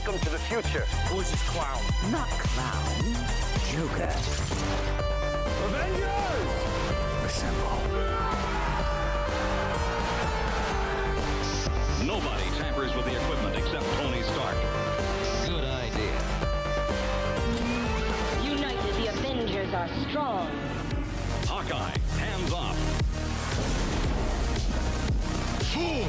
Welcome to the future. Who is this clown? Not clown. Joker. Avengers! Assemble. Nobody tampers with the equipment except Tony Stark. Good idea. United, the Avengers are strong. Hawkeye, hands off. Fool!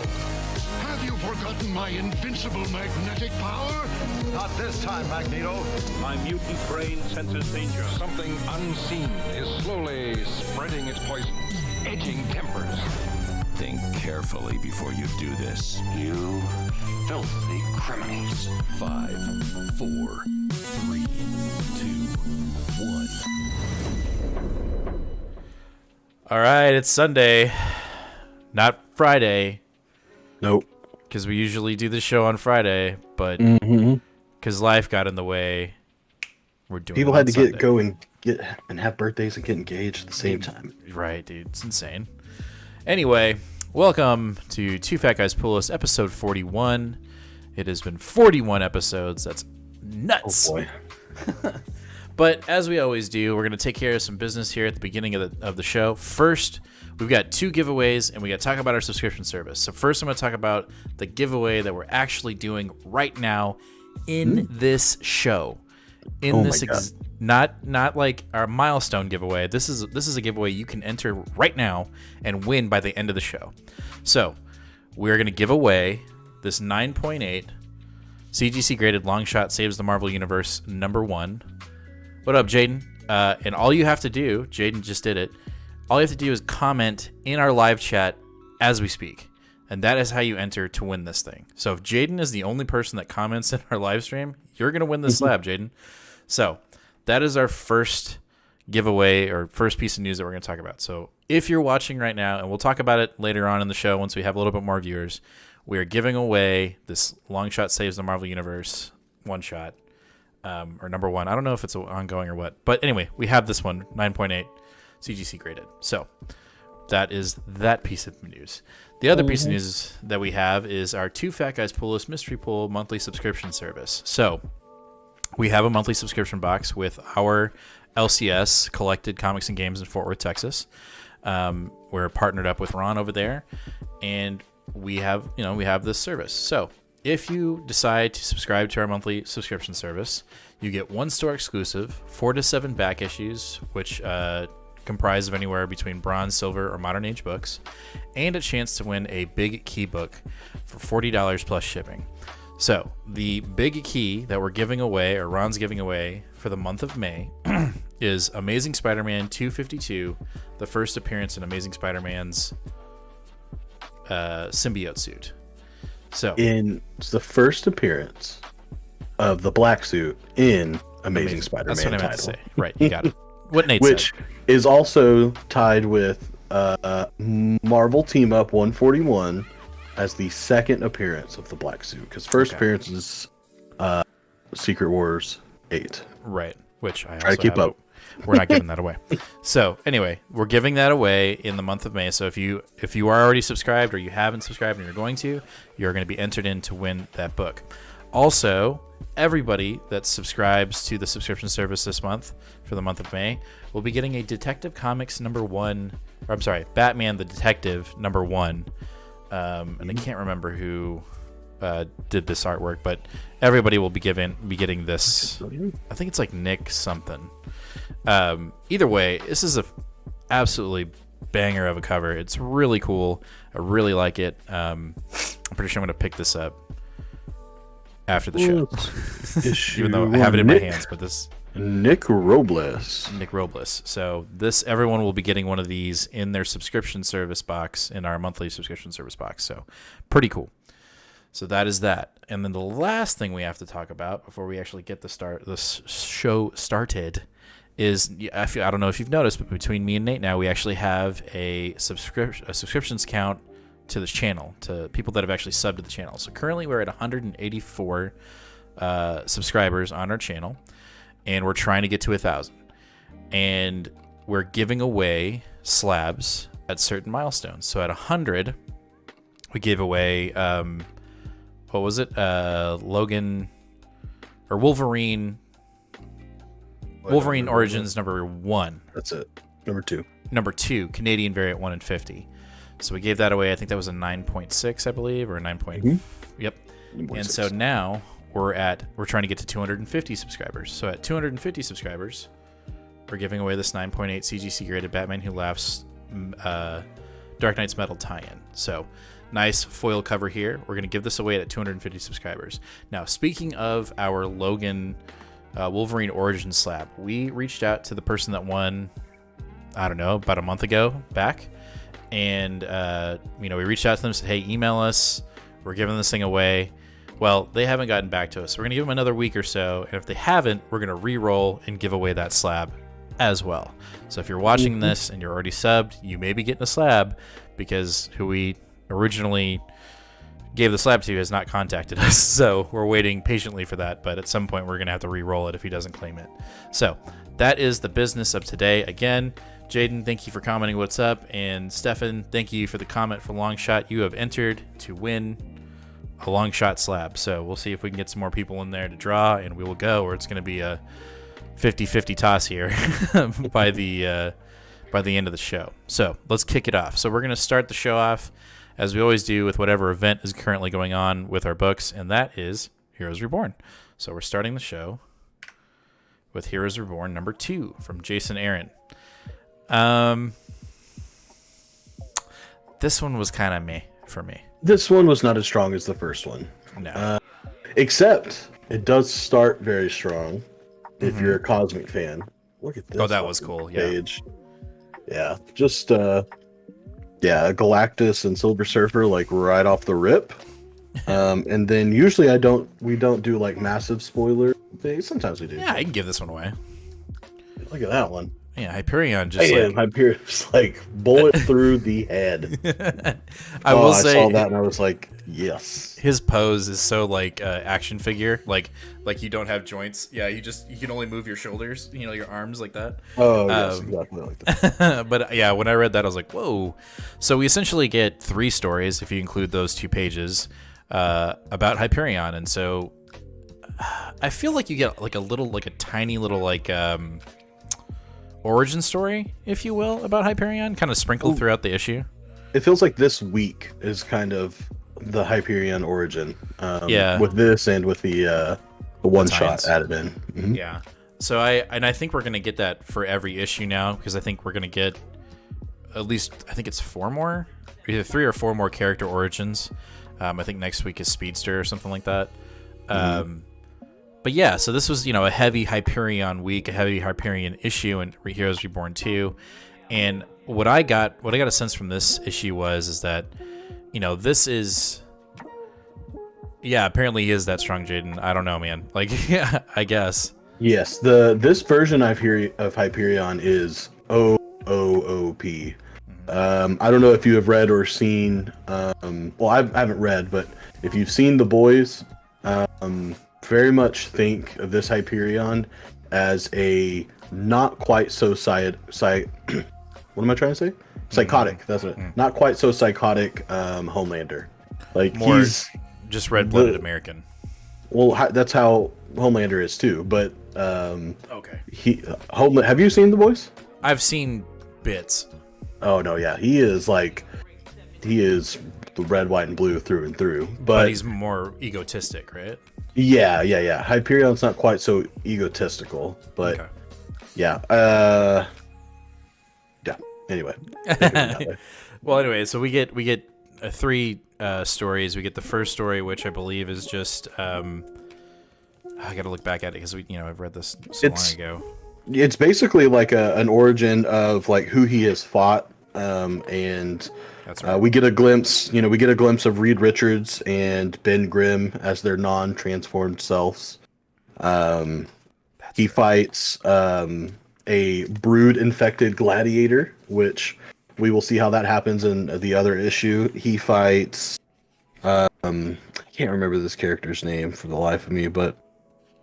Have you forgotten my invincible magnetic power? Not this time, Magneto. My mutant brain senses danger. Something unseen is slowly spreading its poison, edging tempers. Think carefully before you do this. You filthy criminals. 5, 4, 3, 2, 1. All right, it's Sunday, not Friday. Nope. Because we usually do the show on Friday, but because life got in the way, we're doing. People it had on to Sunday. go and have birthdays and get engaged at the same time. Right, dude, it's insane. Anyway, welcome to Two Fat Guys Pull List, episode 41. It has been 41 episodes. That's nuts. Oh boy. But as we always do, we're going to take care of some business here at the beginning of the show. First, we've got 2 giveaways, and we got to talk about our subscription service. So first, I'm going to talk about the giveaway that we're actually doing right now in this show. In this, not like our milestone giveaway. This is a giveaway you can enter right now and win by the end of the show. So we're going to give away this 9.8 CGC graded long shot saves the Marvel Universe #1. What up, Jaden? And all you have to do, Jaden just did it, all you have to do is comment in our live chat as we speak. And that is how you enter to win this thing. So if Jaden is the only person that comments in our live stream, you're going to win this slab, Jaden. So that is our first giveaway or first piece of news that we're going to talk about. So if you're watching right now, and we'll talk about it later on in the show once we have a little bit more viewers, we are giving away this long shot saves the Marvel Universe one shot. Or #1. I don't know if it's ongoing or what. But anyway, we have this one, 9.8 CGC graded. So that is that piece of news. The other piece of news that we have is our Two Fat Guys Pull List Mystery Pool monthly subscription service. So we have a monthly subscription box with our LCS, Collected Comics and Games in Fort Worth, Texas. We're partnered up with Ron over there, and we have this service. So if you decide to subscribe to our monthly subscription service, you get 1 store exclusive, 4 to 7 back issues, which comprise of anywhere between bronze, silver, or modern age books, and a chance to win a big key book for $40 plus shipping. So the big key that we're giving away, or Ron's giving away for the month of May, is Amazing Spider-Man 252, the first appearance in Amazing Spider-Man's symbiote suit. So It's the first appearance of the black suit in Amazing Spider-Man That's what I meant title. to say. Right, you got it. What Nate Which said. is also tied with Marvel Team Up 141 as the second appearance of the black suit. Because first appearance is Secret Wars 8. Right, which I Try to also keep have, up. but we're not giving that away. So anyway, we're giving that away in the month of May. So if you are already subscribed or you haven't subscribed and you're going to be entered in to win that book. Also, everybody that subscribes to the subscription service this month for the month of May will be getting a Detective Comics #1, or I'm sorry, Batman the Detective #1. And I can't remember who did this artwork, but everybody will be getting this. I think it's like Nick something. Either way, this is a absolutely banger of a cover. It's really cool. I really like it. I'm pretty sure I'm going to pick this up after the show, even though I have it in my hands. But this Nick Robles. So everyone will be getting one of these in their subscription service box, in our monthly subscription service box. So pretty cool. So that is that. And then the last thing we have to talk about before we actually get the show started is, I don't know if you've noticed, but between me and Nate now, we actually have a subscriptions count to this channel, to people that have actually subbed to the channel. So currently we're at 184 subscribers on our channel, and we're trying to get to 1,000. And we're giving away slabs at certain milestones. So at 100, we gave away, what was it? Logan or Wolverine Origins number 1. That's it. Number 2. Number 2, Canadian variant 1 in 50. So we gave that away. I think that was a 9.6, I believe, or a 9. Yep. 9.6. And so now we're trying to get to 250 subscribers. So at 250 subscribers, we're giving away this 9.8 CGC graded Batman Who Laughs Dark Knight's Metal tie-in. So nice foil cover here. We're going to give this away at 250 subscribers. Now, speaking of our Logan Wolverine Origin slab, we reached out to the person that won, I don't know, about a month ago back. And, we reached out to them and said, hey, email us. We're giving this thing away. Well, they haven't gotten back to us. So we're going to give them another week or so. And if they haven't, we're going to re-roll and give away that slab as well. So if you're watching this and you're already subbed, you may be getting a slab because who we originally gave the slab to has not contacted us. So we're waiting patiently for that. But at some point, we're going to have to re-roll it if he doesn't claim it. So that is the business of today. Again, Jaden, thank you for commenting what's up. And Stefan, thank you for the comment for long shot. You have entered to win a long shot slab. So we'll see if we can get some more people in there to draw, and we will go, or it's going to be a 50-50 toss here by the end of the show. So let's kick it off. So we're going to start the show off, as we always do, with whatever event is currently going on with our books, and that is Heroes Reborn. So we're starting the show with Heroes Reborn number 2 from Jason Aaron. This one was kind of meh for me. This one was not as strong as the first one. No. Except it does start very strong if you're a Cosmic fan. Look at this. Oh, that was cool. Page. Yeah. Just Galactus and Silver Surfer like right off the rip. And then usually we don't do like massive spoiler things. Sometimes we do. Yeah, I can give this one away. Look at that one. Yeah, Hyperion just Hyperion's like bullet through the head. I saw that and I was like, yes. His pose is so like action figure, like you don't have joints. Yeah, you can only move your shoulders, your arms like that. Oh, yes, exactly like that. But yeah, when I read that, I was like, whoa. So we essentially get 3 stories, if you include those 2 pages, about Hyperion, and so I feel like you get like a tiny little origin story, if you will, about Hyperion, kind of sprinkled throughout the issue. It feels like this week is kind of the Hyperion origin. With this and with the one shot added in. Mm-hmm. Yeah. So I think we're gonna get that for every issue now, because I think we're gonna get at least, I think it's 4 more, either 3 or 4 more character origins. I think next week is Speedster or something like that. But yeah, so this was, a heavy Hyperion week, a heavy Hyperion issue in Heroes Reborn 2. And what I got a sense from this issue is that, this is, apparently he is that strong, Jaden. I don't know, man. I guess. Yes, this version of Hyperion is OOOP. I don't know if you have read or seen, I haven't read, but if you've seen The Boys, very much think of this Hyperion as a not quite so what am I trying to say? Psychotic. That's it. Not quite so psychotic Homelander. More he's just red-blooded American. Well, that's how Homelander is too. But okay. Have you seen The Boys? I've seen bits. Oh no, yeah, he is the red, white, and blue through and through. But he's more egotistic, right? Yeah. Hyperion's not quite so egotistical, but okay. Yeah. Anyway. Well, anyway, so we get 3 stories. We get the first story, which I believe is just I got to look back at it because I've read this so long ago. It's basically like an origin of like who he has fought, and that's right. We get a glimpse of Reed Richards and Ben Grimm as their non-transformed selves. He fights a brood-infected gladiator, which we will see how that happens in the other issue. He fights I can't remember this character's name for the life of me, but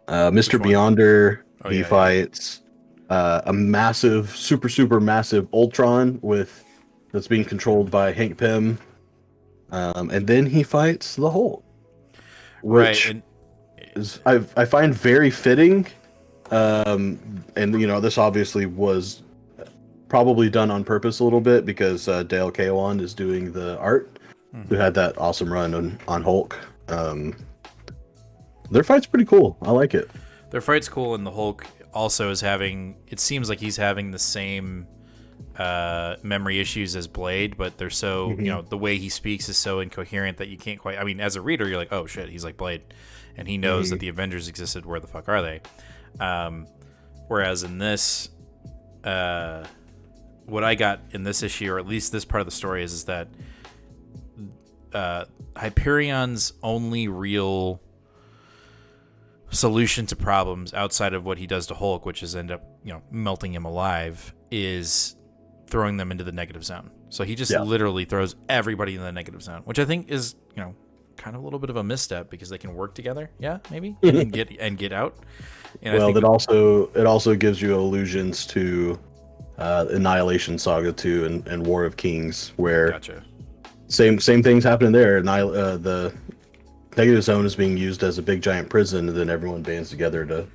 Mr. Beyonder. He fights a massive, super massive Ultron that's being controlled by Hank Pym, and then he fights the Hulk. Right, and I find very fitting. And this obviously was probably done on purpose a little bit because Dale Kawan is doing the art, who had that awesome run on Hulk. Their fight's pretty cool. I like it. Their fight's cool, and the Hulk also is having. It seems like he's having the same memory issues as Blade, but they're so the way he speaks is so incoherent that you can't quite. I mean, as a reader, you're like, oh shit, he's like Blade, and he knows that the Avengers existed. Where the fuck are they? Whereas in this, what I got in this issue, or at least this part of the story, is that Hyperion's only real solution to problems outside of what he does to Hulk, which is end up melting him alive, is throwing them into the negative zone. So he just literally throws everybody in the negative zone, which I think is kind of a little bit of a misstep because they can work together. Yeah, maybe and get out. And well, it also gives you allusions to Annihilation Saga 2 and War of Kings, where same things happening there. The negative zone is being used as a big giant prison, and then everyone bands together to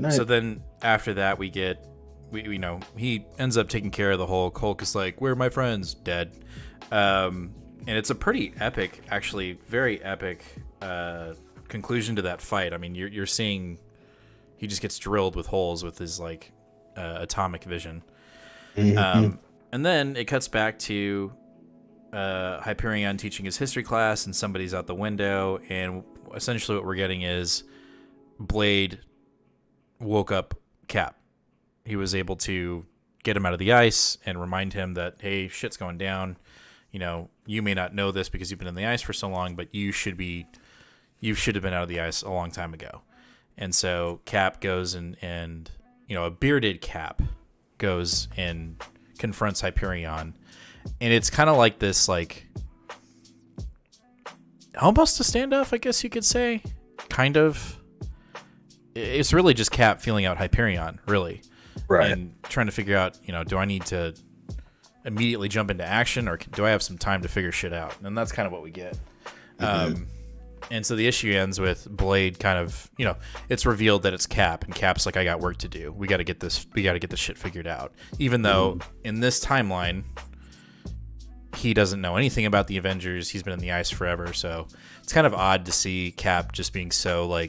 So then after that, we get he ends up taking care of the Hulk. Hulk is like, "Where are my friends?" Dead. And it's a pretty epic, actually, very epic conclusion to that fight. I mean, you're seeing he just gets drilled with holes with his atomic vision. And then it cuts back to Hyperion teaching his history class, and somebody's out the window, and essentially what we're getting is Blade woke up Cap. He was able to get him out of the ice and remind him that, hey, shit's going down. You may not know this because you've been in the ice for so long, but you should have been out of the ice a long time ago. And so Cap goes and a bearded Cap goes and confronts Hyperion. And it's kind of like this, almost a standoff, I guess you could say. Kind of. It's really just Cap feeling out Hyperion, really. Right. And trying to figure out, do I need to immediately jump into action, or do I have some time to figure shit out? And that's kind of what we get. And so the issue ends with Blade kind of, it's revealed that it's Cap, and Cap's like, I got work to do. We got to get this shit figured out. Even though in this timeline, he doesn't know anything about the Avengers. He's been in the ice forever. So it's kind of odd to see Cap just being so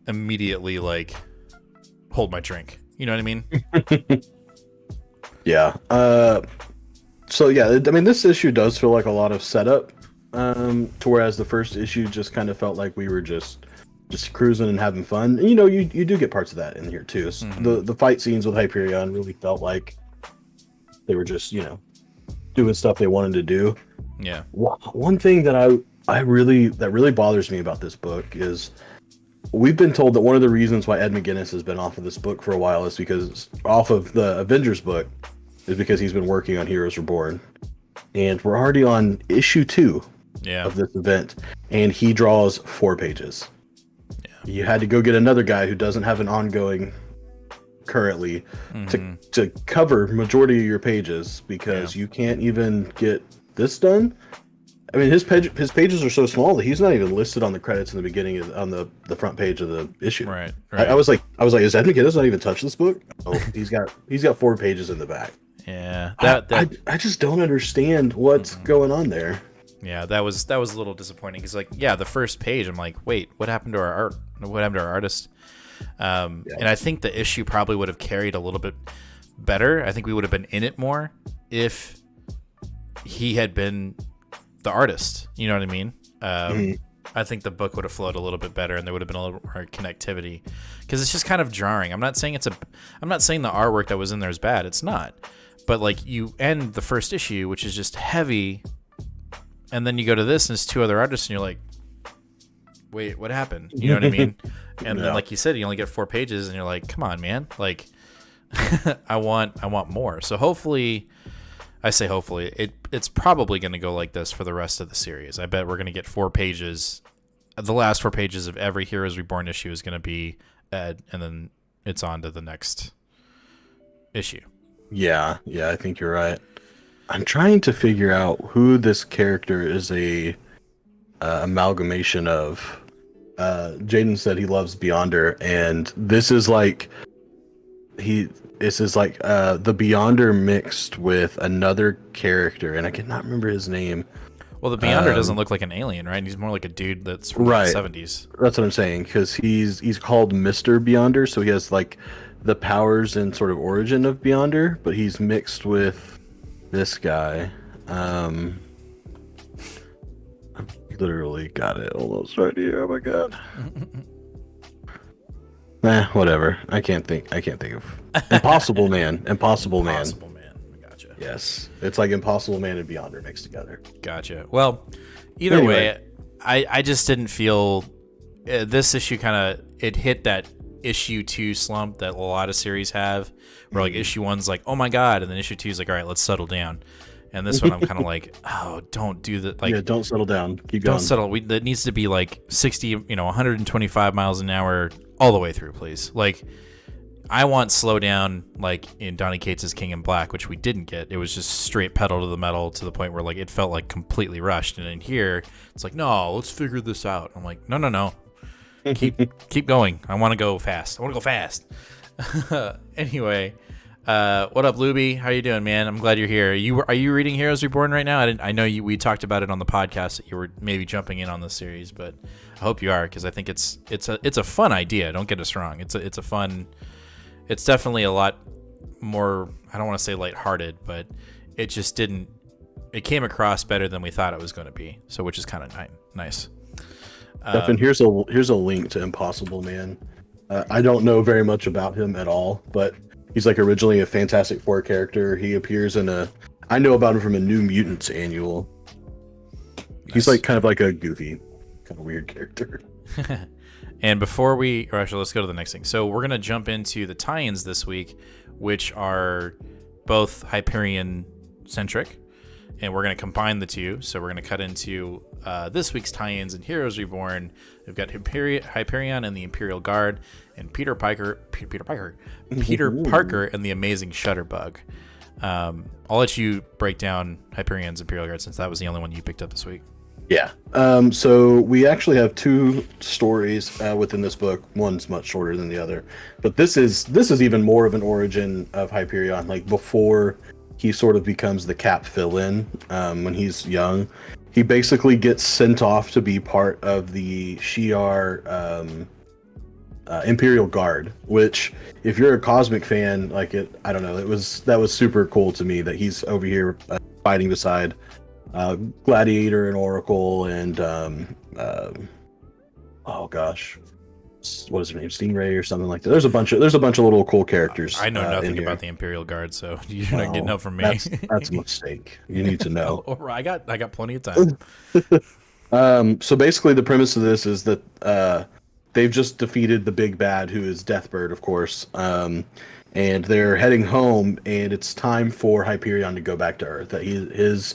immediately hold my drink. You know what I mean? Yeah. So yeah, I mean, this issue does feel like a lot of setup. To whereas the first issue just kind of felt like we were just cruising and having fun. And, you do get parts of that in here too. So the fight scenes with Hyperion really felt like they were just doing stuff they wanted to do. Yeah. One thing that really bothers me about this book is we've been told that one of the reasons why Ed McGuinness has been off of this book for a while is because off of the Avengers book is because he's been working on Heroes Reborn, and we're already on issue 2 of this event, and he draws 4 pages. Yeah. You had to go get another guy who doesn't have an ongoing currently to cover majority of your pages because you can't even get this done. I mean, his pages are so small that he's not even listed on the credits in the beginning on the front page of the issue. Right. I was like, is Ed McGuinness not even touched this book? Oh, he's got 4 pages in the back. Yeah, I just don't understand what's going on there. Yeah, that was a little disappointing because the first page, I'm like, wait, what happened to our art? What happened to our artist? And I think the issue probably would have carried a little bit better. I think we would have been in it more if he had been the artist. You know what I mean? I think the book would have flowed a little bit better, and there would have been a little more connectivity because it's just kind of jarring. I'm not saying the artwork that was in there is bad. It's not. But you end the first issue, which is just heavy, and then you go to this and it's 2 other artists, and you're like, wait, what happened? You know what I mean? And then, like you said, you only get 4 pages, and you're like, come on, man. I want more. So hopefully, it's probably going to go like this for the rest of the series. I bet we're going to get 4 pages. The last 4 pages of every Heroes Reborn issue is going to be Ed, and then it's on to the next issue. Yeah, I think you're right. I'm trying to figure out who this character is a amalgamation of. Jaden said he loves Beyonder, and this is like the Beyonder mixed with another character, and I cannot remember his name. Well, the Beyonder doesn't look like an alien, right? He's more like a dude that's from Right. the 70s. That's what I'm saying, because he's called Mr. Beyonder, so he has like the powers and sort of origin of Beyonder, but he's mixed with this guy. I've literally got it almost right here. Oh my god. Whatever. I can't think of Impossible Man. Impossible Man. Impossible Man. I gotcha. Yes, it's like Impossible Man and Beyonder mixed together. Gotcha. Well, either way, I just didn't feel this issue it hit that issue 2 slump that a lot of series have, where like issue 1's like, oh my god, and then issue 2's like, all right, let's settle down. And this one, I'm kind of like, oh, don't do that. Like, yeah, don't settle down. Keep don't going. settle. That needs to be like 60, 125 miles an hour all the way through, please. Like, I want slow down, like in Donny Cates' King in Black, which we didn't get. It was just straight pedal to the metal to the point where like it felt like completely rushed. And in here, it's like, no, let's figure this out. I'm like, no. Keep going. I want to go fast. Anyway. What up, Luby? How you doing, man? I'm glad you're here. Are you reading Heroes Reborn right now? I know we talked about it on the podcast that you were maybe jumping in on this series, but I hope you are, because I think it's a fun idea. Don't get us wrong. It's definitely a lot more. I don't want to say lighthearted, but it just didn't. It came across better than we thought it was going to be. So, which is kind of nice. Stefan, here's a link to Impossible Man. I don't know very much about him at all, but he's like originally a Fantastic Four character. He appears I know about him from a New Mutants annual. He's like kind of like a goofy, kind of weird character. And before let's go to the next thing. So we're going to jump into the tie-ins this week, which are both Hyperion centric, and we're going to combine the two. So we're going to cut into this week's tie-ins in Heroes Reborn. We've got Hyperion and the Imperial Guard, and Peter Parker and the Amazing Shutterbug. I'll let you break down Hyperion's Imperial Guard, since that was the only one you picked up this week. Yeah. So we actually have 2 stories within this book. One's much shorter than the other, but this is even more of an origin of Hyperion, like before he sort of becomes the Cap fill-in. When he's young, he basically gets sent off to be part of the Shi'ar Imperial Guard, which, if you're a Cosmic fan, I don't know, that was super cool to me that he's over here fighting beside Gladiator and Oracle and oh gosh, what is her name, Stingray or something like that. There's a bunch of little cool characters. I know nothing about the Imperial Guard, so you're not getting up from me. That's a mistake. You need to know. I got plenty of time. So basically, the premise of this is that they've just defeated the big bad, who is Deathbird, of course. And they're heading home, and it's time for Hyperion to go back to Earth. That his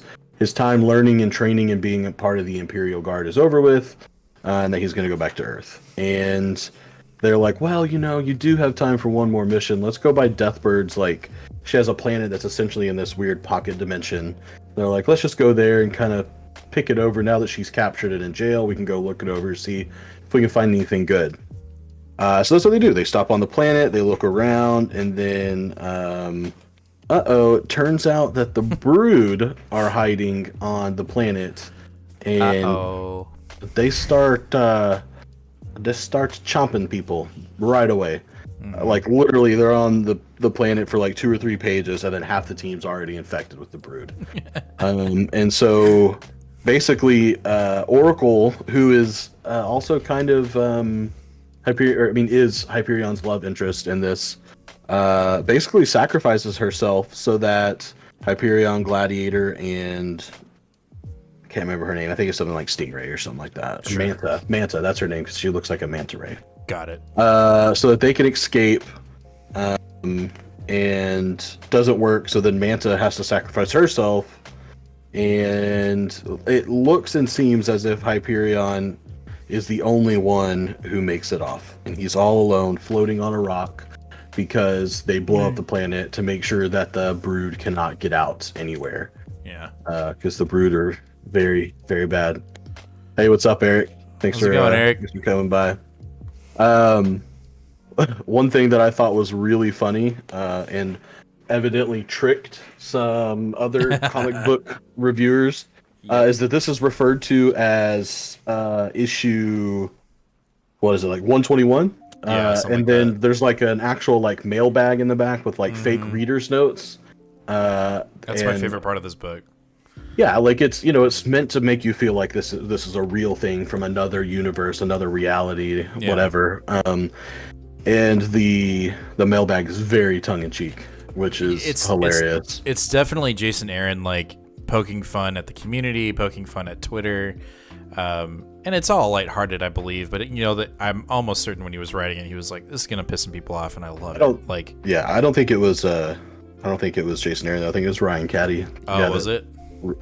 time learning and training and being a part of the Imperial Guard is over with, and that he's going to go back to Earth. And they're like, well, you do have time for one more mission. Let's go by Deathbird's, she has a planet that's essentially in this weird pocket dimension. They're like, let's just go there and kind of pick it over. Now that she's captured it in jail, we can go look it over, see if we can find anything good. So that's what they do. They stop on the planet, they look around, and then it turns out that the Brood are hiding on the planet, and they start chomping people right away. Literally, they're on the planet for 2 or 3 pages, and then half the team's already infected with the Brood. And so basically, Oracle, who is also kind of is Hyperion's love interest in this, basically sacrifices herself so that Hyperion, Gladiator, and I can't remember her name. I think it's something like Stingray or something like that. Sure. Manta, that's her name, because she looks like a manta ray. Got it. So that they can escape, and doesn't work. So then Manta has to sacrifice herself, and it looks and seems as if Hyperion is the only one who makes it off, and he's all alone floating on a rock, because they blow up the planet to make sure that the Brood cannot get out anywhere. Yeah. Because the Brood are very, very bad. Hey, what's up, Eric? Thanks How's it going, Eric? Thanks for coming by. One thing that I thought was really funny and evidently tricked some other comic book reviewers is that this is referred to as issue, what is it, like 121? Yeah, something and like then that. there's like an actual like mailbag in the back with like fake readers notes. That's my favorite part of this book. Yeah, like it's it's meant to make you feel like this is a real thing from another universe, another reality, Yeah. whatever. And the mailbag is very tongue in cheek, which is hilarious. It's definitely Jason Aaron like poking fun at the community, poking fun at Twitter, and it's all lighthearted, I believe. But that I'm almost certain when he was writing it, he was like, "This is gonna piss some people off," and I love it. Like, yeah, I don't think it was Jason Aaron. I think it was Ryan Caddy. oh, was it?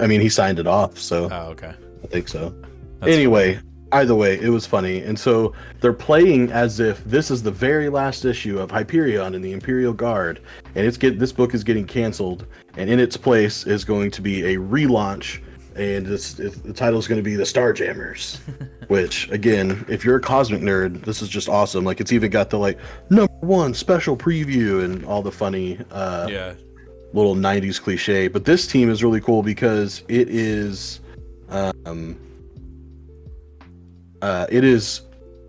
I mean, he signed it off, so Oh, okay. I think so. That's Anyway, either way, it was funny. And so they're playing as if this is the very last issue of Hyperion and the Imperial Guard, and this book is getting canceled, and in its place is going to be a relaunch, and the title is going to be The Starjammers, which, again, if you're a cosmic nerd, this is just awesome. Like, it's even got the, like, #1 special preview and all the funny Yeah. little 90s cliche. But this team is really cool because it is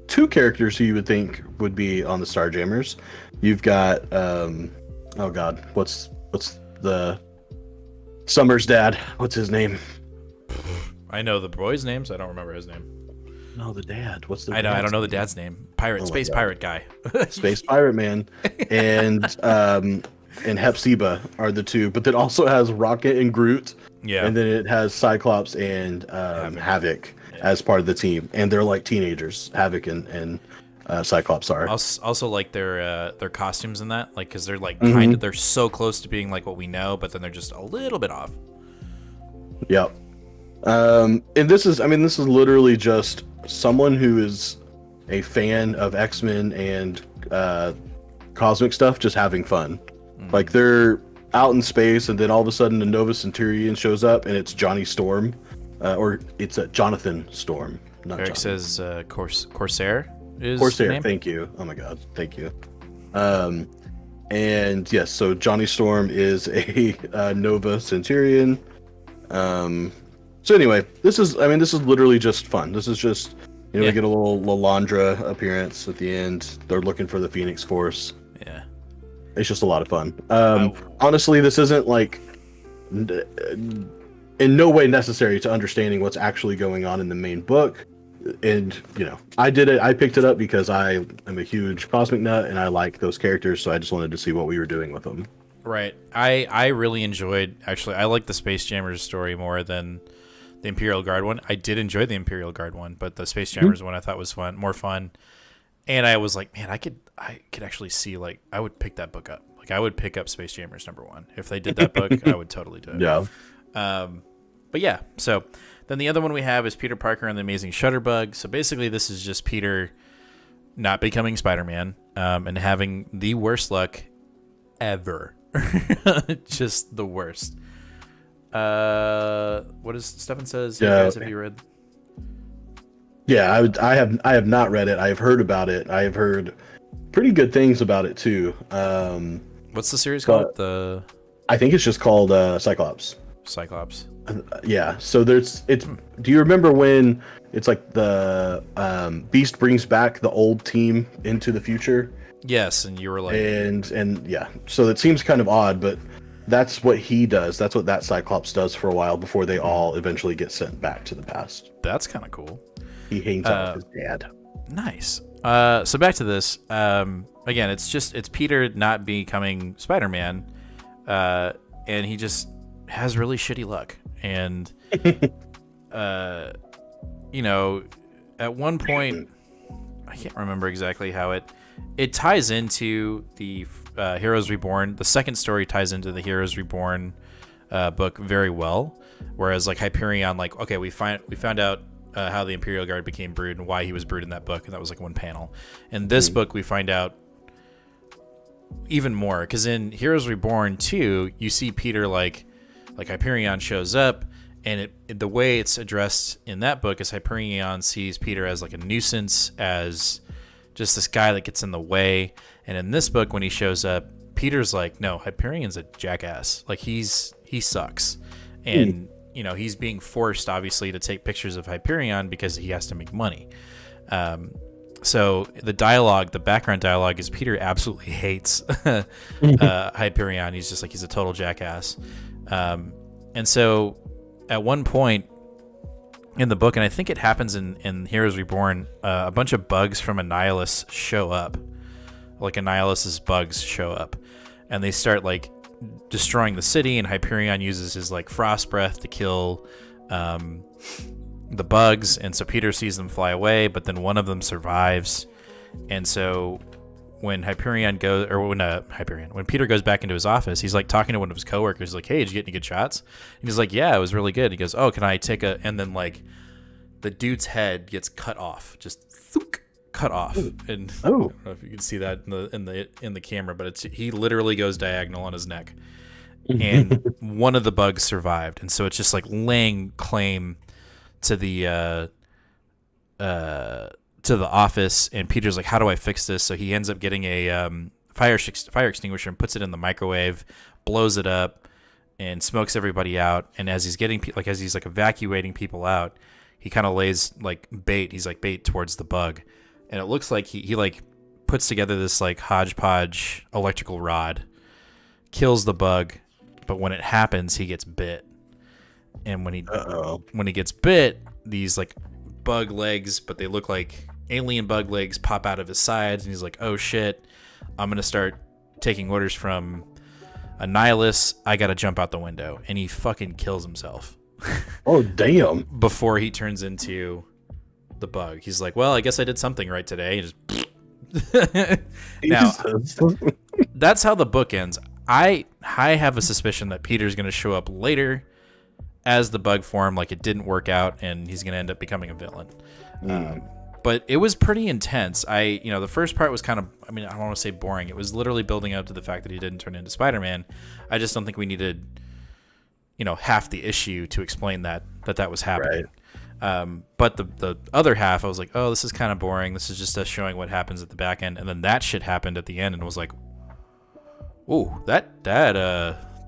two characters who you would think would be on the Starjammers. You've got oh god, what's the Summer's dad? What's his name? I know the boys' names. I don't remember his name. No, the dad. What's the? I know. I dad's don't know the name? dad's name. Pirate, Oh my space God. pirate guy. Space Pirate Man, and Hepzibah are the two. But it also has Rocket and Groot. Yeah. And then it has Cyclops and Havoc as part of the team, and they're like teenagers. Havoc and Cyclops are. Also like their costumes in that, like, because they're like kind of they're so close to being like what we know, but then they're just a little bit off. Yep. And this is literally just someone who is a fan of X-Men and cosmic stuff just having fun. Like, they're out in space, and then all of a sudden the Nova Centurion shows up, and it's Johnny Storm, or it's Jonathan Storm. Not Eric Jonathan. says Corsair is Corsair. the name? Thank you. Oh my God, thank you. And yes, so Johnny Storm is a Nova Centurion. So anyway, this is literally just fun. This is just, we get a little Lalandra appearance at the end. They're looking for the Phoenix Force. Yeah. It's just a lot of fun. Honestly, this isn't like in no way necessary to understanding what's actually going on in the main book. And I picked it up because I am a huge cosmic nut and I like those characters, so I just wanted to see what we were doing with them. Right. I really enjoyed, actually, I like the Space Jammers story more than the Imperial Guard one. I did enjoy the Imperial Guard one, but the Space Jammers one I thought was more fun. And I was like, man, I could actually see, like, I would pick that book up. Like, I would pick up Space Jammers #1. If they did that book, I would totally do it. Yeah. But yeah, so then the other one we have is Peter Parker and the Amazing Shutterbug. So basically this is just Peter not becoming Spider-Man and having the worst luck ever. Just the worst. What does Stefan says? Yeah. Guys, have you read? Yeah, I have not read it. I have heard about it. I have heard pretty good things about it too. What's the series called? The I think it's just called Cyclops. Cyclops. Yeah. So do you remember when it's like the Beast brings back the old team into the future? Yes, and you were like, And yeah. So it seems kind of odd, but that's what he does. That's what that Cyclops does for a while before they all eventually get sent back to the past. that's kind of cool. He hangs out with his dad. Nice. So back to this. Again, it's Peter not becoming Spider-Man, and he just has really shitty luck. And at one point, I can't remember exactly how it ties into the Heroes Reborn. The second story ties into the Heroes Reborn book very well. Whereas like Hyperion, like, okay, we found out how the Imperial Guard became Brood and why he was Brood in that book, and that was like one panel. In this book, we find out even more, because in Heroes Reborn 2, you see Peter like Hyperion shows up And the way it's addressed in that book is Hyperion sees Peter as like a nuisance, as just this guy that gets in the way. And in this book, when he shows up, Peter's like, no, Hyperion's a jackass. Like he sucks. And, he's being forced, obviously, to take pictures of Hyperion because he has to make money. So the background dialogue is Peter absolutely hates Hyperion. He's just like, he's a total jackass. And so at one point in the book, and I think it happens in Heroes Reborn, a bunch of bugs from Annihilus show up. Like Annihilus's bugs show up. And they start like destroying the city, and Hyperion uses his like frost breath to kill the bugs, and so Peter sees them fly away, but then one of them survives. And so when when Peter goes back into his office, he's like talking to one of his coworkers, like, hey, did you get any good shots? And he's like, yeah, it was really good. He goes, oh, can I take and then like the dude's head gets cut off, just cut off. And I don't know if you can see that in the camera, but he literally goes diagonal on his neck. And one of the bugs survived, and so it's just like laying claim to the office. And Peter's like, how do I fix this? So he ends up getting a fire extinguisher and puts it in the microwave, blows it up, and smokes everybody out. And as he's evacuating people out, he kind of lays like bait. He's like bait towards the bug, and it looks like he like puts together this like hodgepodge electrical rod, kills the bug, but when it happens, he gets bit. And when he gets bit, these like bug legs, but they look like alien bug legs, pop out of his sides, and he's like, oh shit, I'm gonna start taking orders from Annihilus. I gotta jump out the window. And he fucking kills himself. Oh damn. Before he turns into the bug. He's like, well, I guess I did something right today. And just now that's how the book ends. I have a suspicion that Peter's gonna show up later as the bug form, like it didn't work out, and he's going to end up becoming a villain. But it was pretty intense. The first part was kind of, I don't want to say boring. It was literally building up to the fact that he didn't turn into Spider-Man. I just don't think we needed, half the issue to explain that was happening. Right. But the other half, I was like, oh, this is kind of boring. This is just us showing what happens at the back end. And then that shit happened at the end, and was like, ooh,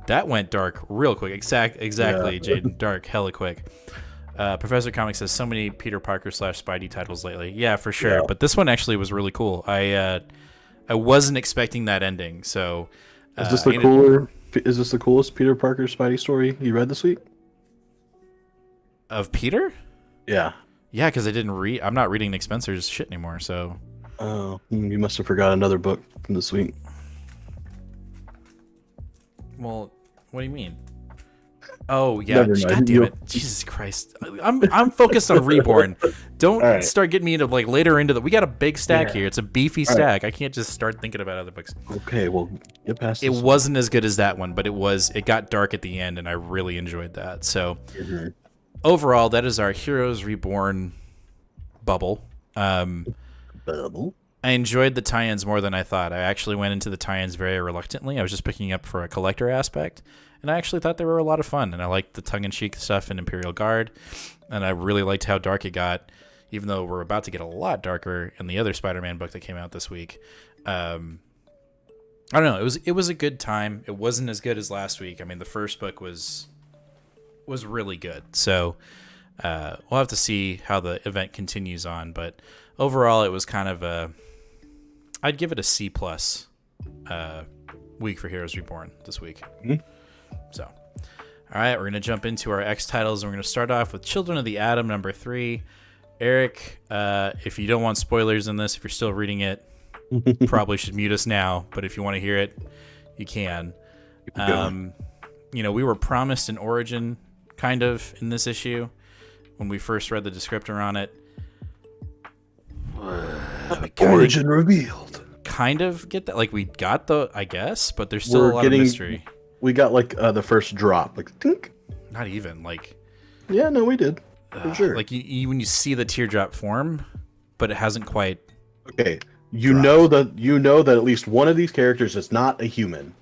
that went dark real quick. Exactly, Jaden. Dark, hella quick. Professor Comics says so many Peter Parker / Spidey titles lately. Yeah, for sure. Yeah. But this one actually was really cool. I wasn't expecting that ending. So is this the coolest Peter Parker Spidey story you read this week? Of Peter? Yeah. Yeah, because I'm not reading Nick Spencer's shit anymore. So. Oh, you must have forgot another book from this week. Well, what do you mean? Oh yeah, God damn it, Jesus Christ! I'm focused on Reborn. Don't start getting me into like later into the. We got a big stack here. It's a beefy stack. I can't just start thinking about other books. Okay, well, get past. It wasn't as good as that one, but it got dark at the end, and I really enjoyed that. So overall, that is our Heroes Reborn bubble. Bubble. I enjoyed the tie-ins more than I thought. I actually went into the tie-ins very reluctantly. I was just picking up for a collector aspect, and I actually thought they were a lot of fun. And I liked the tongue-in-cheek stuff in Imperial Guard, and I really liked how dark it got, even though we're about to get a lot darker in the other Spider-Man book that came out this week. I don't know. It was a good time. It wasn't as good as last week. The first book was really good. So we'll have to see how the event continues on, but overall, it was kind of I'd give it a C+ week for Heroes Reborn this week. Mm-hmm. So, all right, we're going to jump into our X titles, and we're going to start off with Children of the Atom number 3. Eric, if you don't want spoilers in this, if you're still reading it, probably should mute us now, but if you want to hear it, you can. We were promised an origin, kind of, in this issue when we first read the descriptor on it. Origin revealed. Kind of get that, like we got I guess, but there's still a lot of mystery. We got like the first drop, like tink. Not even like. Yeah, no, we did for sure. Like when you see the teardrop form, but it hasn't quite. Okay, you know that at least one of these characters is not a human,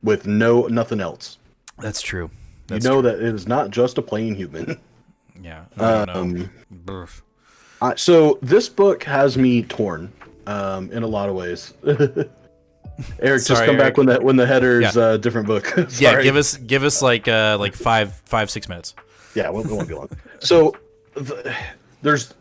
with nothing else. That's true. That's you know true. that it is not just a plain human. Yeah. No. So this book has me torn in a lot of ways. Eric, just Sorry, come Eric. back when the header's different book. Yeah, Sorry. give us like 5-6 minutes. Yeah, it won't be long. So there's,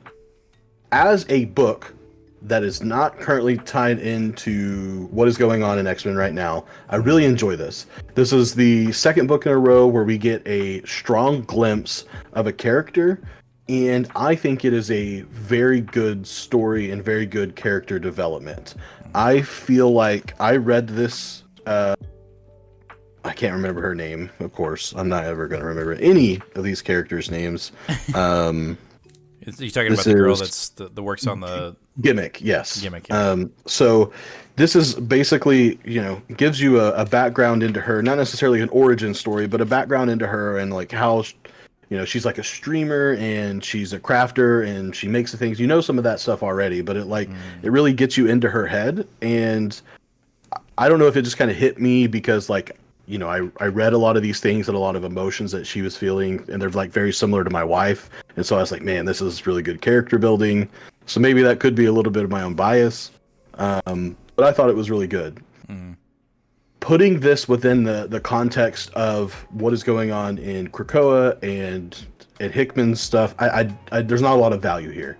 as a book that is not currently tied into what is going on in X-Men right now, I really enjoy this. This is the second book in a row where we get a strong glimpse of a character, and I think it is a very good story and very good character development. I feel like I read this, I can't remember her name, of course. I'm not ever going to remember any of these characters' names. You're talking This about the girl is- that's the works on the Gimmick, yes. Gimmick, yeah. So this is basically, gives you a background into her, not necessarily an origin story, but a background into her and like how, she's like a streamer and she's a crafter and she makes the things. You know some of that stuff already, but it really gets you into her head. And I don't know if it just kind of hit me because I read a lot of these things and a lot of emotions that she was feeling, and they're like very similar to my wife. And so I was like, man, this is really good character building. So maybe that could be a little bit of my own bias. But I thought it was really good. Putting this within the context of what is going on in Krakoa and Hickman's stuff, I there's not a lot of value here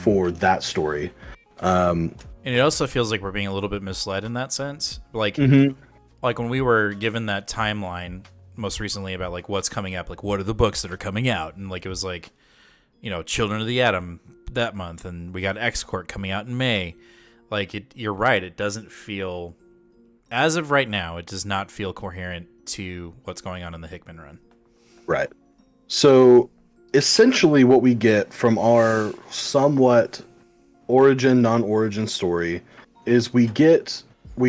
for that story. And it also feels like we're being a little bit misled in that sense. Like when we were given that timeline most recently about like what's coming up, like what are the books that are coming out, and like it was like, Children of the Atom that month, and we got X-Court coming out in May. Like you're right, it doesn't feel, as of right now, it does not feel coherent to what's going on in the Hickman run. Right. So essentially what we get from our somewhat origin, non-origin story is we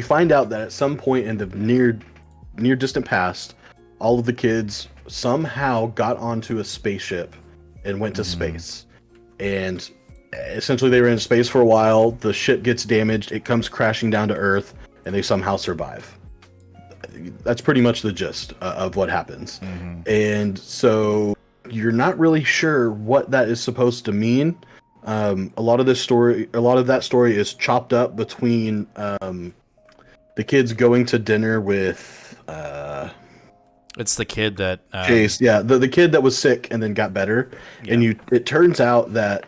find out that at some point in the near distant past, all of the kids somehow got onto a spaceship and went to space. And essentially they were in space for a while, the ship gets damaged, it comes crashing down to Earth, and they somehow survive. That's pretty much the gist of what happens. And so you're not really sure what that is supposed to mean. A lot of that story is chopped up between the kids going to dinner with it's the kid that Chase, the kid that was sick and then got better. And it turns out that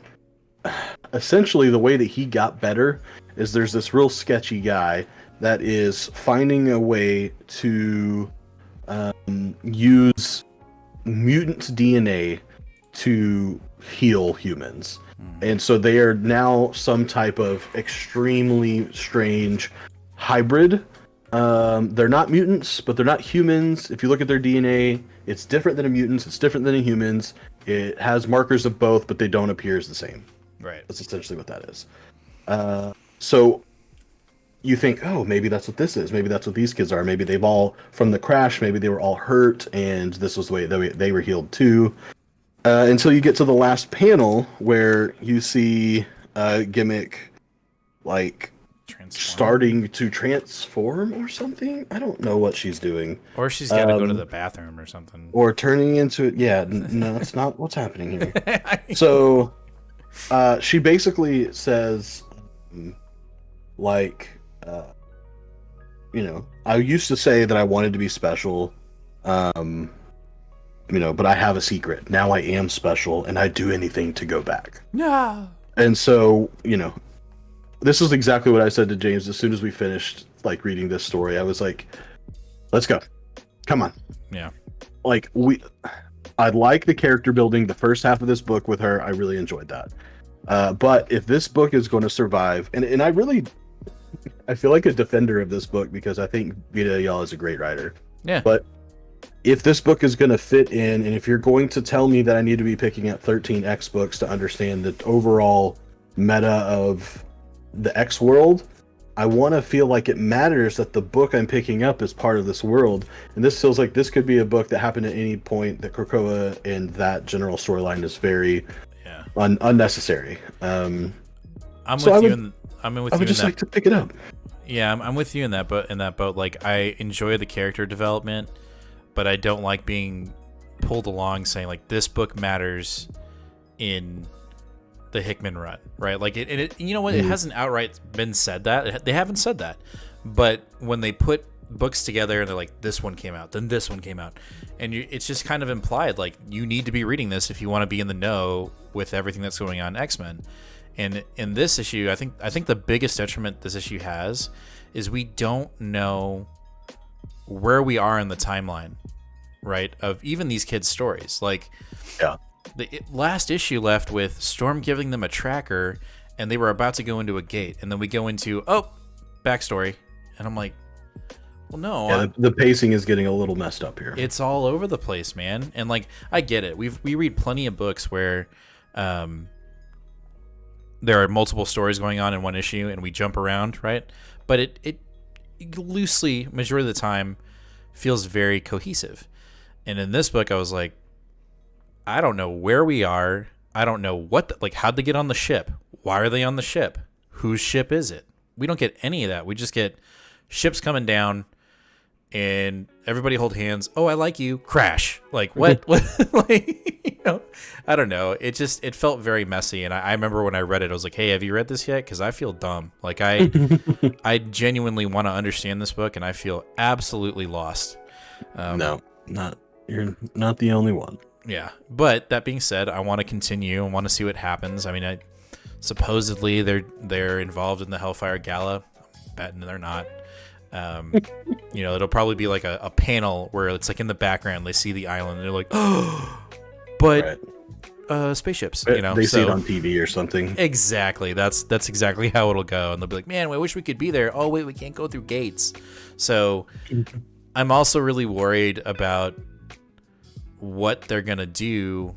essentially the way that he got better is there's this real sketchy guy that is finding a way to use mutant DNA to heal humans. And so they are now some type of extremely strange hybrid. They're not mutants, but they're not humans. If you look at their DNA, it's different than a mutant's, it's different than a human's. It has markers of both, but they don't appear as the same. Right. That's essentially what that is. So you think, oh, maybe that's what this is. Maybe that's what these kids are. Maybe they've all, from the crash, maybe they were all hurt, and this was the way they were healed too. Until you get to the last panel where you see Gimmick, like, starting to transform or something. I don't know what she's doing. Or she's got to go to the bathroom or something. Or turning into it. Yeah, no, that's not what's happening here. So she basically says, I used to say that I wanted to be special, but I have a secret. Now I am special, and I'd do anything to go back. No. And so, this is exactly what I said to James as soon as we finished, reading this story. I was like, let's go. Come on. Yeah. I like the character building, the first half of this book with her. I really enjoyed that. But if this book is going to survive, and I feel like a defender of this book because I think Vita Ayala is a great writer. Yeah. But if this book is going to fit in, and if you're going to tell me that I need to be picking up 13 X books to understand the overall meta of the X world, I want to feel like it matters that the book I'm picking up is part of this world. And this feels like this could be a book that happened at any point that Krakoa and that general storyline is very unnecessary. I'm with you. I would just like to pick it up. Yeah, I'm with you in that boat. Like, I enjoy the character development, but I don't like being pulled along saying like this book matters in the Hickman run, right? Like it you know what? It hasn't outright been said that. They haven't said that. But when they put books together and they're like, this one came out, then this one came out, and it's just kind of implied like you need to be reading this if you want to be in the know with everything that's going on in X-Men. And in this issue, I think the biggest detriment this issue has is we don't know where we are in the timeline, right, of even these kids' stories. Like, Yeah. the last issue left with Storm giving them a tracker, and they were about to go into a gate, and then we go into backstory, and I'm like, well, no, Yeah, the pacing is getting a little messed up here. it's all over the place, man. And like, I get it. We read plenty of books where there are multiple stories going on in one issue, and we jump around, right? But it loosely, majority of the time, feels very cohesive. And in this book, I was like, I don't know where we are. I don't know how'd they get on the ship? Why are they on the ship? Whose ship is it? We don't get any of that. We just get ships coming down and everybody hold hands. Oh, I like you. Crash. Like, what? Like, you know, I don't know. It felt very messy. And I remember when I read it, I was like, hey, have you read this yet? Because I feel dumb. Like, I genuinely want to understand this book, and I feel absolutely lost. No, you're not the only one. Yeah, but that being said, I want to continue and want to see what happens. I mean, supposedly they're involved in the Hellfire Gala. I'm betting they're not. You know, it'll probably be like a panel where it's like in the background they see the island and they're like, oh, but spaceships. You know, they see it on TV or something. Exactly. That's exactly how it'll go, and they'll be like, man, I wish we could be there. Oh wait, we can't go through gates. So I'm also really worried about what they're gonna do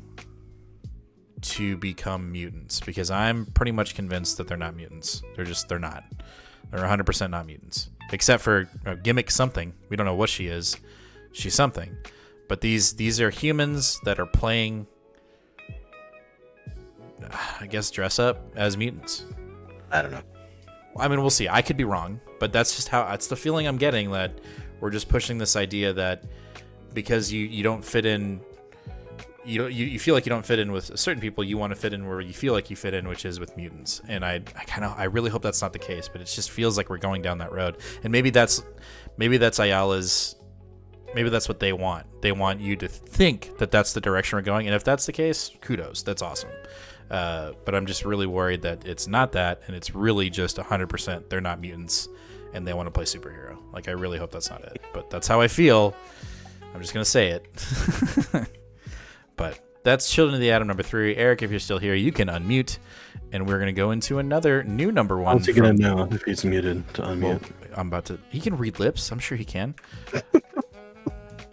to become mutants, because I'm pretty much convinced that they're not mutants. They're not. They're 100% not mutants, except for Gimmick something. We don't know what she is. She's something, but these are humans that are playing, I guess, dress up as mutants. I don't know. I mean, we'll see. I could be wrong, but that's the feeling I'm getting, that we're just pushing this idea that because you don't fit in, you feel like you don't fit in with certain people, you want to fit in where you feel like you fit in, which is with mutants. And I really hope that's not the case, but it just feels like we're going down that road. And maybe that's Ayala's, maybe that's what they want. They want you to think that that's the direction we're going. And if that's the case, kudos. That's awesome. But I'm just really worried that it's not that, and it's really just 100% they're not mutants and they want to play superhero. Like, I really hope that's not it, but that's how I feel. I'm just going to say it. But that's Children of the Atom number 3. Eric, if you're still here, you can unmute, and we're going to go into another new number 1. What's he going to know if he's muted to unmute? Well, I'm about to... He can read lips. I'm sure he can.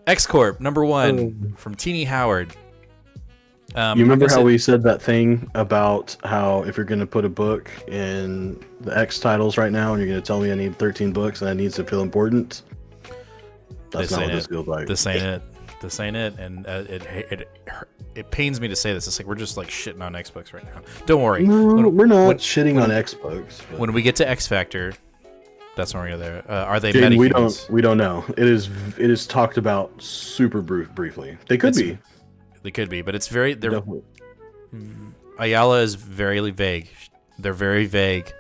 X-Corp number 1 from Teenie Howard. You remember how we said that thing about how if you're going to put a book in the X titles right now and you're going to tell me I need 13 books and that needs to feel important? That's not what this feels like. This ain't it. This ain't it, and it pains me to say this. It's like we're just like shitting on Xbox right now. Don't worry, no, we're not shitting on Xbox. But... When we get to X Factor, that's when we're there. Are they? Dude, we don't know. It is talked about super briefly. They could be. They could be, but it's very. Ayala is very vague. They're very vague,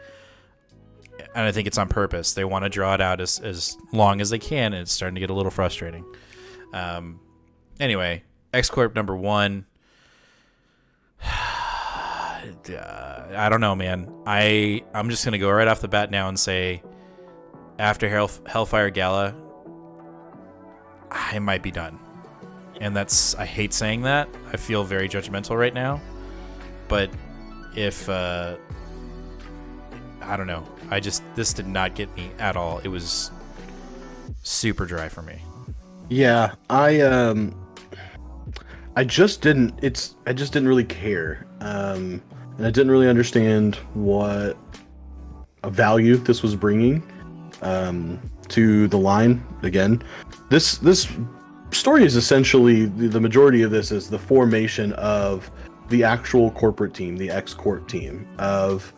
and I think it's on purpose. They want to draw it out as long as they can, and it's starting to get a little frustrating. Anyway, X-Corp number 1. I don't know, man. I'm just gonna go right off the bat now and say, after Hellfire Gala, I might be done. And I hate saying that. I feel very judgmental right now. But if I don't know. This did not get me at all. It was super dry for me. Yeah, I just didn't really care. And I didn't really understand what a value this was bringing to the line. Again, this story is essentially, the majority of this is the formation of the actual corporate team, the X-Corp team of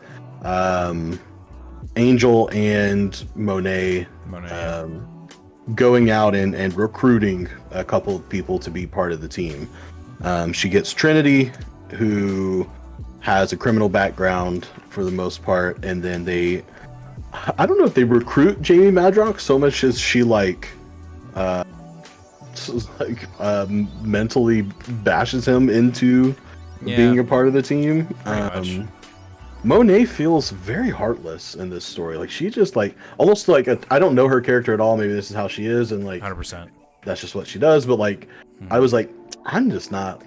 Angel and Monet. going out and recruiting a couple of people to be part of the team. She gets Trinity, who has a criminal background for the most part, and then I don't know if they recruit Jamie Madrox so much as she mentally bashes him into being a part of the team. Monet feels very heartless in this story. Like, she just almost I don't know her character at all. Maybe this is how she is, and 100%. That's just what she does. But I was like, I'm not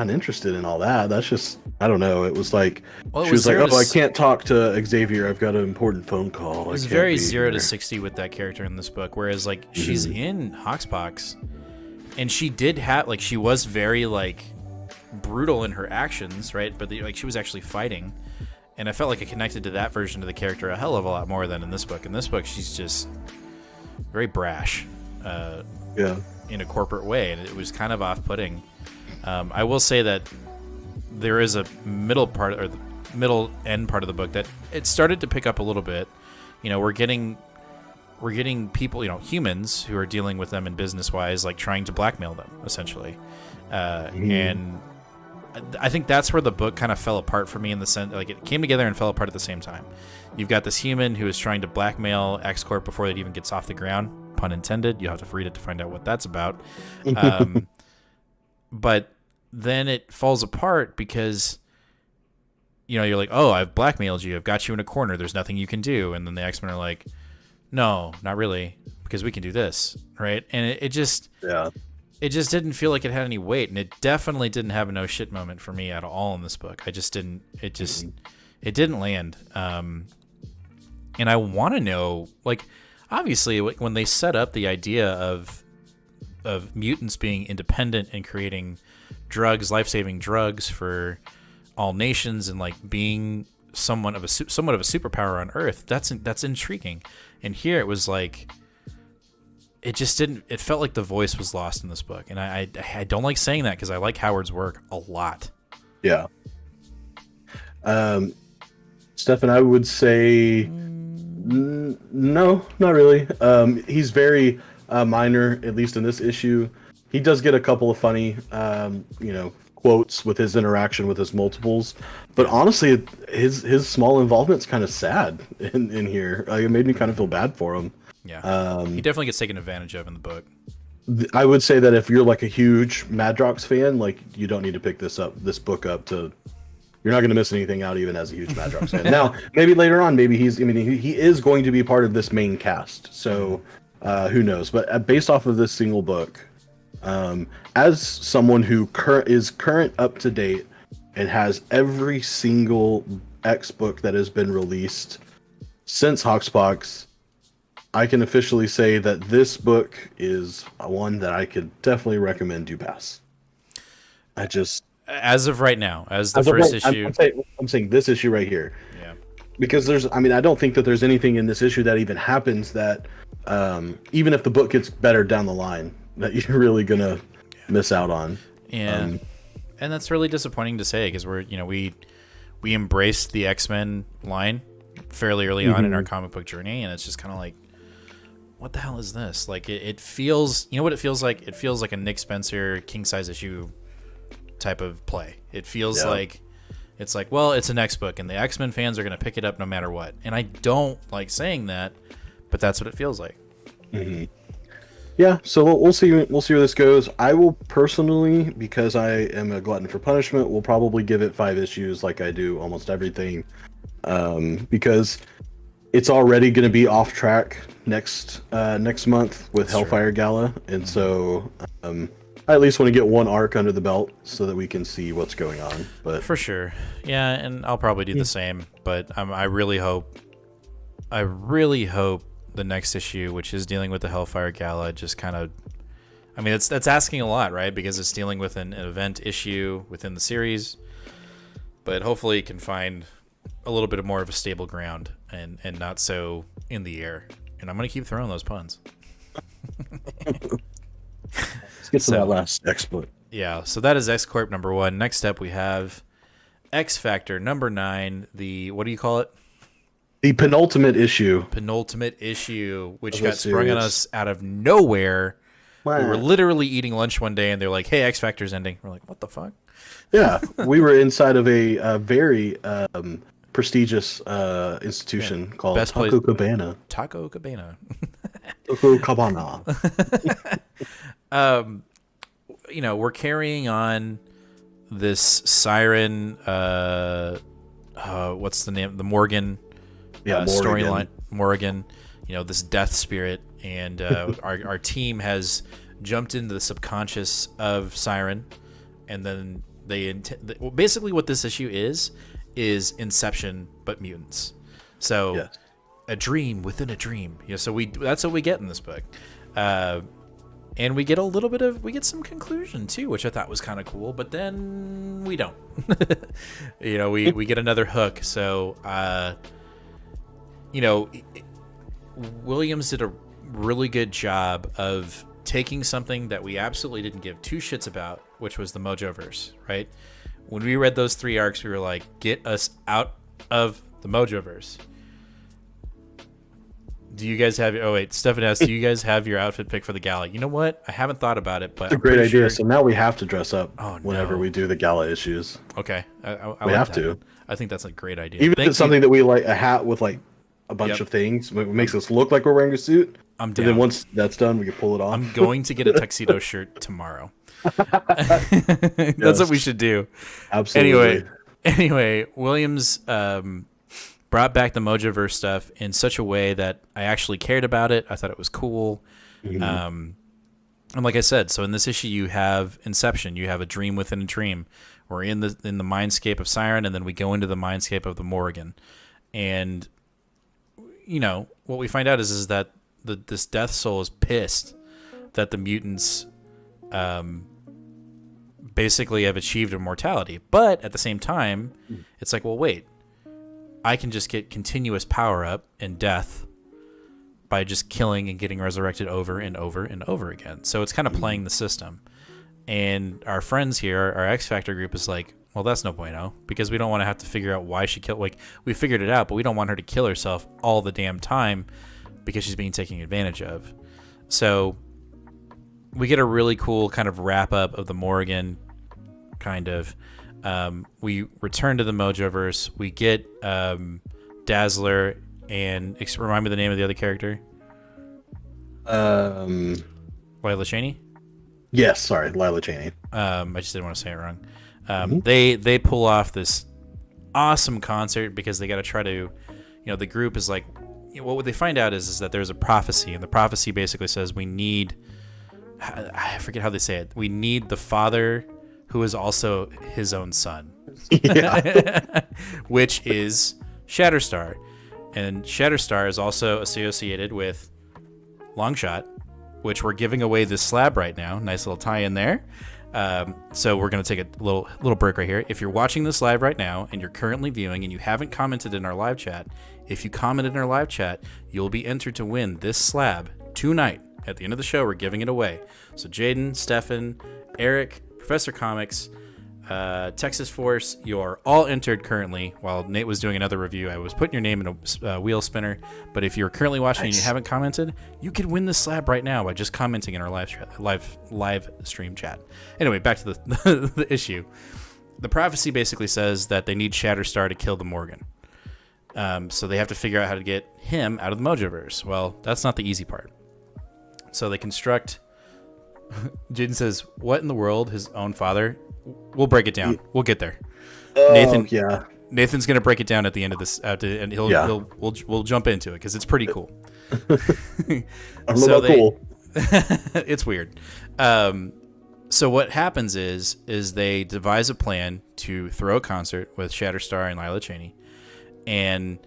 interested in all that. That's just, I don't know. It was like, she was like, oh, I can't talk to Xavier. I've got an important phone call. It was very 0 to 60 with that character in this book. Whereas she's in Hoxpox, and she did have she was very brutal in her actions, right? But she was actually fighting. And I felt like I connected to that version of the character a hell of a lot more than in this book. In this book, she's just very brash, in a corporate way, and it was kind of off-putting. I will say that there is a middle end part of the book that it started to pick up a little bit. We're getting people, humans who are dealing with them in business-wise, trying to blackmail them, essentially, and I think that's where the book kind of fell apart for me, in the sense it came together and fell apart at the same time. You've got this human who is trying to blackmail X-Corp before it even gets off the ground, pun intended. You'll have to read it to find out what that's about. But then it falls apart because you're like, oh, I've blackmailed you, I've got you in a corner, there's nothing you can do. And then the X-Men are like, no, not really, because we can do this, right? And it just didn't feel like it had any weight, and it definitely didn't have a no shit moment for me at all in this book. It didn't land. And I want to know, obviously, when they set up the idea of mutants being independent and creating drugs, life-saving drugs for all nations, and being somewhat of a superpower on Earth, that's intriguing. And here it was it just didn't. It felt like the voice was lost in this book, and I don't like saying that because I like Howard's work a lot. Yeah. Stefan, I would say no, not really. He's very minor, at least in this issue. He does get a couple of funny, quotes with his interaction with his multiples, but honestly, his small involvement's kind of sad in here. It made me kind of feel bad for him. Yeah, he definitely gets taken advantage of in the book. I would say that if you're a huge Madrox fan, you don't need to pick this book up to. You're not going to miss anything out, even as a huge Madrox fan. Now, maybe later on, he is going to be part of this main cast. So, who knows? But based off of this single book, as someone who is current up to date and has every single X book that has been released since Hoxpox, I can officially say that this book is one that I could definitely recommend you pass. As of right now, as the first issue, I'm saying this issue right here. Yeah. Because I don't think that there's anything in this issue that even happens that, even if the book gets better down the line, that you're really gonna miss out on. And that's really disappointing to say, because we embraced the X-Men line fairly early on in our comic book journey, and it's just kind of what the hell is this? It feels, what it feels like? It feels like a Nick Spencer king size issue type of play. It feels like it's well, it's an X book, and the X-Men fans are going to pick it up no matter what. And I don't like saying that, but that's what it feels like. Mm-hmm. Yeah, so we'll see where this goes. I will personally, because I am a glutton for punishment, will probably give it 5 issues like I do almost everything, because it's already going to be off track next month with Hellfire Gala, and so I at least want to get one arc under the belt so that we can see what's going on. But for sure, yeah, and I'll probably do the same. But I really hope the next issue, which is dealing with the Hellfire Gala, just kind of, that's asking a lot, right? Because it's dealing with an event issue within the series, but hopefully it can find a little bit more of a stable ground and not so in the air. And I'm going to keep throwing those puns. Let's get to that last X book. Yeah, so that is X-Corp number 1. Next up, we have X Factor number 9. The, what do you call it? The penultimate issue. Which Of got the sprung on series. us out of nowhere. We were Wow. literally eating lunch one day, and they're like, "Hey, X Factor's ending." We're like, "What the fuck?" Yeah, we were inside of a very prestigious institution called Best place- Taco Cabana. Taco Cabana. Taco Cabana. You know, we're carrying on this Siren. What's the name? The Morgan. Yeah, Storyline. Morgan. You know, this death spirit, and our team has jumped into the subconscious of Siren, and then basically what this issue is Inception but mutants. So Yes. a dream within a dream. Yeah, so that's what we get in this book. And we get we get some conclusion too, which I thought was kind of cool, but then we don't. You know, we get another hook. So, you know, Williams did a really good job of taking something that we absolutely didn't give two shits about, which was the Mojoverse, right? When we read those 3 arcs, we were like, get us out of the Mojoverse. Do you guys have... Oh, wait. Stefan asked, do you guys have your outfit pick for the gala? You know what? I haven't thought about it, but It's a great idea. So now we have to dress up whenever no. we do the gala issues. Okay. I We like have that. to. I think that's a great idea. Even if Thank it's you. something that we like, a hat with like a bunch Yep. of things, it makes us look like we're wearing a suit. I'm And down. then once that's done, we can pull it off. I'm going to get a tuxedo shirt tomorrow. That's what we should do. Absolutely. Anyway, Williams brought back the Mojoverse stuff in such a way that I actually cared about it. I thought it was cool. And like I said, so in this issue you have Inception. You have a dream within a dream. We're in the mindscape of Siren, and then we go into the mindscape of the Morrigan. And you know what we find out is that this Death Soul is pissed that the mutants basically have achieved immortality, but at the same time, it's like, well, wait, I can just get continuous power up and death by just killing and getting resurrected over and over and over again. So it's kind of playing the system. And our friends here, our X Factor group, is like, well, that's no bueno, because we don't want to have to figure out why she killed. Like, we figured it out, but we don't want her to kill herself all the damn time because she's being taken advantage of. So we get a really cool kind of wrap up of the Morrigan, kind of. We return to the Mojoverse. We get Dazzler and remind me the name of the other character. Lila Cheney. Yes, sorry, Lila Cheney. I just didn't want to say it wrong. They pull off this awesome concert because they got to try to, you know, the group is like, what they find out is that there's a prophecy, and the prophecy basically says we need, I forget how they say it, we need the father who is also his own son, which is Shatterstar. And Shatterstar is also associated with Longshot, which we're giving away this slab right now. Nice little tie in there. So we're going to take a little break right here. If you're watching this live right now and you're currently viewing and you haven't commented in our live chat, if you commented in our live chat, you'll be entered to win this slab tonight. At the end of the show, we're giving it away. So Jaden, Stefan, Eric, Professor Comics, Texas Force, you're all entered currently. While Nate was doing another review, I was putting your name in a wheel spinner. But if you're currently watching and you haven't commented, you could win this slab right now by just commenting in our live stream chat. Anyway, back to the issue. The prophecy basically says that they need Shatterstar to kill the Morgan. So they have to figure out how to get him out of the Mojoverse. Well, that's not the easy part. So they construct... Jaden says, what in the world? His own father? We'll break it down. We'll get there. Oh, yeah. Nathan's gonna break it down at the end of this, and we'll jump into it because it's pretty cool. I don't know about cool. It's weird. So what happens is they devise a plan to throw a concert with Shatterstar and Lila Cheney, and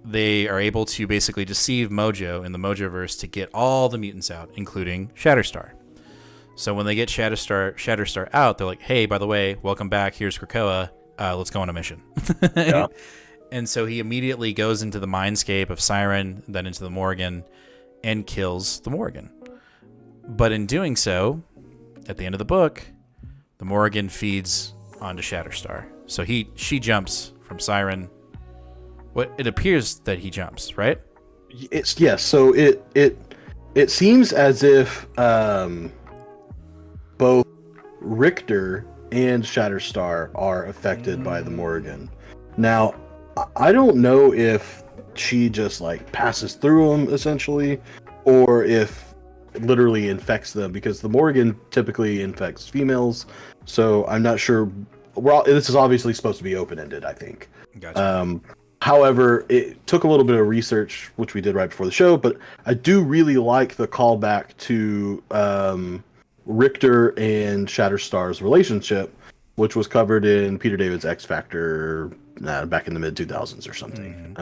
they are able to basically deceive Mojo in the Mojoverse to get all the mutants out, including Shatterstar. So when they get Shatterstar out, they're like, hey, by the way, welcome back. Here's Krakoa. Let's go on a mission. Yeah. And so he immediately goes into the mindscape of Siren, then into the Morrigan, and kills the Morrigan. But in doing so, at the end of the book, the Morrigan feeds onto Shatterstar. So she jumps from Siren What it appears that he jumps, right? It's yes. So it seems as if both Richter and Shatterstar are affected by the Morrigan. Now, I don't know if she just like passes through them essentially, or if it literally infects them, because the Morrigan typically infects females. So I'm not sure. This is obviously supposed to be open-ended, I think. Gotcha. However, it took a little bit of research, which we did right before the show, but I do really like the callback to Richter and Shatterstar's relationship, which was covered in Peter David's X Factor back in the mid-2000s or something.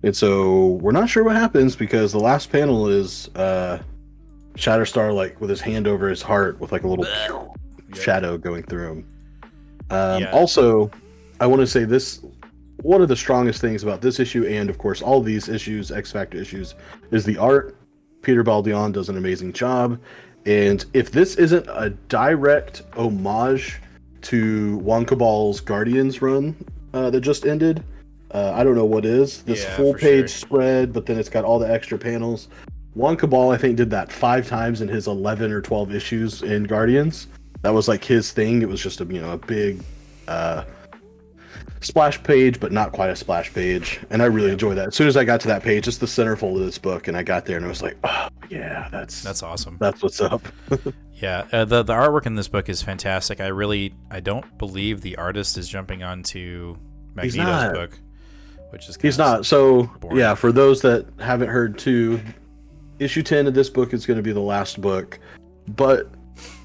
And so we're not sure what happens, because the last panel is Shatterstar like with his hand over his heart with like a little shadow going through him. Also, I want to say this. One of the strongest things about this issue, and of course all these issues, X Factor issues, is the art. Peter Baldion does an amazing job. And if this isn't a direct homage to Juan Cabal's Guardians run that just ended, I don't know what is. This full page spread, but then it's got all the extra panels. Juan Cabal, I think, did that 5 times in his 11 or 12 issues in Guardians. That was like his thing. It was just a big splash page, but not quite a splash page, and I really enjoy that. As soon as I got to that page, it's the centerfold of this book, and I got there and I was like, oh yeah, that's awesome. That's what's up. Yeah, the artwork in this book is fantastic. I don't believe the artist is jumping onto Magneto's book, which is he's not. So boring. Yeah, for those that haven't heard too, issue 10 of this book is going to be the last book, but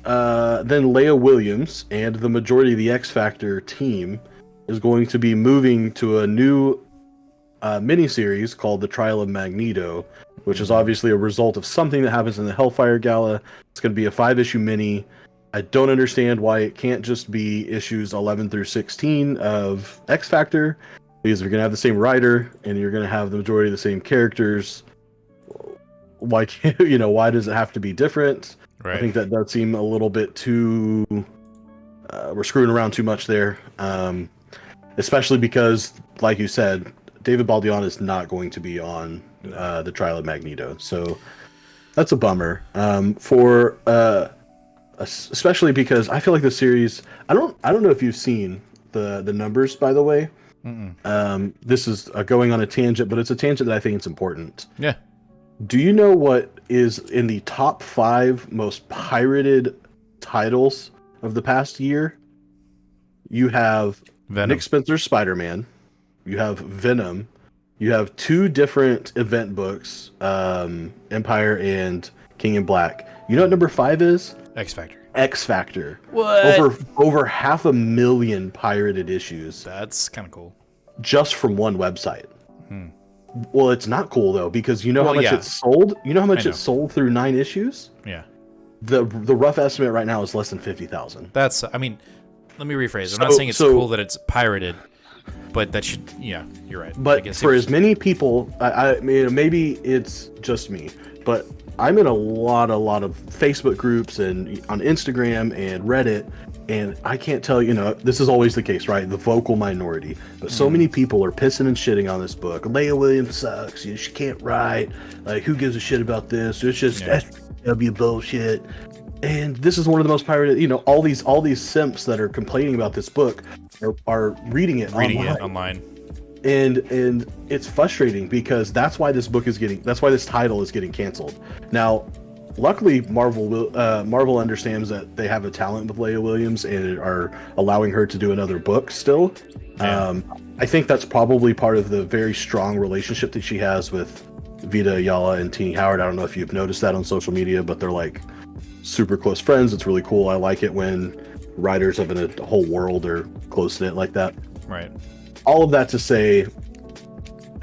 then Leah Williams and the majority of the X Factor team is going to be moving to a new miniseries called The Trial of Magneto, which is obviously a result of something that happens in the Hellfire Gala. It's going to be a 5-issue mini. I don't understand why it can't just be issues 11 through 16 of X Factor, because you're going to have the same writer and you're going to have the majority of the same characters. Why can't, why does it have to be different? Right. I think that does seem a little bit too... we're screwing around too much there. Especially because, like you said, David Baldion is not going to be on the Trial of Magneto, so that's a bummer. Especially because I feel like the series. I don't know if you've seen the numbers, by the way. This is going on a tangent, but it's a tangent that I think it's important. Yeah. Do you know what is in the top 5 most pirated titles of the past year? You have Venom. Nick Spencer's Spider-Man. You have Venom. You have 2 different event books, Empire and King in Black. You know what number 5 is? X Factor. X Factor. What? Over 500,000 pirated issues. That's kind of cool. Just from one website. Well, it's not cool though, because how much it sold. You know how much it sold through 9 issues? Yeah. The rough estimate right now is less than 50,000. Let me rephrase. I'm not saying it's cool that it's pirated, but that should. Yeah, you're right. But for as many people, I mean, maybe it's just me, but I'm in a lot of Facebook groups and on Instagram and Reddit, and I can't tell this is always the case, right? The vocal minority, but so many people are pissing and shitting on this book. Leah Williams sucks. She can't write. Like, who gives a shit about this? It's just SW bullshit. And this is one of the most pirated. All these simps that are complaining about this book are reading it online. And it's frustrating, because that's why this title is getting canceled. Now, luckily, Marvel understands that they have a talent with Leah Williams and are allowing her to do another book still. Yeah. I think that's probably part of the very strong relationship that she has with Vita Ayala and Tini Howard. I don't know if you've noticed that on social media, but they're like super close friends. It's really cool. I like it when writers of a whole world are close knit like that. Right. All of that to say,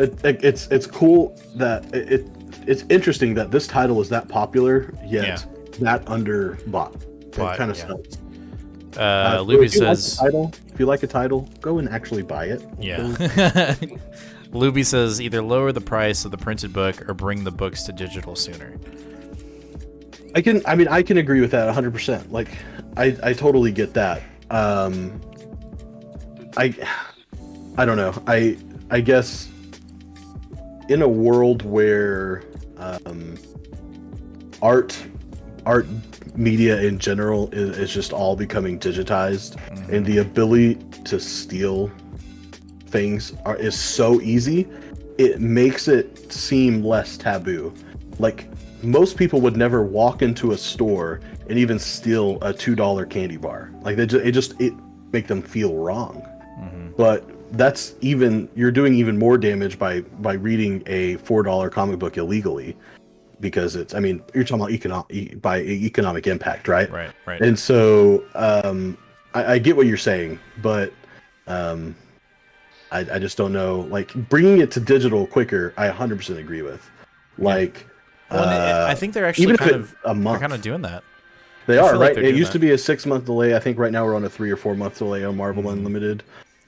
it's cool that it's interesting that this title is that popular, yet that underbought. It kind of sucks. Luby says, if you like a title, go and actually buy it. Yeah. Luby says either lower the price of the printed book or bring the books to digital sooner. I can agree with that 100%. Like, I totally get that. I don't know. I I guess in a world where art media in general is just all becoming digitized, and the ability to steal things is so easy, it makes it seem less taboo. Like, most people would never walk into a store and even steal a $2 candy bar. Like, it make them feel wrong. But you're doing even more damage by reading a $4 comic book illegally, because you're talking about economic impact, right? Right. And so I get what you're saying, but I just don't know. Like, bringing it to digital quicker, I 100% agree with. Like, I think they're actually even kind if of a month. they're kind of doing that. They I are, feel like right? they're It doing used to that. be a 6-month delay. I think right now we're on a 3 or 4 month delay on Marvel Unlimited.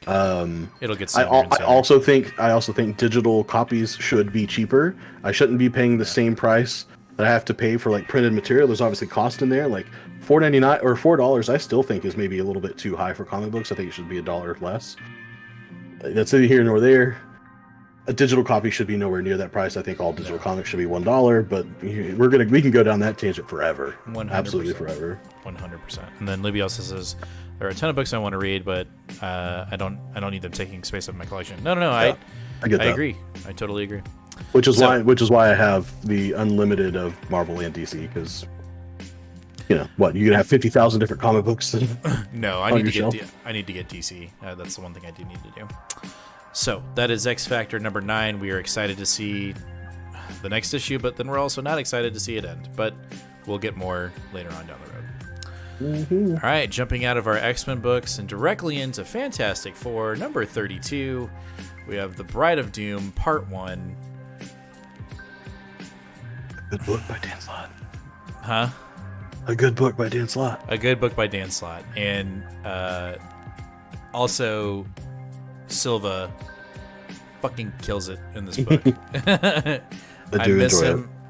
It'll get I sooner and sooner. also think digital copies should be cheaper. I shouldn't be paying the same price that I have to pay for like printed material. There's obviously cost in there. Like $4.99 or $4, I still think is maybe a little bit too high for comic books. I think it should be $1 less. That's neither here nor there. A digital copy should be nowhere near that price. I think all digital comics should be $1, but we can go down that tangent forever. 100%. Absolutely forever. 100%. And then Libby also says, there are a ton of books I want to read, but I don't need them taking space up in my collection. No. I get that. agree. I totally agree. Which is why I have the unlimited of Marvel and DC, because you can have 50,000 different comic books. No, I need to get DC. That's the one thing I do need to do. So that is X Factor number 9. We are excited to see the next issue, but then we're also not excited to see it end. But we'll get more later on down the road. All right, jumping out of our X-Men books and directly into Fantastic Four number 32, we have The Bride of Doom Part 1. Good book by Dan Slott. Huh? A good book by Dan Slott. A good book by Dan Slott. And also Silva fucking kills it in this book.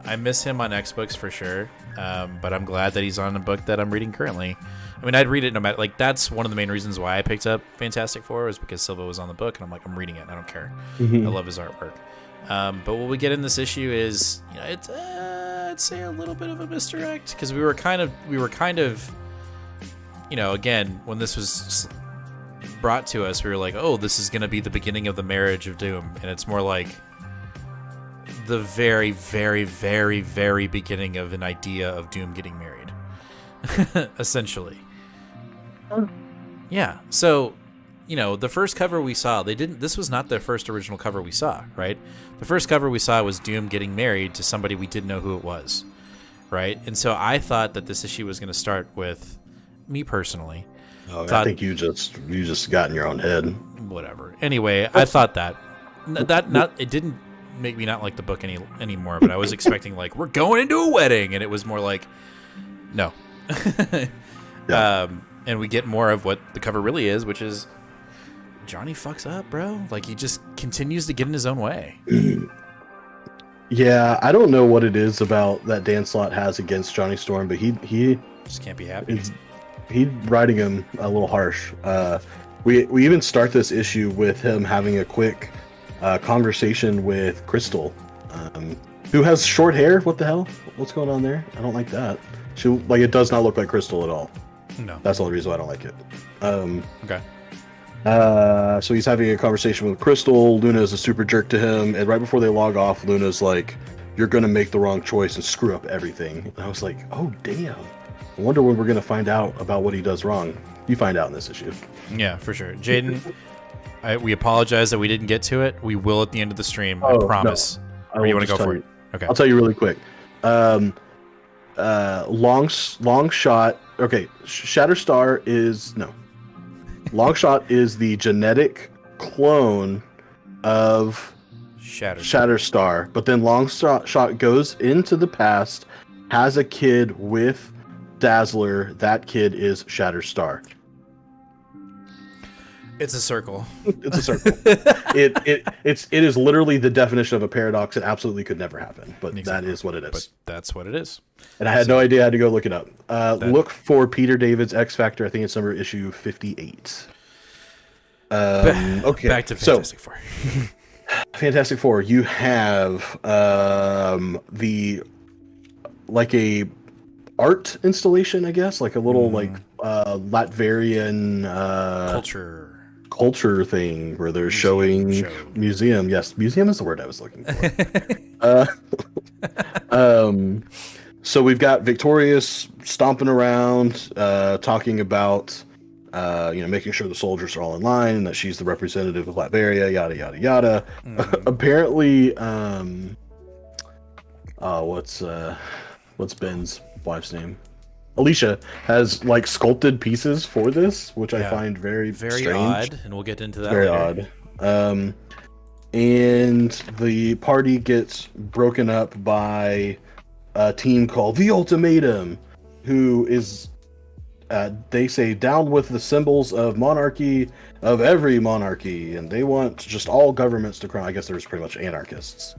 I miss him on Xbooks for sure, but I'm glad that he's on a book that I'm reading currently. I mean, I'd read it no matter. Like, that's one of the main reasons why I picked up Fantastic Four, was because Silva was on the book, and I'm like, I'm reading it. I don't care. I love his artwork. But what we get in this issue is, it's I'd say a little bit of a misdirect, because we were kind of, again, when this was brought to us, we were like, oh, this is going to be the beginning of the marriage of Doom, and it's more like the very, very, very, very beginning of an idea of Doom getting married, essentially. Yeah. So, the first cover we saw, this was not the first original cover we saw, right? The first cover we saw was Doom getting married to somebody we didn't know who it was, right? And so I thought that this issue was going to start with, me personally, I think you just got in your own head. Whatever. Anyway, I thought that it didn't make me not like the book anymore, but I was expecting, like, we're going into a wedding, and it was more like, no. Yeah. And we get more of what the cover really is, which is Johnny fucks up, bro. Like, he just continues to get in his own way. Yeah, I don't know what it is about that Dan Slott has against Johnny Storm, but he just can't be happy. He's writing him a little harsh. We even start this issue with him having a quick conversation with Crystal, who has short hair. What the hell? What's going on there? I don't like that. It does not look like Crystal at all. No. That's the only reason why I don't like it. Okay. So he's having a conversation with Crystal. Luna is a super jerk to him, and right before they log off, Luna's like, "You're gonna make the wrong choice and screw up everything." And I was like, "Oh damn! I wonder when we're gonna find out about what he does wrong." You find out in this issue. Yeah, for sure. Jaden, we apologize that we didn't get to it. We will at the end of the stream. I promise. No, or you want to go for it? Okay. I'll tell you really quick. Long shot. Okay, Shatterstar is no. Longshot is the genetic clone of Shatterstar, but then Longshot goes into the past, has a kid with Dazzler. That kid is Shatterstar. It's a circle. It's a circle. It is literally the definition of a paradox. It absolutely could never happen, but that is what it is. But that's what it is. And I had no idea. I had to go look it up. Look for Peter David's X Factor. I think it's issue 58. Okay. Back to Fantastic Four. Fantastic Four, you have the like a art installation, I guess, like a little like Latvian culture thing where they're showing museum. Yes, museum is the word I was looking for. So we've got Victorious stomping around, talking about making sure the soldiers are all in line, and that she's the representative of Latveria, yada yada yada. Apparently, what's Ben's wife's name? Alicia has like sculpted pieces for this, which I find very strange. Odd, and we'll get into that. Very later. odd. And the party gets broken up by a team called the Ultimatum, who is, they say, down with the symbols of monarchy, of every monarchy, and they want just all governments to crown. I guess there's pretty much anarchists.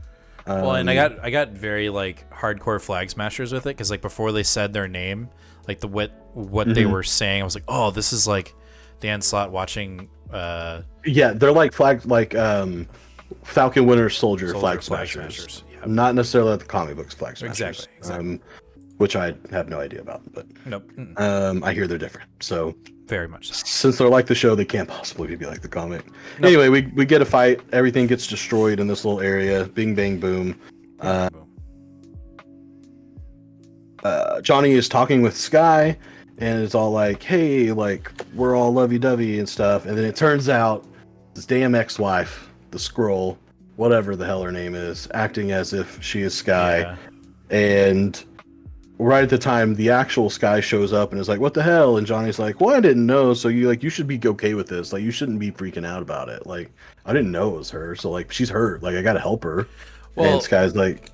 Well, and I got very like hardcore flag smashers with it, because like before they said their name, like what they were saying, I was like, oh, this is like Dan Slott watching. Yeah, they're like Falcon Winter Soldier flag smashers. Yeah. Not necessarily like the comic books flag smashers. Exactly. Which I have no idea about, but nope. I hear they're different. So very much so. Since they're like the show, they can't possibly be like the comic. Nope. Anyway, we get a fight. Everything gets destroyed in this little area. Bing, bang, boom. Johnny is talking with Sky, and it's all like, hey, like, we're all lovey-dovey and stuff. And then it turns out this damn ex-wife, the Skrull, whatever the hell her name is, acting as if she is Sky. Yeah. And right at the time, the actual Sky shows up and is like, what the hell? And Johnny's like, well, I didn't know. So you should be okay with this. Like, you shouldn't be freaking out about it. Like, I didn't know it was her. So like, she's hurt. Like, I got to help her. Well, and Sky's like,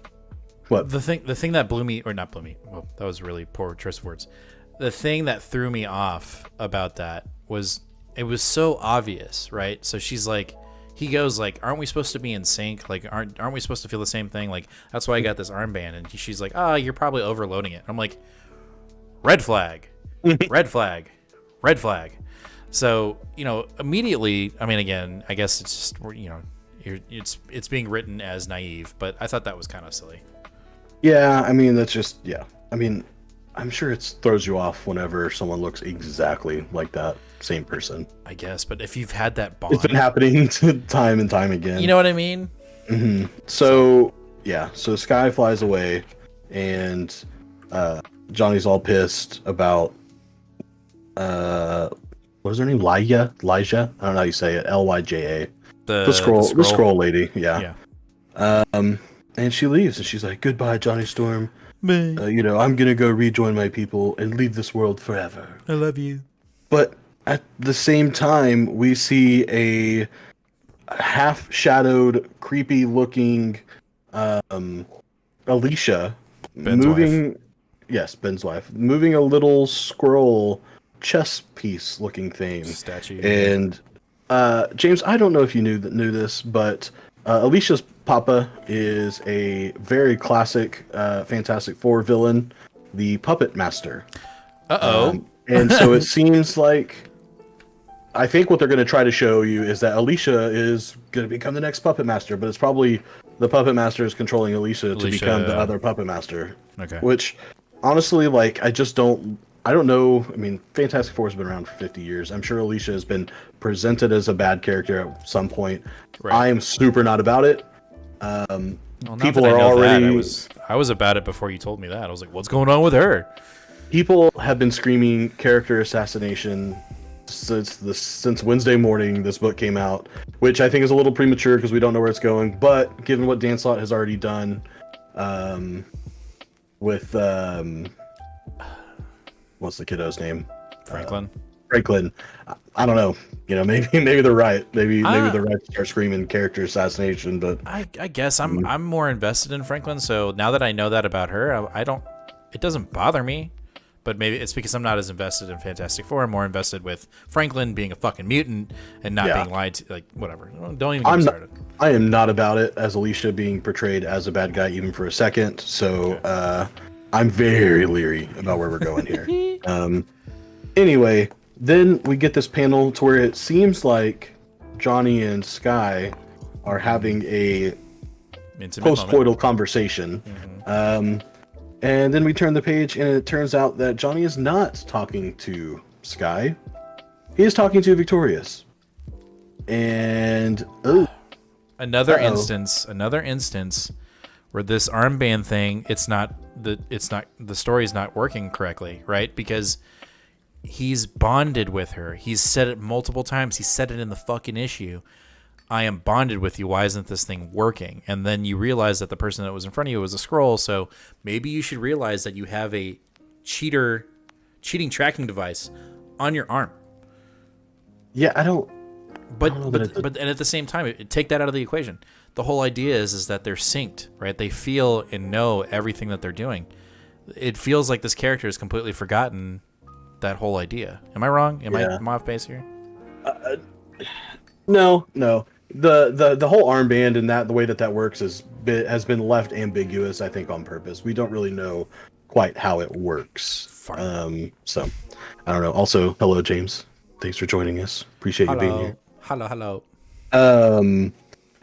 what? The thing that blew me, or not blew me. Well, that was really poor choice of words. The thing that threw me off about that was it was so obvious, right? So she's like, he goes like, aren't we supposed to be in sync? Like, aren't we supposed to feel the same thing? Like, that's why I got this armband. And she's like, you're probably overloading it. I'm like, red flag, red flag, red flag. So, immediately, I mean, again, I guess it's just, it's being written as naive, but I thought that was kind of silly. Yeah, I mean, that's just, yeah. I mean, I'm sure it throws you off whenever someone looks exactly like that same person. I guess, but if you've had that bond, it's been happening time and time again. You know what I mean? Mm-hmm. So Sky flies away, and Johnny's all pissed about what was her name? Lyja? I don't know how you say it. Lyja. The Skrull lady. Yeah. And she leaves, and she's like, "Goodbye, Johnny Storm. I'm gonna go rejoin my people and leave this world forever. I love you." But at the same time, we see a half-shadowed, creepy-looking Alicia Ben's wife. Yes, Ben's wife, moving a little Skrull chess piece-looking thing. Statue. And James, I don't know if you knew this, but Alicia's papa is a very classic Fantastic Four villain, the Puppet Master. And so it seems like, I think what they're going to try to show you is that Alicia is going to become the next Puppet Master, but it's probably the Puppet Master is controlling Alicia to become the other Puppet Master. Okay. Which, honestly, like, I don't know. I mean, Fantastic Four has been around for 50 years. I'm sure Alicia has been presented as a bad character at some point. Right. I am super not about it. People are already. I was about it before you told me that. I was like, "What's going on with her?" People have been screaming character assassination since Wednesday morning. This book came out, which I think is a little premature because we don't know where it's going. But given what Dan Slott has already done, with what's the kiddo's name? Franklin. Franklin. I don't know. Maybe they're right. Maybe they're right to start screaming character assassination. But I guess I'm more invested in Franklin. So now that I know that about her, it doesn't bother me. But maybe it's because I'm not as invested in Fantastic Four. I'm more invested with Franklin being a fucking mutant and not being lied to. Like, whatever. Don't even get me started. I am not about it as Alicia being portrayed as a bad guy even for a second. So I'm very leery about where we're going here. Anyway, then we get this panel to where it seems like Johnny and Sky are having a Intimate moment. post-coital conversation. And then we turn the page, and it turns out that Johnny is not talking to Sky. He is talking to Victorious. And Another Uh-oh. instance where this armband thing, the story's not working correctly, right? Because he's bonded with her. He's said it multiple times. He said it in the fucking issue. I am bonded with you. Why isn't this thing working? And then you realize that the person that was in front of you was a scroll. So maybe you should realize that you have a cheating tracking device on your arm. yeah, I don't. But know that but and at the same time, take that out of the equation. The whole idea is that they're synced, right? They feel and know everything that they're doing. It feels like this character has completely forgotten that whole idea. Am I wrong? Am I off base here? No. The whole armband and the way that works has been left ambiguous, I think, on purpose. We don't really know quite how it works. So I don't know. Also, hello, James. Thanks for joining us. Appreciate you being here. Hello.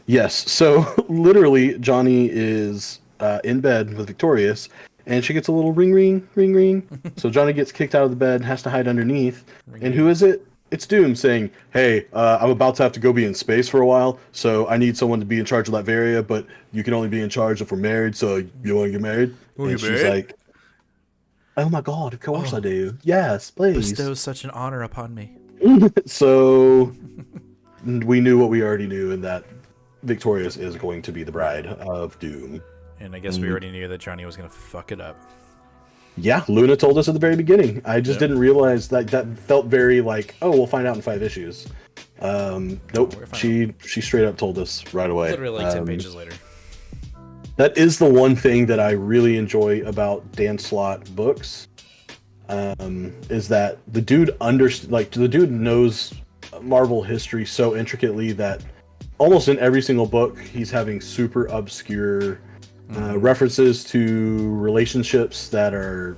Yes. So literally, Johnny is in bed with Victorious, and she gets a little ring. So Johnny gets kicked out of the bed, has to hide underneath. And who is it? It's Doom saying, "Hey, I'm about to have to go be in space for a while, so I need someone to be in charge of Latveria, but you can only be in charge if we're married. So you want to get married?" And she's like, "Oh my God, of course I do. Yes, please." Bestows such an honor upon me. So we knew what we already knew, and that Victorious is going to be the bride of Doom. And I guess we already knew that Johnny was going to fuck it up. Yeah, Luna told us at the very beginning. I just didn't realize that felt very like, oh, we'll find out in 5 issues. Nope, she straight up told us right away. Literally like 10 pages later. That is the one thing that I really enjoy about Dan Slott books, is that the dude the dude knows Marvel history so intricately that almost in every single book he's having super obscure references to relationships that are,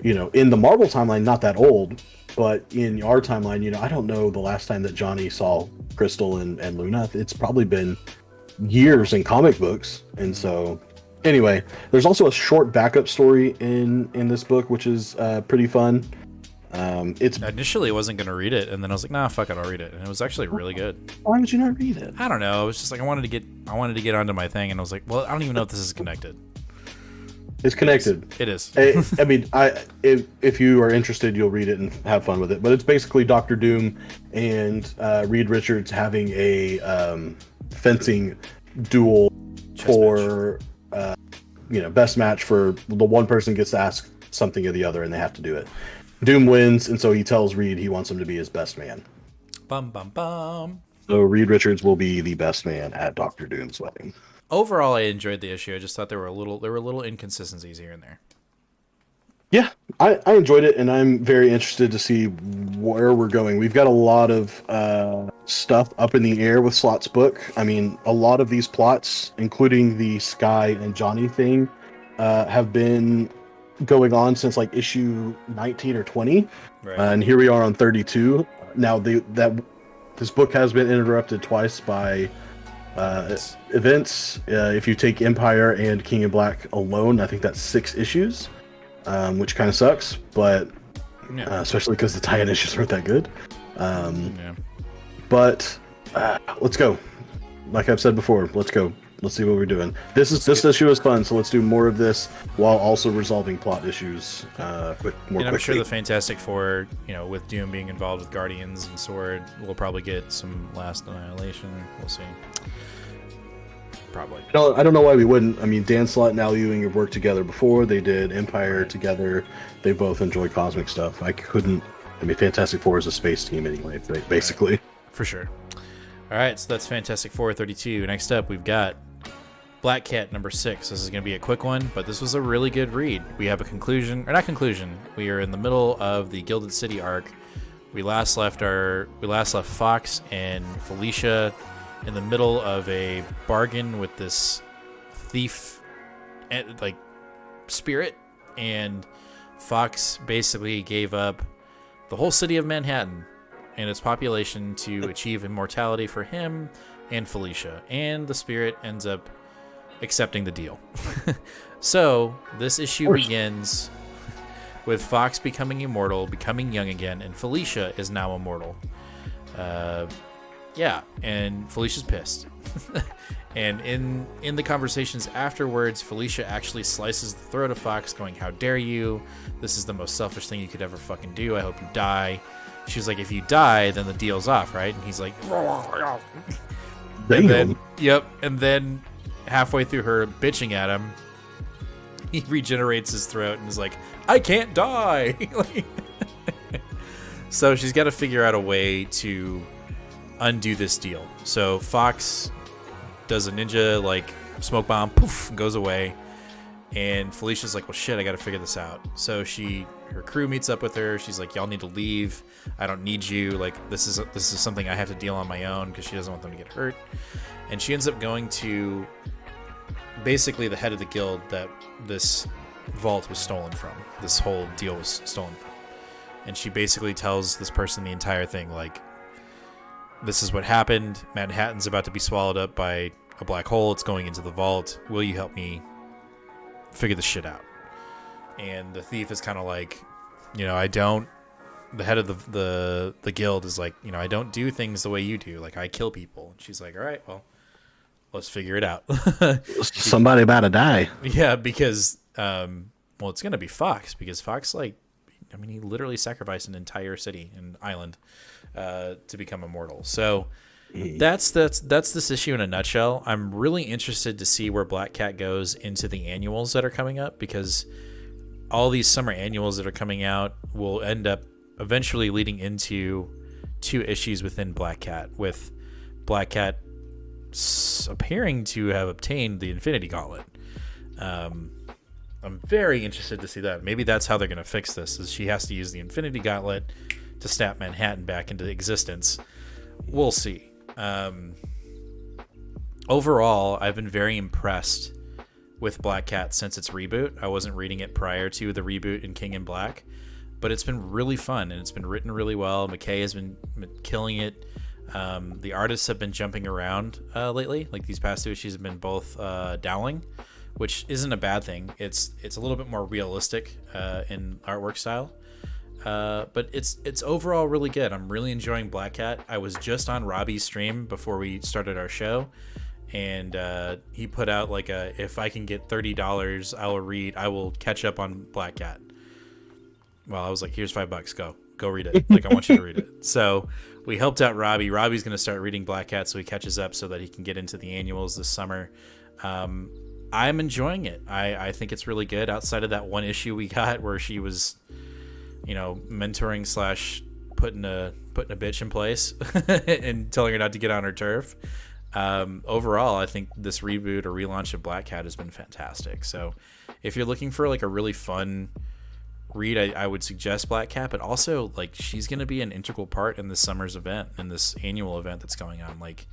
in the Marvel timeline not that old, but in our timeline, I don't know the last time that Johnny saw Crystal and Luna. It's probably been years in comic books. And so anyway, there's also a short backup story in this book, which is pretty fun. Initially, I wasn't going to read it, and then I was like, nah, fuck it, I'll read it. And it was actually really good. Why would you not read it? I don't know. It was just like I wanted to get onto my thing, and I was like, well, I don't even know if this is connected. It's connected. It is. I mean, if you are interested, you'll read it and have fun with it. But it's basically Doctor Doom and Reed Richards having a fencing duel for best match for the one person gets to ask something of the other, and they have to do it. Doom wins, and so he tells Reed he wants him to be his best man. Bum bum bum. So Reed Richards will be the best man at Doctor Doom's wedding. Overall, I enjoyed the issue. I just thought there were little inconsistencies here and there. Yeah, I enjoyed it, and I'm very interested to see where we're going. We've got a lot of stuff up in the air with Slott's book. I mean, a lot of these plots, including the Sky and Johnny thing, have been going on since like issue 19 or 20, right. And here we are on 32. Now this book has been interrupted twice by events. If you take Empire and King in Black alone, I think that's 6 issues, which kind of sucks, but especially because the tie-in issues aren't that good. But let's go. Like I've said before, let's go. Let's see what we're doing. This issue is fun, so let's do more of this while also resolving plot issues more quickly. I'm sure the Fantastic Four, with Doom being involved with Guardians and Sword, we'll probably get some Last Annihilation. We'll see. Probably. No, I don't know why we wouldn't. I mean, Dan Slott and Al Ewing have worked together before. They did Empire together. They both enjoy cosmic stuff. Fantastic Four is a space team anyway, basically. Right. For sure. All right, so that's Fantastic Four 32. Next up, we've got Black Cat number 6. This is going to be a quick one, but this was a really good read. We have a conclusion, or not conclusion. We are in the middle of the Gilded City arc. We last left Fox and Felicia in the middle of a bargain with this thief, spirit, and Fox basically gave up the whole city of Manhattan and its population to achieve immortality for him and Felicia, and the spirit ends up accepting the deal. So this issue begins with Fox becoming immortal, becoming young again, and Felicia is now immortal. Yeah, and Felicia's pissed. And in the conversations afterwards, Felicia actually slices the throat of Fox, going, "How dare you? This is the most selfish thing you could ever fucking do. I hope you die." She's like, "If you die, then the deal's off, right?" And he's like, Damn. and then, yep. And then halfway through her bitching at him, he regenerates his throat and is like, "I can't die." So she's got to figure out a way to undo this deal. So Fox does a ninja like smoke bomb, poof, goes away, and Felicia's like, "Well, shit, I got to figure this out." So her crew meets up with her. She's like, "Y'all need to leave. I don't need you. Like, this is something I have to deal on my own," because she doesn't want them to get hurt. And she ends up going to basically the head of the guild that this vault was stolen from. This whole deal was stolen from. And she basically tells this person the entire thing, like, "This is what happened. Manhattan's about to be swallowed up by a black hole. It's going into the vault. Will you help me figure this shit out?" And the thief is kind of like, "I don't." The head of the guild is like, "I don't do things the way you do. Like, I kill people." And she's like, "All right, well, let's figure it out." Somebody about to die. Yeah, because it's gonna be Fox, because Fox, he literally sacrificed an entire city and island to become immortal. So that's this issue in a nutshell. I'm really interested to see where Black Cat goes into the annuals that are coming up, because all these summer annuals that are coming out will end up eventually leading into 2 issues within Black Cat, with Black Cat appearing to have obtained the Infinity Gauntlet. I'm very interested to see that. Maybe that's how they're going to fix this, is she has to use the Infinity Gauntlet to snap Manhattan back into existence. We'll see. Overall, I've been very impressed with Black Cat since its reboot. I wasn't reading it prior to the reboot in King in Black, but it's been really fun, and it's been written really well. McKay has been killing it. The artists have been jumping around lately. Like, these past 2 issues have been both Dowling, which isn't a bad thing. It's a little bit more realistic in artwork style, but it's overall really good. I'm really enjoying Black Cat. I was just on Robbie's stream before we started our show, and he put out like if I can get $30, I will catch up on Black Cat. Well, I was like, "Here's $5, go read it. Like, I want you to read it." So we helped out Robbie. Robbie's going to start reading Black Cat so he catches up, so that he can get into the annuals this summer. I'm enjoying it. I think it's really good. Outside of that one issue we got where she was, mentoring / putting a bitch in place and telling her not to get on her turf. Overall, I think this reboot or relaunch of Black Cat has been fantastic. So if you're looking for like a really fun read, I would suggest Black Cat, but also, like, she's going to be an integral part in this summer's event, in this annual event that's going on. Like,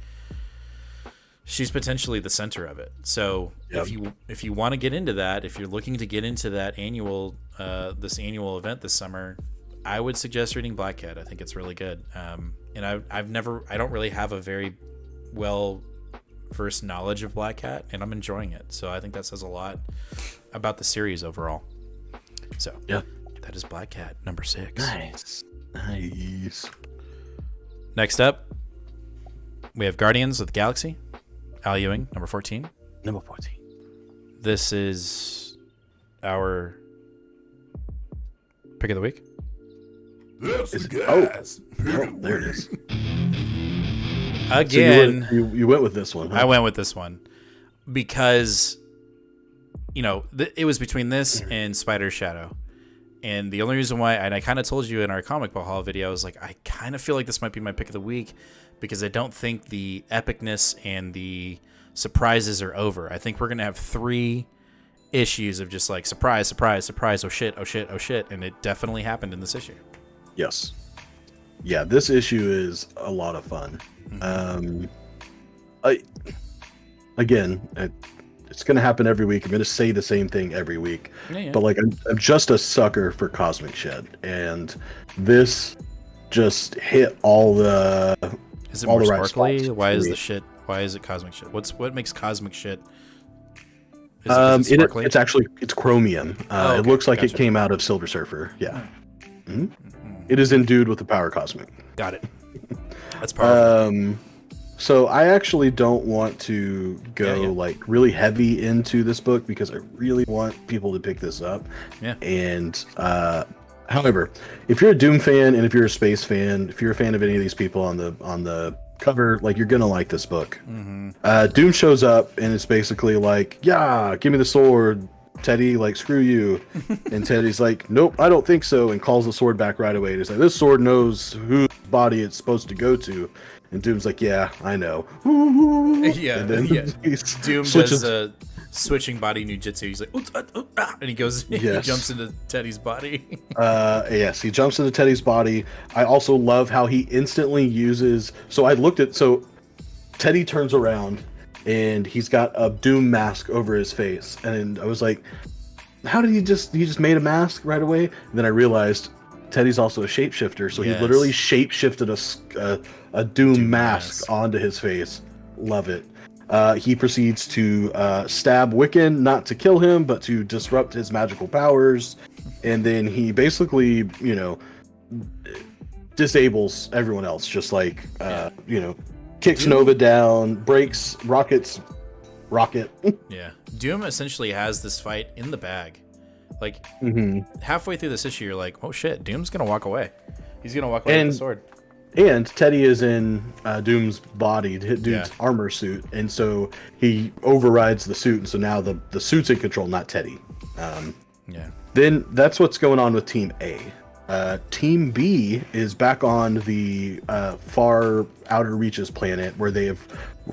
she's potentially the center of it. So Yep. if you want to get into that, if you're looking to get into that annual event this summer, I would suggest reading Black Cat. I think it's really good. And I don't really have a very well versed knowledge of Black Cat, and I'm enjoying it. So I think that says a lot about the series overall. So yeah, that is Black Cat number 6. Nice. Next up, we have Guardians of the Galaxy, Al Ewing, number 14. Number 14. This is our pick of the week. There it is. Again, so you went with this one. Huh? I went with this one because, it was between this and Spider's Shadow. And the only reason why, and I kind of told you in our Comic Book Haul video, I was like, I kind of feel like this might be my pick of the week because I don't think the epicness and the surprises are over. I think we're going to have 3 issues of just like surprise, surprise, surprise, oh shit, oh shit, oh shit. And it definitely happened in this issue. Yes. Yeah, this issue is a lot of fun. It's going to happen every week. I'm going to say the same thing every week. Yeah. But like, I'm just a sucker for Cosmic Shed, and this just hit all the Is it all more the right sparkly? spots Why for is me. the shit? Why is it cosmic shit? What makes cosmic shit? Is it 'cause it's sparkly? It's actually chromium. Oh, It okay, looks like gotcha. it came out of Silver Surfer. Yeah. It is endued with the power cosmic. Got it. That's powerful. So I actually don't want to go Yeah. like really heavy into this book because I really want people to pick this up. Yeah. And however, if you're a Doom fan and if you're a Space fan, if you're a fan of any of these people on the cover, like you're gonna like this book. Doom shows up and it's basically like, yeah, give me the sword, Teddy, like screw you. And Teddy's like, nope, I don't think so, and calls the sword back right away. And he's like, this sword knows whose body it's supposed to go to. And Doom's like, yeah, I know. Yeah, And then yeah. he Doom switches- does switching body ninjutsu. He's like, and he goes, he Yes. jumps into Teddy's body. Yes, he jumps into Teddy's body. I also love how he instantly uses. So Teddy turns around and he's got a Doom mask over his face, and I was like, how did he just made a mask right away? And then I realized Teddy's also a shapeshifter, so Yes. he literally shapeshifted a Doom mask mask. onto his face. Love it. He proceeds to stab Wiccan, not to kill him, but to disrupt his magical powers. And then he basically, disables everyone else, just like, kicks Nova down, breaks Rocket. Yeah. Doom essentially has this fight in the bag. Like, halfway through this issue, you're like, oh shit, Doom's going to walk away. He's going to walk away with the sword. And Teddy is in Doom's body, Doom's Yeah. armor suit, and so he overrides the suit, and so now the suit's in control, not Teddy. Yeah. Then that's what's going on with Team A. Team B is back on the far outer reaches planet where they have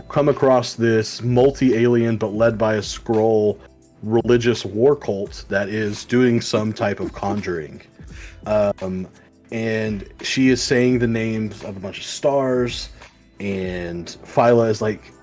come across this multi-alien but led by a Skrull religious war cult that is doing some type of conjuring. And she is saying the names of a bunch of stars, and Phyla is like,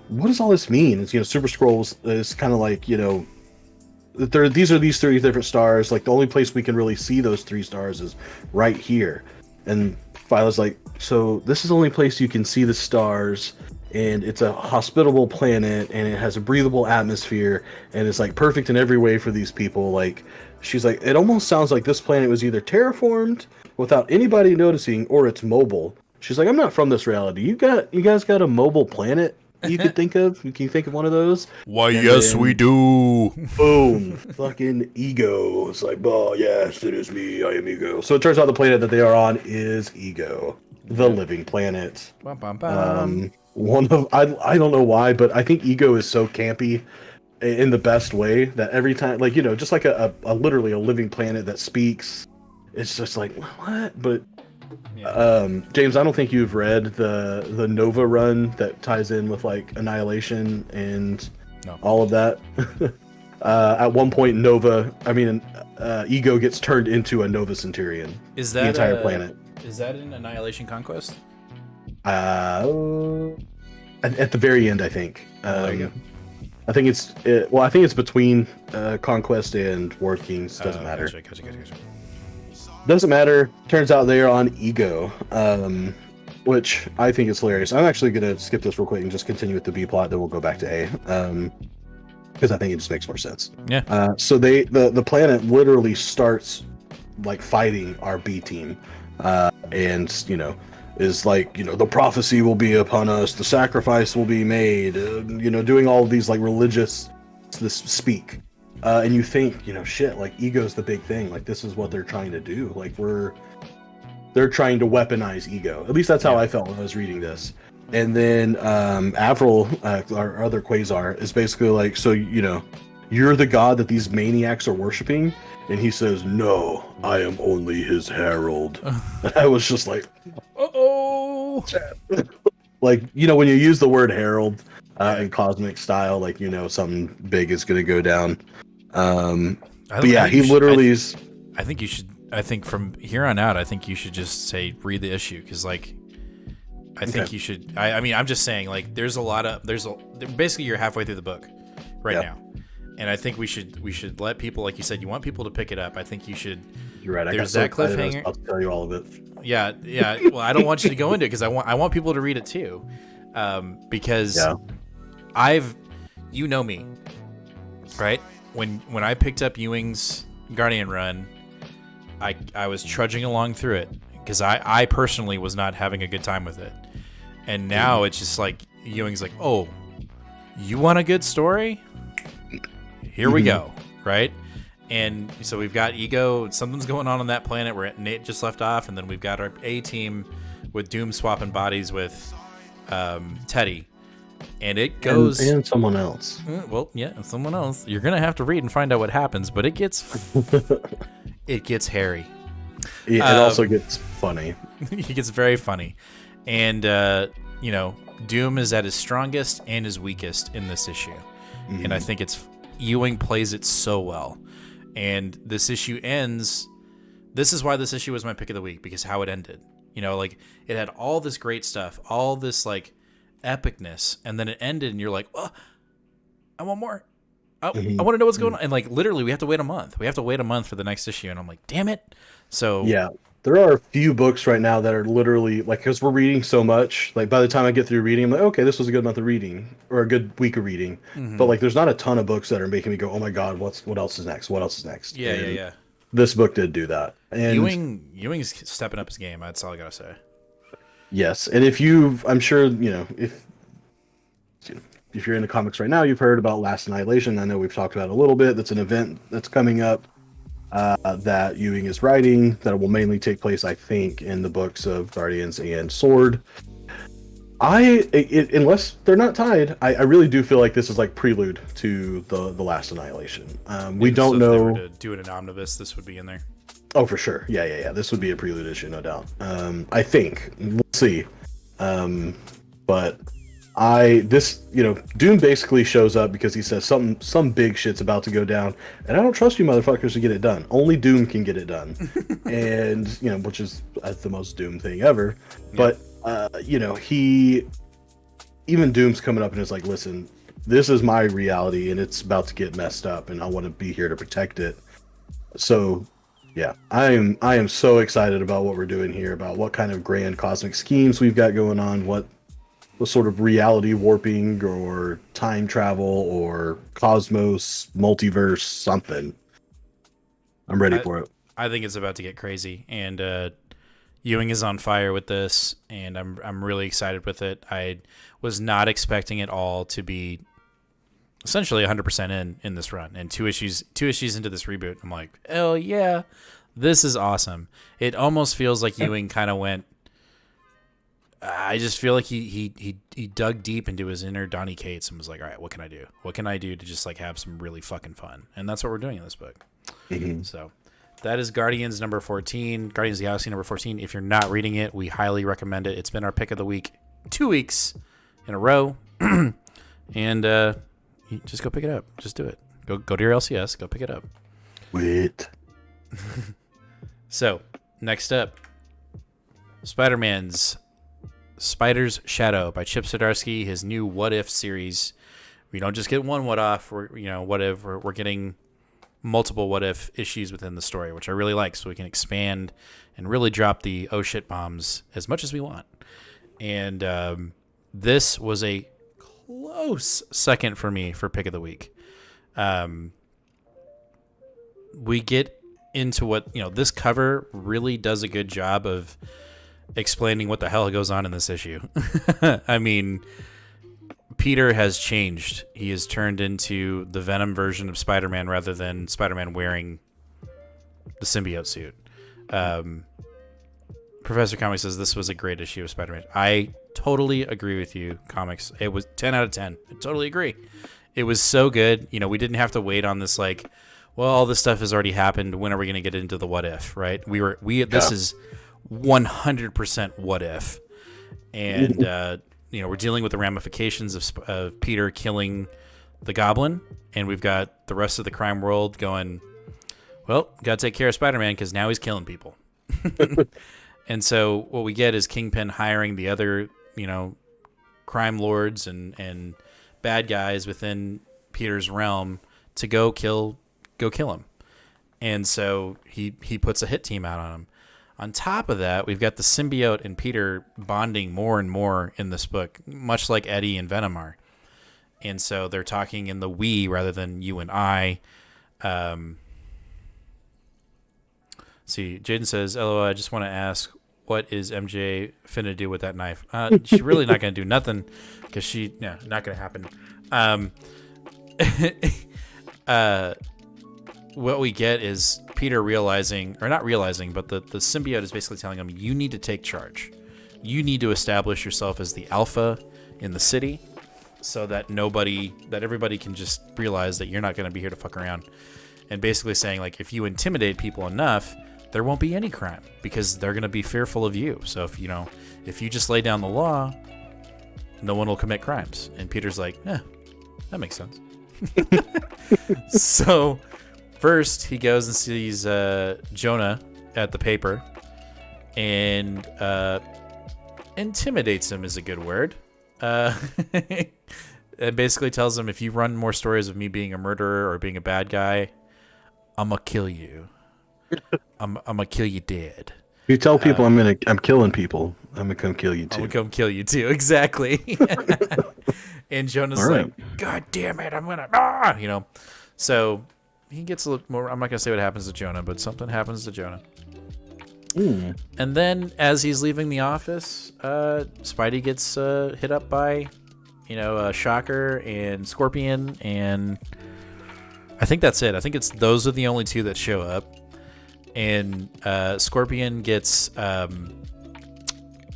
what does all this mean? It's, Super Skrulls is kind of like, these are these 3 different stars. Like, the only place we can really see those 3 stars is right here. And Phyla's like, so this is the only place you can see the stars, and it's a hospitable planet, and it has a breathable atmosphere, and it's like perfect in every way for these people. Like, she's like, it almost sounds like this planet was either terraformed without anybody noticing, or it's mobile. She's like, I'm not from this reality. You guys got a mobile planet you could think of? Can you think of one of those? Why, And yes, then- we do. Boom. Fucking Ego. It's like, oh, yes, it is me. I am Ego. So it turns out the planet that they are on is Ego, the living planet. Bum, bum, bum. I don't know why, but I think Ego is so campy in the best way that every time, like, just like a literally a living planet that speaks, it's just like, what? But James, I don't think you've read the Nova run that ties in with like Annihilation and all of that. At one point, Ego gets turned into a Nova Centurion. Is that the entire planet? Is that in Annihilation Conquest? At the very end, I think. There you go. I think it's between Conquest and War of Kings. Doesn't matter. Gotcha. Doesn't matter. Turns out they are on Ego, which I think is hilarious. I'm actually going to skip this real quick and just continue with the B plot, then we'll go back to A, because I think it just makes more sense. Yeah. So the planet literally starts like fighting our B team, and is like, the prophecy will be upon us, the sacrifice will be made, doing all of these like religious speak. And you think, shit, like Ego's the big thing. Like, this is what they're trying to do. Like, they're trying to weaponize Ego. At least that's how I felt when I was reading this. And then Avril, our other Quasar, is basically like, so, you're the god that these maniacs are worshiping? And he says, no, I am only his herald. I was just like, Uh-oh. like, when you use the word herald in cosmic style, like, something big is going to go down. But yeah, he literally is. I think you should. I think from here on out, I think you should just say read the issue, because like, I think you should. I mean, I'm just saying, like, basically you're halfway through the book right now, and I think we should let people, like you said, you want people to pick it up. I think you should You're right. There's that cliffhanger. I'll tell you all of it. Yeah. Well, I don't want you to go into it because I want people to read it too, because you know me, right? When I picked up Ewing's Guardian run, I was trudging along through it because I personally was not having a good time with it, and now it's just like Ewing's like, oh, you want a good story? Here we go, right? And so we've got Ego. Something's going on that planet where Nate just left off, and then we've got our A team with Doom swapping bodies with Teddy, and it goes and someone else. Well, yeah, and someone else. You're gonna have to read and find out what happens, but it gets hairy. It also gets funny. It gets very funny, and Doom is at his strongest and his weakest in this issue, and I think Ewing plays it so well. And this issue ends. This is why this issue was my pick of the week, because how it ended. Like it had all this great stuff, all this like epicness, and then it ended, and you're like, oh, I want more. I want to know what's going on. And like literally, we have to wait a month. We have to wait a month for the next issue, and I'm like, damn it. So yeah, there are a few books right now that are literally like, because we're reading so much. Like by the time I get through reading, I'm like, okay, this was a good month of reading or a good week of reading. But like, there's not a ton of books that are making me go, oh my god, what else is next? What else is next? Yeah. This book did do that. And Ewing's stepping up his game. That's all I gotta say. Yes, and I'm sure if you're in the comics right now, you've heard about Last Annihilation. I know we've talked about it a little bit. That's an event that's coming up that Ewing is writing that will mainly take place, I think, in the books of Guardians and Sword. Unless they're not tied, I really do feel like this is like prelude to the Last Annihilation. We don't know. If they were to do it in omnibus, this would be in there. Oh, for sure. Yeah. This would be a prelude issue, no doubt. I think we'll see. But Doom basically shows up because he says some big shit's about to go down, and I don't trust you motherfuckers to get it done. Only Doom can get it done, and which is the most Doom thing ever. Yeah. But even Doom's coming up and is like, listen, this is my reality, and it's about to get messed up, and I want to be here to protect it. So, yeah, I am so excited about what we're doing here, about what kind of grand cosmic schemes we've got going on, what sort of reality warping or time travel or cosmos, multiverse, something. I'm ready for it. I think it's about to get crazy, and Ewing is on fire with this, and I'm really excited with it. I was not expecting it all to be essentially 100% in this run, and two issues into this reboot, I'm like, hell yeah, this is awesome. It almost feels like Ewing kind of went. I just feel like he dug deep into his inner Donny Cates and was like, all right, what can I do? What can I do to just like have some really fucking fun? And that's what we're doing in this book. So that is Guardians number 14, Guardians of the Galaxy number 14. If you're not reading it, we highly recommend it. It's been our pick of the week 2 weeks in a row. And just go pick it up. Just do it. Go to your LCS. Go pick it up. Wait. So next up, Spider's Shadow by Chip Zdarsky, his new What If series. We don't just get one What If. We're getting multiple What If issues within the story, which I really like, so we can expand and really drop the oh shit bombs as much as we want. And this was a close second for me for pick of the week. We get into what this cover really does a good job of explaining what the hell goes on in this issue. I mean, Peter has changed. He has turned into the Venom version of Spider-Man rather than Spider-Man wearing the symbiote suit. Professor Comics says this was a great issue of Spider-Man. I totally agree with you, Comics. It was 10 out of 10. I totally agree. It was so good. We didn't have to wait on this like, well, all this stuff has already happened. When are we going to get into the what if, right? This is 100% what if, and we're dealing with the ramifications of Peter killing the Goblin, and we've got the rest of the crime world going, well, gotta take care of Spider-Man because now he's killing people. And so what we get is Kingpin hiring the other crime lords and bad guys within Peter's realm to go kill him. And so he puts a hit team out on him. On top of that, we've got the symbiote and Peter bonding more and more in this book, much like Eddie and Venom are. And so they're talking in the we rather than you and I. See, Jaden says, LOL, I just want to ask, what is MJ finna do with that knife? She's really not going to do nothing because not going to happen. What we get is Peter realizing, or not realizing, but the symbiote is basically telling him, you need to take charge. You need to establish yourself as the alpha in the city so that everybody can just realize that you're not going to be here to fuck around. And basically saying, like, if you intimidate people enough, there won't be any crime because they're going to be fearful of you. So if you just lay down the law, no one will commit crimes. And Peter's like, that makes sense. So first he goes and sees Jonah at the paper and intimidates him is a good word. And basically tells him, if you run more stories of me being a murderer or being a bad guy, I'm gonna kill you. I'm gonna kill you dead. You tell people I'm killing people, I'm gonna come kill you too. I'm gonna come kill you too. Exactly. And Jonah's like, God damn it, I'm gonna So he gets a little more. I'm not gonna say what happens to Jonah, but something happens to Jonah. And then as he's leaving the office, Spidey gets hit up by Shocker and Scorpion, and I think that's it. I think those are the only two that show up. And Scorpion gets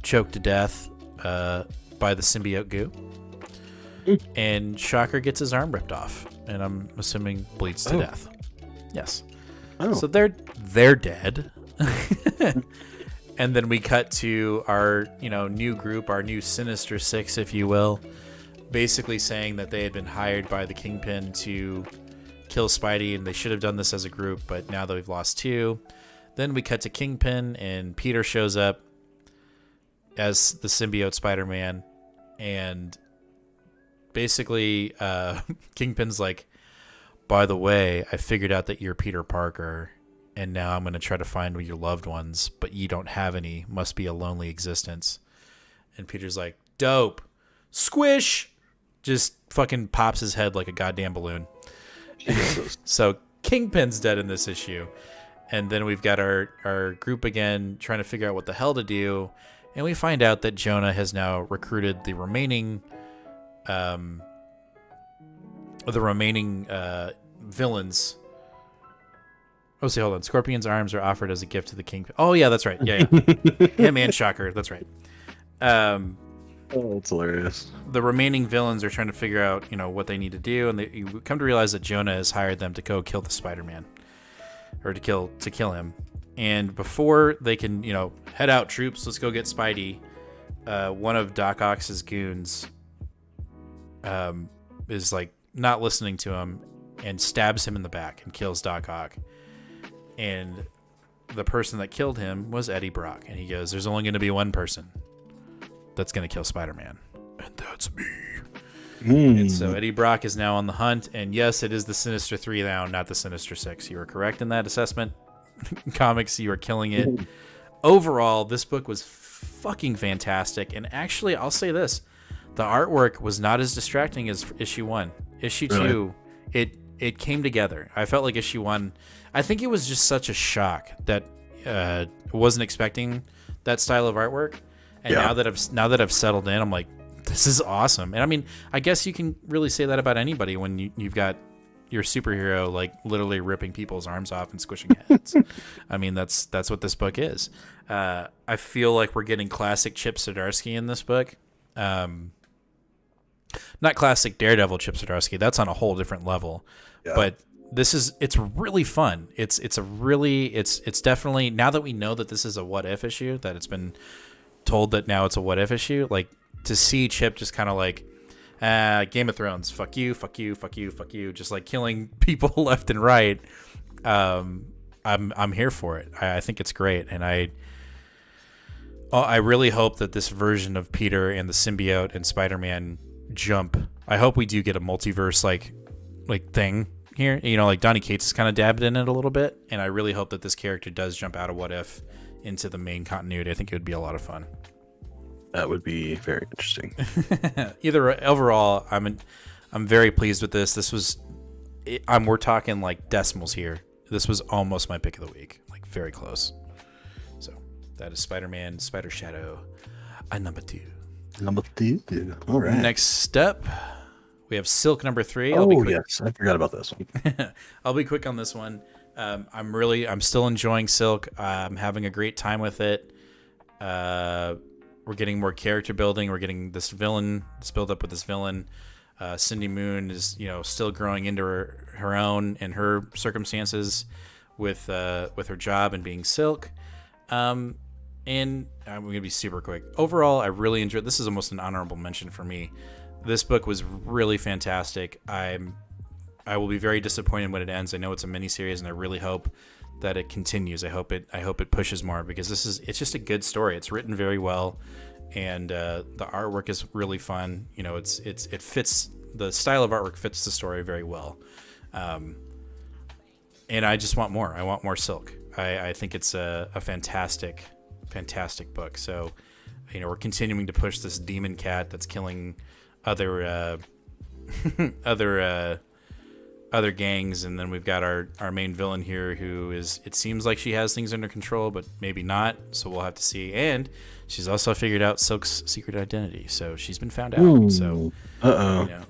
choked to death by the symbiote goo. And Shocker gets his arm ripped off, and I'm assuming bleeds to death. Yes. So they're dead. And then we cut to our new group, our new Sinister Six, if you will, basically saying that they had been hired by the Kingpin to kill Spidey, and they should have done this as a group, but now that we've lost two. Then we cut to Kingpin, and Peter shows up as the symbiote Spider-Man, and basically Kingpin's like, by the way, I figured out that you're Peter Parker, and now I'm going to try to find your loved ones, but you don't have any. Must be a lonely existence. And Peter's like, dope. Squish! Just fucking pops his head like a goddamn balloon. So Kingpin's dead in this issue. And then we've got our group again trying to figure out what the hell to do. And we find out that Jonah has now recruited the remaining villains. Oh, see, hold on. Scorpion's arms are offered as a gift to the Kingpin. Oh, yeah, that's right. Yeah. Him and Shocker. That's right. Oh, it's hilarious. The remaining villains are trying to figure out, what they need to do, and you come to realize that Jonah has hired them to go kill the Spider-Man, or to kill him. And before they can, head out, troops, let's go get Spidey. One of Doc Ock's goons is like not listening to him and stabs him in the back and kills Doc Ock. And the person that killed him was Eddie Brock, and he goes, "There's only going to be one person that's going to kill Spider-Man, and that's me." And so Eddie Brock is now on the hunt, and yes, it is the Sinister 3 now, not the Sinister 6. You were correct in that assessment. Comics, you are killing it. Overall, this book was fucking fantastic, and actually, I'll say this. The artwork was not as distracting as issue 1. Issue 2, it came together. I felt like issue 1, I think it was just such a shock that wasn't expecting that style of artwork. And now that I've settled in, I'm like, this is awesome. And I mean, I guess you can really say that about anybody when you've got your superhero like literally ripping people's arms off and squishing heads. I mean, that's what this book is. I feel like we're getting classic Chip Zdarsky in this book. Not classic Daredevil Chip Zdarsky. That's on a whole different level. Yeah. But it's really fun. It's definitely, now that we know that this is a what if issue, that it's been told that now it's a what if issue, like to see Chip just kind of like Game of Thrones, fuck you, fuck you, fuck you, fuck you, just like killing people left and right. I'm here for it. I think it's great, and I really hope that this version of Peter and the symbiote and Spider-Man jump, I hope we do get a multiverse like thing here. You know, like Donny Cates has kind of dabbed in it a little bit, and I really hope that this character does jump out of What If into the main continuity. I think it would be a lot of fun. That would be very interesting. Overall, I'm very pleased with this. We're talking like decimals here. This was almost my pick of the week, like very close. So that is Spider-Man, Spider Shadow, number 2. Number 2. All right. Next step, we have Silk number 3. Yes, I forgot about this one. I'll be quick on this one. I'm still enjoying Silk. I'm having a great time with it. We're getting more character building. We're getting this villain, this build up with this villain. Cindy Moon is, still growing into her own and her circumstances with her job and being Silk. And I'm going to be super quick. Overall, I really enjoyed. This is almost an honorable mention for me. This book was really fantastic. I will be very disappointed when it ends. I know it's a miniseries, and I really hope that it continues. I hope it pushes more, because it's just a good story. It's written very well, and the artwork is really fun. It fits, the style of artwork fits the story very well. And I just want more. I want more Silk. I think it's a fantastic book. So, we're continuing to push this demon cat that's killing other other gangs, and then we've got our main villain here, who is, it seems like she has things under control, but maybe not, so we'll have to see. And she's also figured out Silk's secret identity, so she's been found out. Ooh. So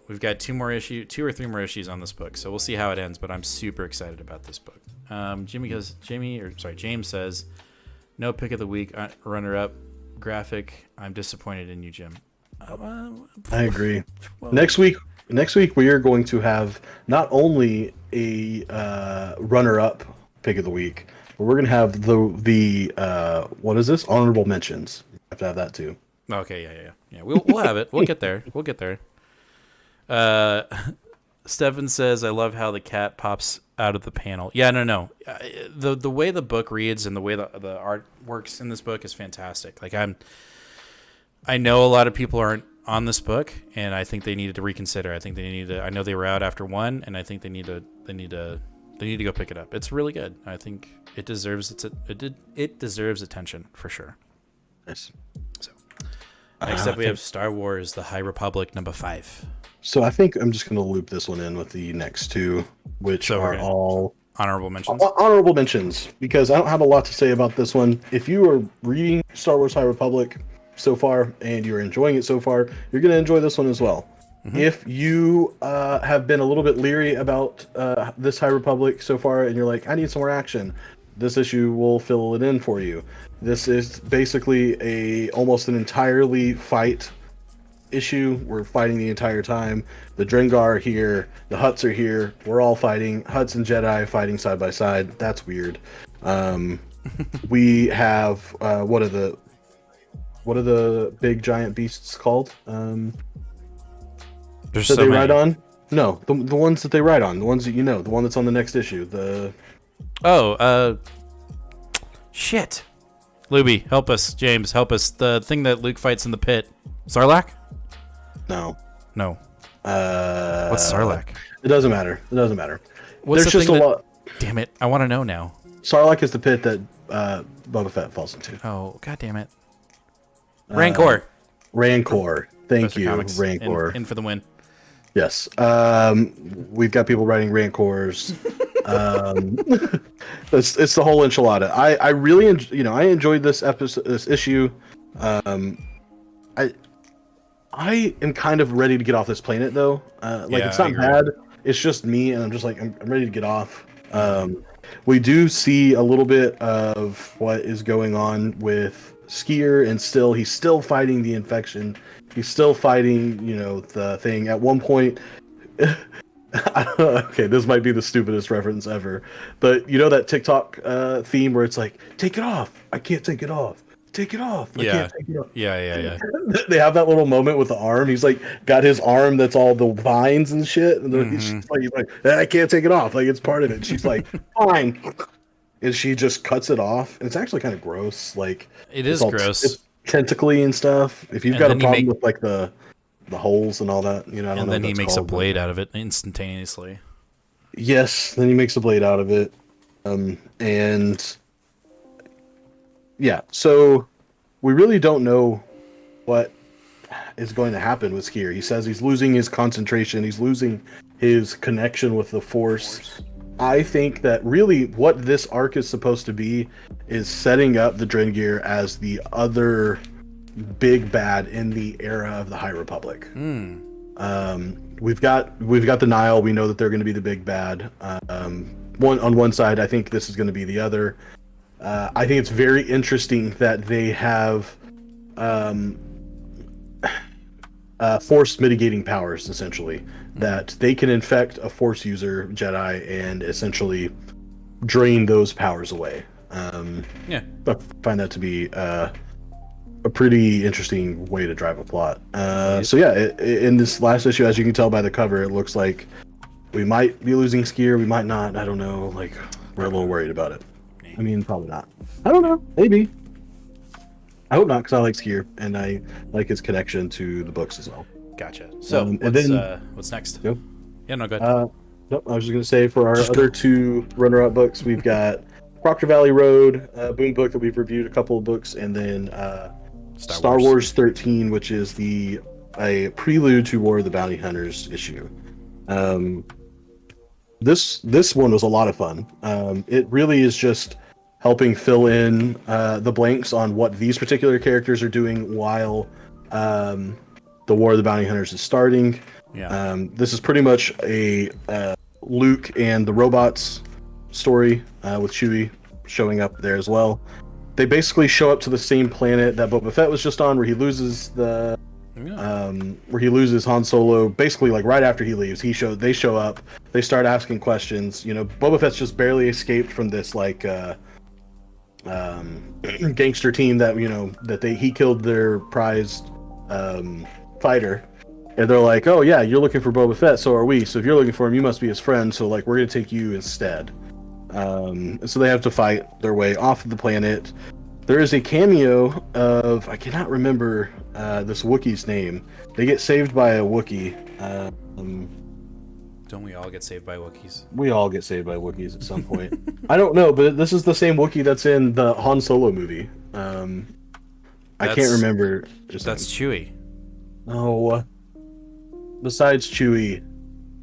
we've got 2 or 3 more issues on this book, so we'll see how it ends, but I'm super excited about this book. James says, no pick of the week, runner-up graphic. I'm disappointed in you, Jim. I agree. Next week we are going to have not only a runner-up pick of the week, but we're going to have the what is this? Honorable mentions. We have to have that too. Okay, yeah. We'll have it. We'll get there. Stefan says, I love how the cat pops out of the panel. Yeah, no. The way the book reads and the way the art works in this book is fantastic. Like, I know a lot of people aren't on this book, and I think they needed to reconsider. I think they need to. I know they were out after 1, and I think they need to go pick it up. It's really good. I think it deserves it deserves attention for sure. Nice. So next up we have Star Wars: The High Republic number 5. So I think I'm just going to loop this one in with the next 2, which are all honorable mentions. Honorable mentions, because I don't have a lot to say about this one. If you are reading Star Wars: High Republic so far and you're enjoying it so far, you're going to enjoy this one as well. Mm-hmm. If you have been a little bit leery about this High Republic so far, and you're like, I need some more action, this issue will fill it in for you. This is basically almost an entirely fight issue. We're fighting the entire time. The Drengar are here, the Hutts are here, we're all fighting. Hutts and Jedi fighting side by side. That's weird. We have what are the big giant beasts called? There's that so they many. ride on? No, the ones that they ride on, the ones that the one that's on the next issue. Shit. Luby, help us. James, help us. The thing that Luke fights in the pit. Sarlacc? No. What's Sarlacc? It doesn't matter. What's There's the just thing a lot. Damn it. I want to know now. Sarlacc is the pit that Boba Fett falls into. Oh, god damn it. Rancor. Rancor. Thank you, Comics. Rancor. In for the win. Yes. We've got people writing Rancors. It's the whole enchilada. I really I enjoyed this issue. I am kind of ready to get off this planet though. It's not bad. It's just me, and I'm just like I'm ready to get off. We do see a little bit of what is going on with Skier, and he's still fighting the infection. He's still fighting, the thing. At one point, okay, this might be the stupidest reference ever, but that TikTok theme where it's like, take it off. I can't take it off. Take it off. I can't take it off. Yeah. They have that little moment with the arm. He's like got his arm that's all the vines and shit. And he's like, I can't take it off. Like it's part of it. She's like, fine. And she just cuts it off. And it's actually kind of gross. Like it is gross. It's tentacly and stuff. If you've got a problem with like the holes and all that, I don't know. And then he makes a blade out of it instantaneously. Yes, then he makes a blade out of it. And yeah, so we really don't know what is going to happen with Skier. He says he's losing his concentration, he's losing his connection with the Force. I think that really what this arc is supposed to be is setting up the Drengir as the other big bad in the era of the High Republic. We've got the Nile. We know that they're going to be the big bad. On one side, I think this is going to be the other. I think it's very interesting that they have force mitigating powers, essentially, that they can infect a Force user, Jedi, and essentially drain those powers away. Yeah, I find that to be a pretty interesting way to drive a plot. So yeah, in this last issue, as you can tell by the cover, it looks like we might be losing Skier, we might not. I don't know. Like, we're a little worried about it. I mean, probably not. I don't know. Maybe. I hope not, because I like Skier and I like his connection to the books as well. gotcha. So what's next? Yep. Yeah, no, go ahead. Nope, I was just going to say, for our other two runner-up books, we've got Proctor Valley Road, Boom Book that we've reviewed a couple of books, and then Star Wars 13, which is a prelude to War of the Bounty Hunters issue. This one was a lot of fun. It really is just helping fill in the blanks on what these particular characters are doing while the War of the Bounty Hunters is starting. Yeah. This is pretty much a Luke and the robots story with Chewie showing up there as well. They basically show up to the same planet that Boba Fett was just on, where he loses Han Solo. Basically, like right after he leaves, they show up. They start asking questions. You know, Boba Fett's just barely escaped from this like gangster team that he killed their prized fighter. And they're like, oh yeah, you're looking for Boba Fett, so are we. So if you're looking for him, you must be his friend. So like, we're gonna take you instead. So they have to fight their way off of the planet. There is a cameo of, I cannot remember this Wookiee's name. They get saved by a Wookiee. Don't we all get saved by Wookiees? We all get saved by Wookiees at some point. I don't know, but this is the same Wookiee that's in the Han Solo movie. I can't remember. That's Chewie. Oh. Besides Chewie.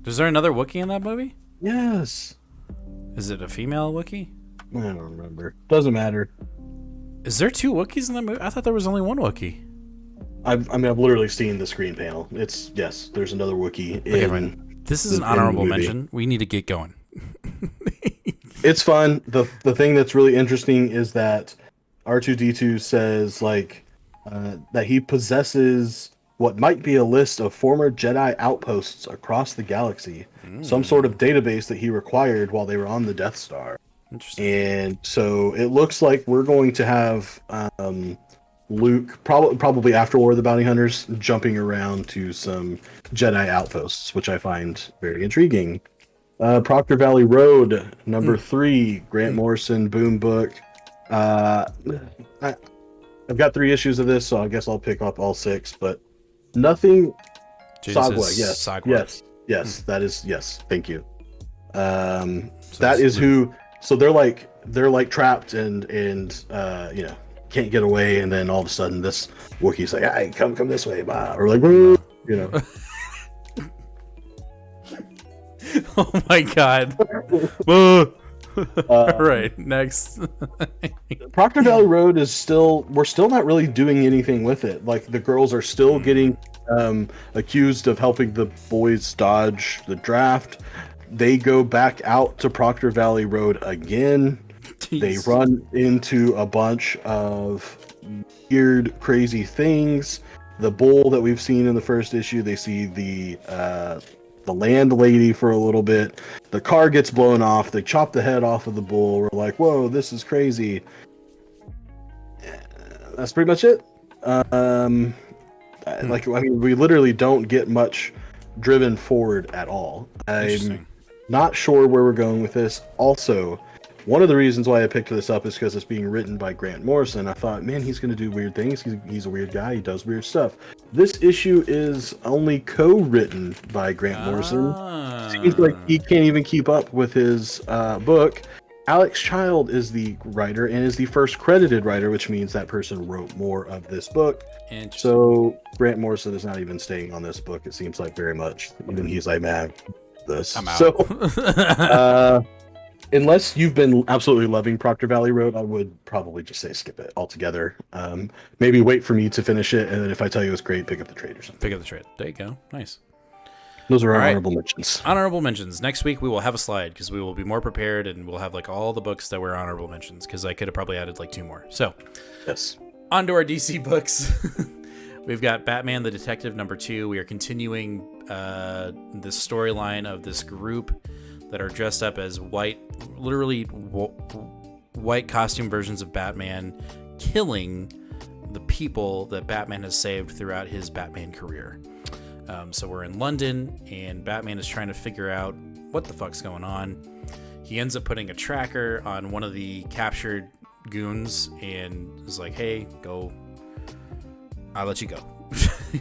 Is there another Wookiee in that movie? Yes. Is it a female Wookiee? I don't remember. Doesn't matter. Is there two Wookiees in that movie? I thought there was only one Wookiee. I've literally seen the screen panel. Yes, there's another Wookiee in. This is an honorable mention. We need to get going. It's fun. The thing that's really interesting is that R2-D2 says like that he possesses what might be a list of former Jedi outposts across the galaxy, some sort of database that he required while they were on the Death Star. Interesting. And so it looks like we're going to have Luke, probably after War of the Bounty Hunters, jumping around to some Jedi outposts, which I find very intriguing. Proctor Valley Road, number 3, Grant Morrison, Boom Book. I've got 3 issues of this, so I guess I'll pick up all 6, but nothing. Sagwa, yes. Sagwa. Yes, that is, yes, thank you. That is who. So they're like trapped and can't get away, and then all of a sudden this Wookiee's like, "Hey, come this way," bah. Or like, Oh my god. All right, next. Proctor Valley Road we're still not really doing anything with it. Like, the girls are still getting accused of helping the boys dodge the draft. They go back out to Proctor Valley Road again. Jeez. They run into a bunch of weird, crazy things. The bull that we've seen in the first issue, they see the land lady for a little bit. The car gets blown off. They chop the head off of the bull. We're like, whoa, this is crazy. That's pretty much it. We literally don't get much driven forward at all. I'm not sure where we're going with this. Also, one of the reasons why I picked this up is because it's being written by Grant Morrison. I thought, man, he's going to do weird things. He's a weird guy. He does weird stuff. This issue is only co-written by Grant Morrison. Seems like he can't even keep up with his book. Alex Child is the writer and is the first credited writer, which means that person wrote more of this book. So Grant Morrison is not even staying on this book. It seems like very much. Even he's like, man, this. I'm out. So, unless you've been absolutely loving Proctor Valley Road, I would probably just say skip it altogether. Maybe wait for me to finish it, and then if I tell you it's great, pick up the trade or something. Pick up the trade. There you go. Nice. Those are our All right. honorable mentions. Honorable mentions. Next week we will have a slide because we will be more prepared and we'll have like all the books that were honorable mentions because I could have probably added like 2 more. So, Yes. on to our DC books. We've got Batman the Detective #2. We are continuing this storyline of this group that are dressed up as white costume versions of Batman, killing the people that Batman has saved throughout his Batman career. So we're in London, and Batman is trying to figure out what the fuck's going on. He ends up putting a tracker on one of the captured goons and is like, hey, go. I'll let you go.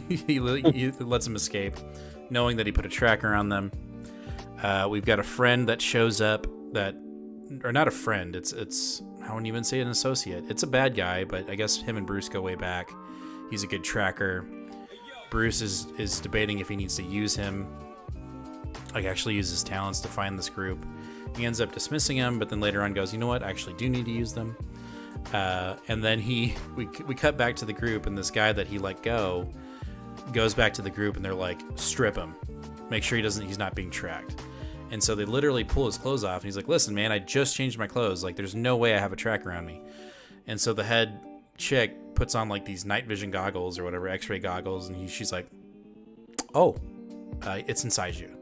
he lets him escape, knowing that he put a tracker on them. We've got a friend that shows up or not a friend, it's I wouldn't even say an associate. It's a bad guy, but I guess him and Bruce go way back. He's a good tracker. Bruce is debating if he needs to use him, like actually use his talents to find this group. He ends up dismissing him, but then later on goes, you know what, I actually do need to use them. And then we cut back to the group, and this guy that he let go goes back to the group, and they're like, strip him, make sure he's not being tracked. And so they literally pull his clothes off, and he's like, listen, man, I just changed my clothes. Like, there's no way I have a tracker on me. And so the head chick puts on like these night vision goggles or whatever, x-ray goggles, and she's like, oh, it's inside you.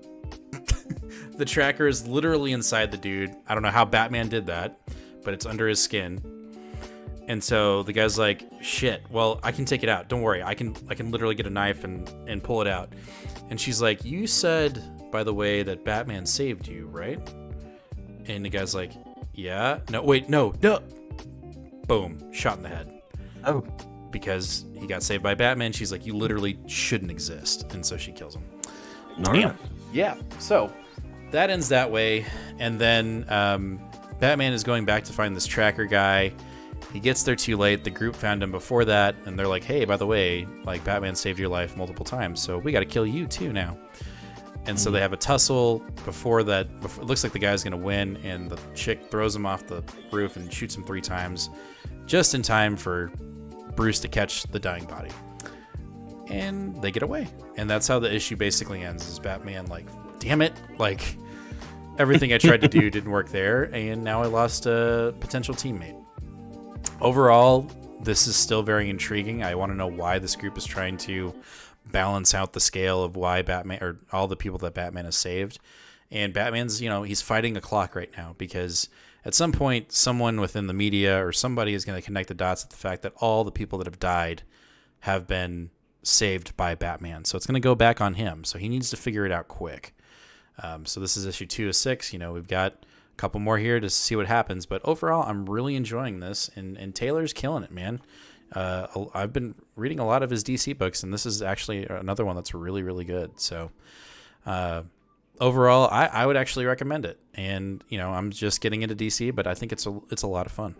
The tracker is literally inside the dude. I don't know how Batman did that, but it's under his skin. And so the guy's like, shit, well, I can take it out, don't worry, I can literally get a knife and pull it out. And she's like, you said, by the way, that Batman saved you, right? And the guy's like, yeah. No, wait, no. Boom, shot in the head. Oh. Because he got saved by Batman. She's like, you literally shouldn't exist. And so she kills him. Damn. Yeah. So that ends that way. And then Batman is going back to find this tracker guy. He gets there too late. The group found him before that. And they're like, hey, by the way, like Batman saved your life multiple times, so we got to kill you too now. And so they have a tussle before it looks like the guy's going to win. And the chick throws him off the roof and shoots him 3 times. Just in time for Bruce to catch the dying body. And they get away. And that's how the issue basically ends, is Batman like, damn it, like everything I tried to do didn't work there, and now I lost a potential teammate. Overall, this is still very intriguing. I want to know why this group is trying to balance out the scale of why Batman, or all the people that Batman has saved. And Batman's, he's fighting a clock right now, because at some point, someone within the media or somebody is going to connect the dots at the fact that all the people that have died have been saved by Batman. So it's going to go back on him. So he needs to figure it out quick. So this is issue 2 of 6. We've got a couple more here to see what happens. But overall, I'm really enjoying this. And Taylor's killing it, man. I've been reading a lot of his DC books, and this is actually another one that's really, really good. So overall, I would actually recommend it. And, I'm just getting into DC, but I think it's a lot of fun.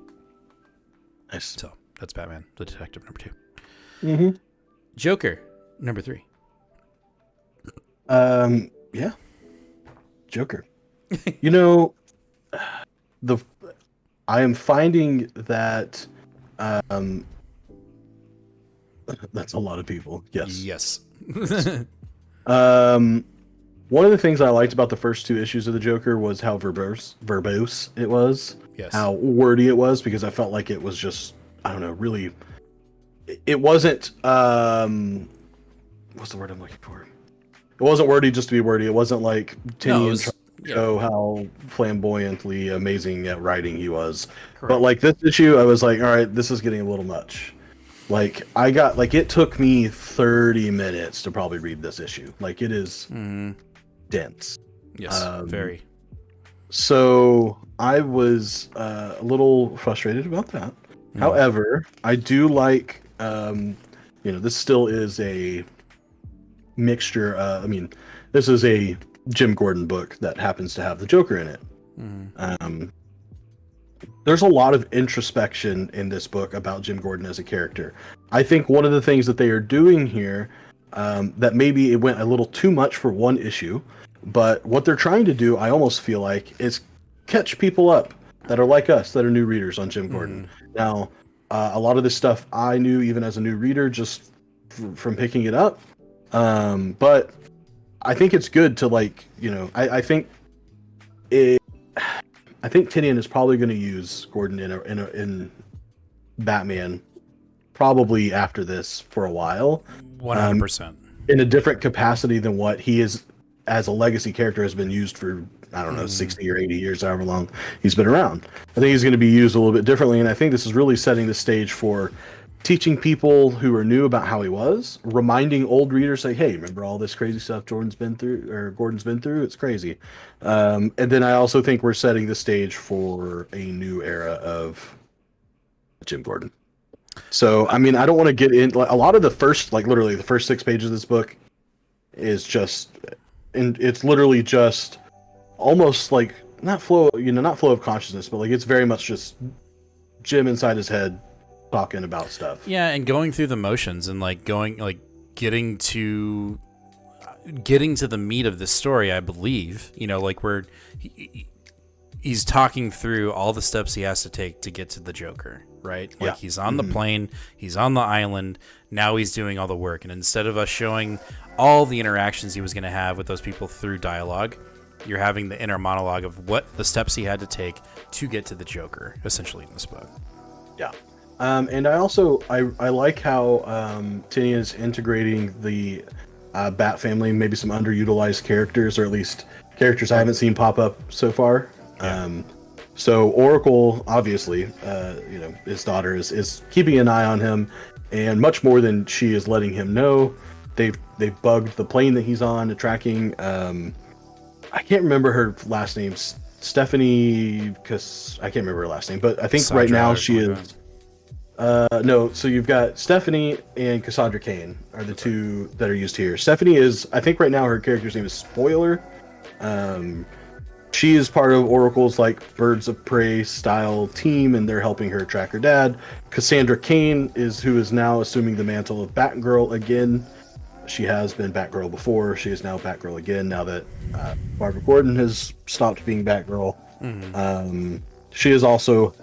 Nice. So that's Batman, the Detective #2. Mm-hmm. Joker, #3. Yeah. Joker. I am finding that that's a lot of people. Yes. Yes. One of the things I liked about the first 2 issues of the Joker was how verbose it was. Yes. How wordy it was, because I felt like it was just, I don't know, really. It wasn't. What's the word I'm looking for? It wasn't wordy just to be wordy. It wasn't like Tinian trying to show how flamboyantly amazing at writing he was. Correct. But like this issue, I was like, all right, this is getting a little much. Like it took me 30 minutes to probably read this issue. Like it is dense. Yes, very. So I was a little frustrated about that. However, I do like, this still is a mixture. This is a Jim Gordon book that happens to have the Joker in it. There's a lot of introspection in this book about Jim Gordon as a character. I think one of the things that they are doing here, that maybe it went a little too much for one issue, but what they're trying to do, I almost feel like, is catch people up that are like us, that are new readers on Jim Gordon. Now, a lot of this stuff I knew even as a new reader just from picking it up, but I think it's good to I think Tynion is probably going to use Gordon in Batman probably after this for a while. 100%. In a different capacity than what he is as a legacy character has been used for, I don't know, 60 or 80 years, however long he's been around. I think he's going to be used a little bit differently, and I think this is really setting the stage for teaching people who are new about how he was, reminding old readers, like, hey, remember all this crazy stuff Gordon's been through? It's crazy. And then I also think we're setting the stage for a new era of Jim Gordon. So, I don't want to get in, a lot of the first, literally the first 6 pages of this book is just, and it's literally just almost like not flow of consciousness, but it's very much just Jim inside his head talking about stuff. Yeah, and going through the motions and getting to the meat of the story, I believe. Where he's talking through all the steps he has to take to get to the Joker, right? He's on the plane, he's on the island, now he's doing all the work, and instead of us showing all the interactions he was going to have with those people through dialogue, you're having the inner monologue of what the steps he had to take to get to the Joker, essentially, in this book. Yeah. And I also I like how Tynion is integrating the Bat family, maybe some underutilized characters, or at least characters I haven't seen pop up so far. Yeah. So Oracle, obviously, his daughter is keeping an eye on him, and much more than she is letting him know. They've bugged the plane that he's on, tracking. I can't remember her last name, Stephanie, because I can't remember her last name, but I think Sandra, right now she is. No, so you've got Stephanie and Cassandra Cain are the two that are used here. Stephanie is, I think right now her character's name is Spoiler. She is part of Oracle's Birds of Prey style team, and they're helping her track her dad. Cassandra Cain is who is now assuming the mantle of Batgirl again. She has been Batgirl before. She is now Batgirl again now that Barbara Gordon has stopped being Batgirl. She is also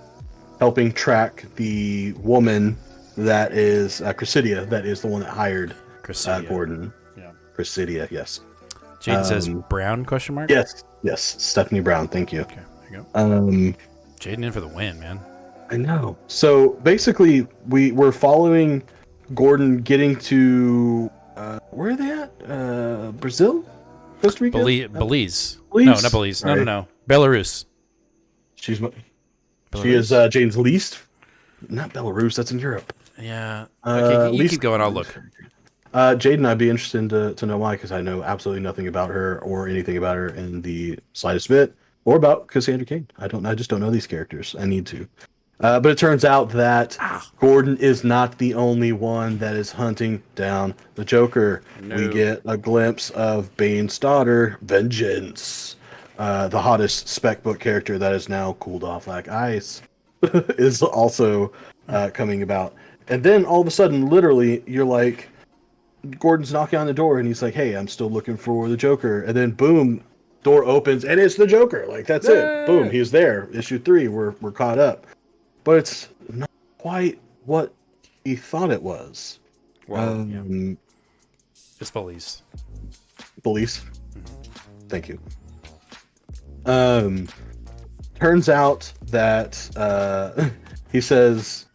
helping track the woman that is Chrysidia, that is the one that hired Gordon. Yeah. Chrysidia, yes. Jaden says Brown, question mark? Yes, Stephanie Brown, thank you. Okay, there you go. Jaden in for the win, man. I know. So basically, we're following Gordon getting to where are they at? Brazil, Costa Rica, Belize. No, not Belize. Right. No. Belarus. She is Jane's least. Not Belarus. That's in Europe. Yeah. Okay, you keep going. I'll look. Jaden, I'd be interested to know why, because I know absolutely nothing about her or anything about her in the slightest bit, or about Cassandra Cain. I just don't know these characters. I need to. But it turns out that Gordon is not the only one that is hunting down the Joker. No. We get a glimpse of Bane's daughter, Vengeance, the hottest spec book character that is now cooled off like ice, is also coming about. And then all of a sudden, literally, you're like, Gordon's knocking on the door, and he's like, hey, I'm still looking for the Joker. And then, boom, door opens, and it's the Joker. That's it. Boom, he's there. Issue 3, we're caught up. But it's not quite what he thought it was. Well, it's Belize. Belize? Thank you. Turns out that he says,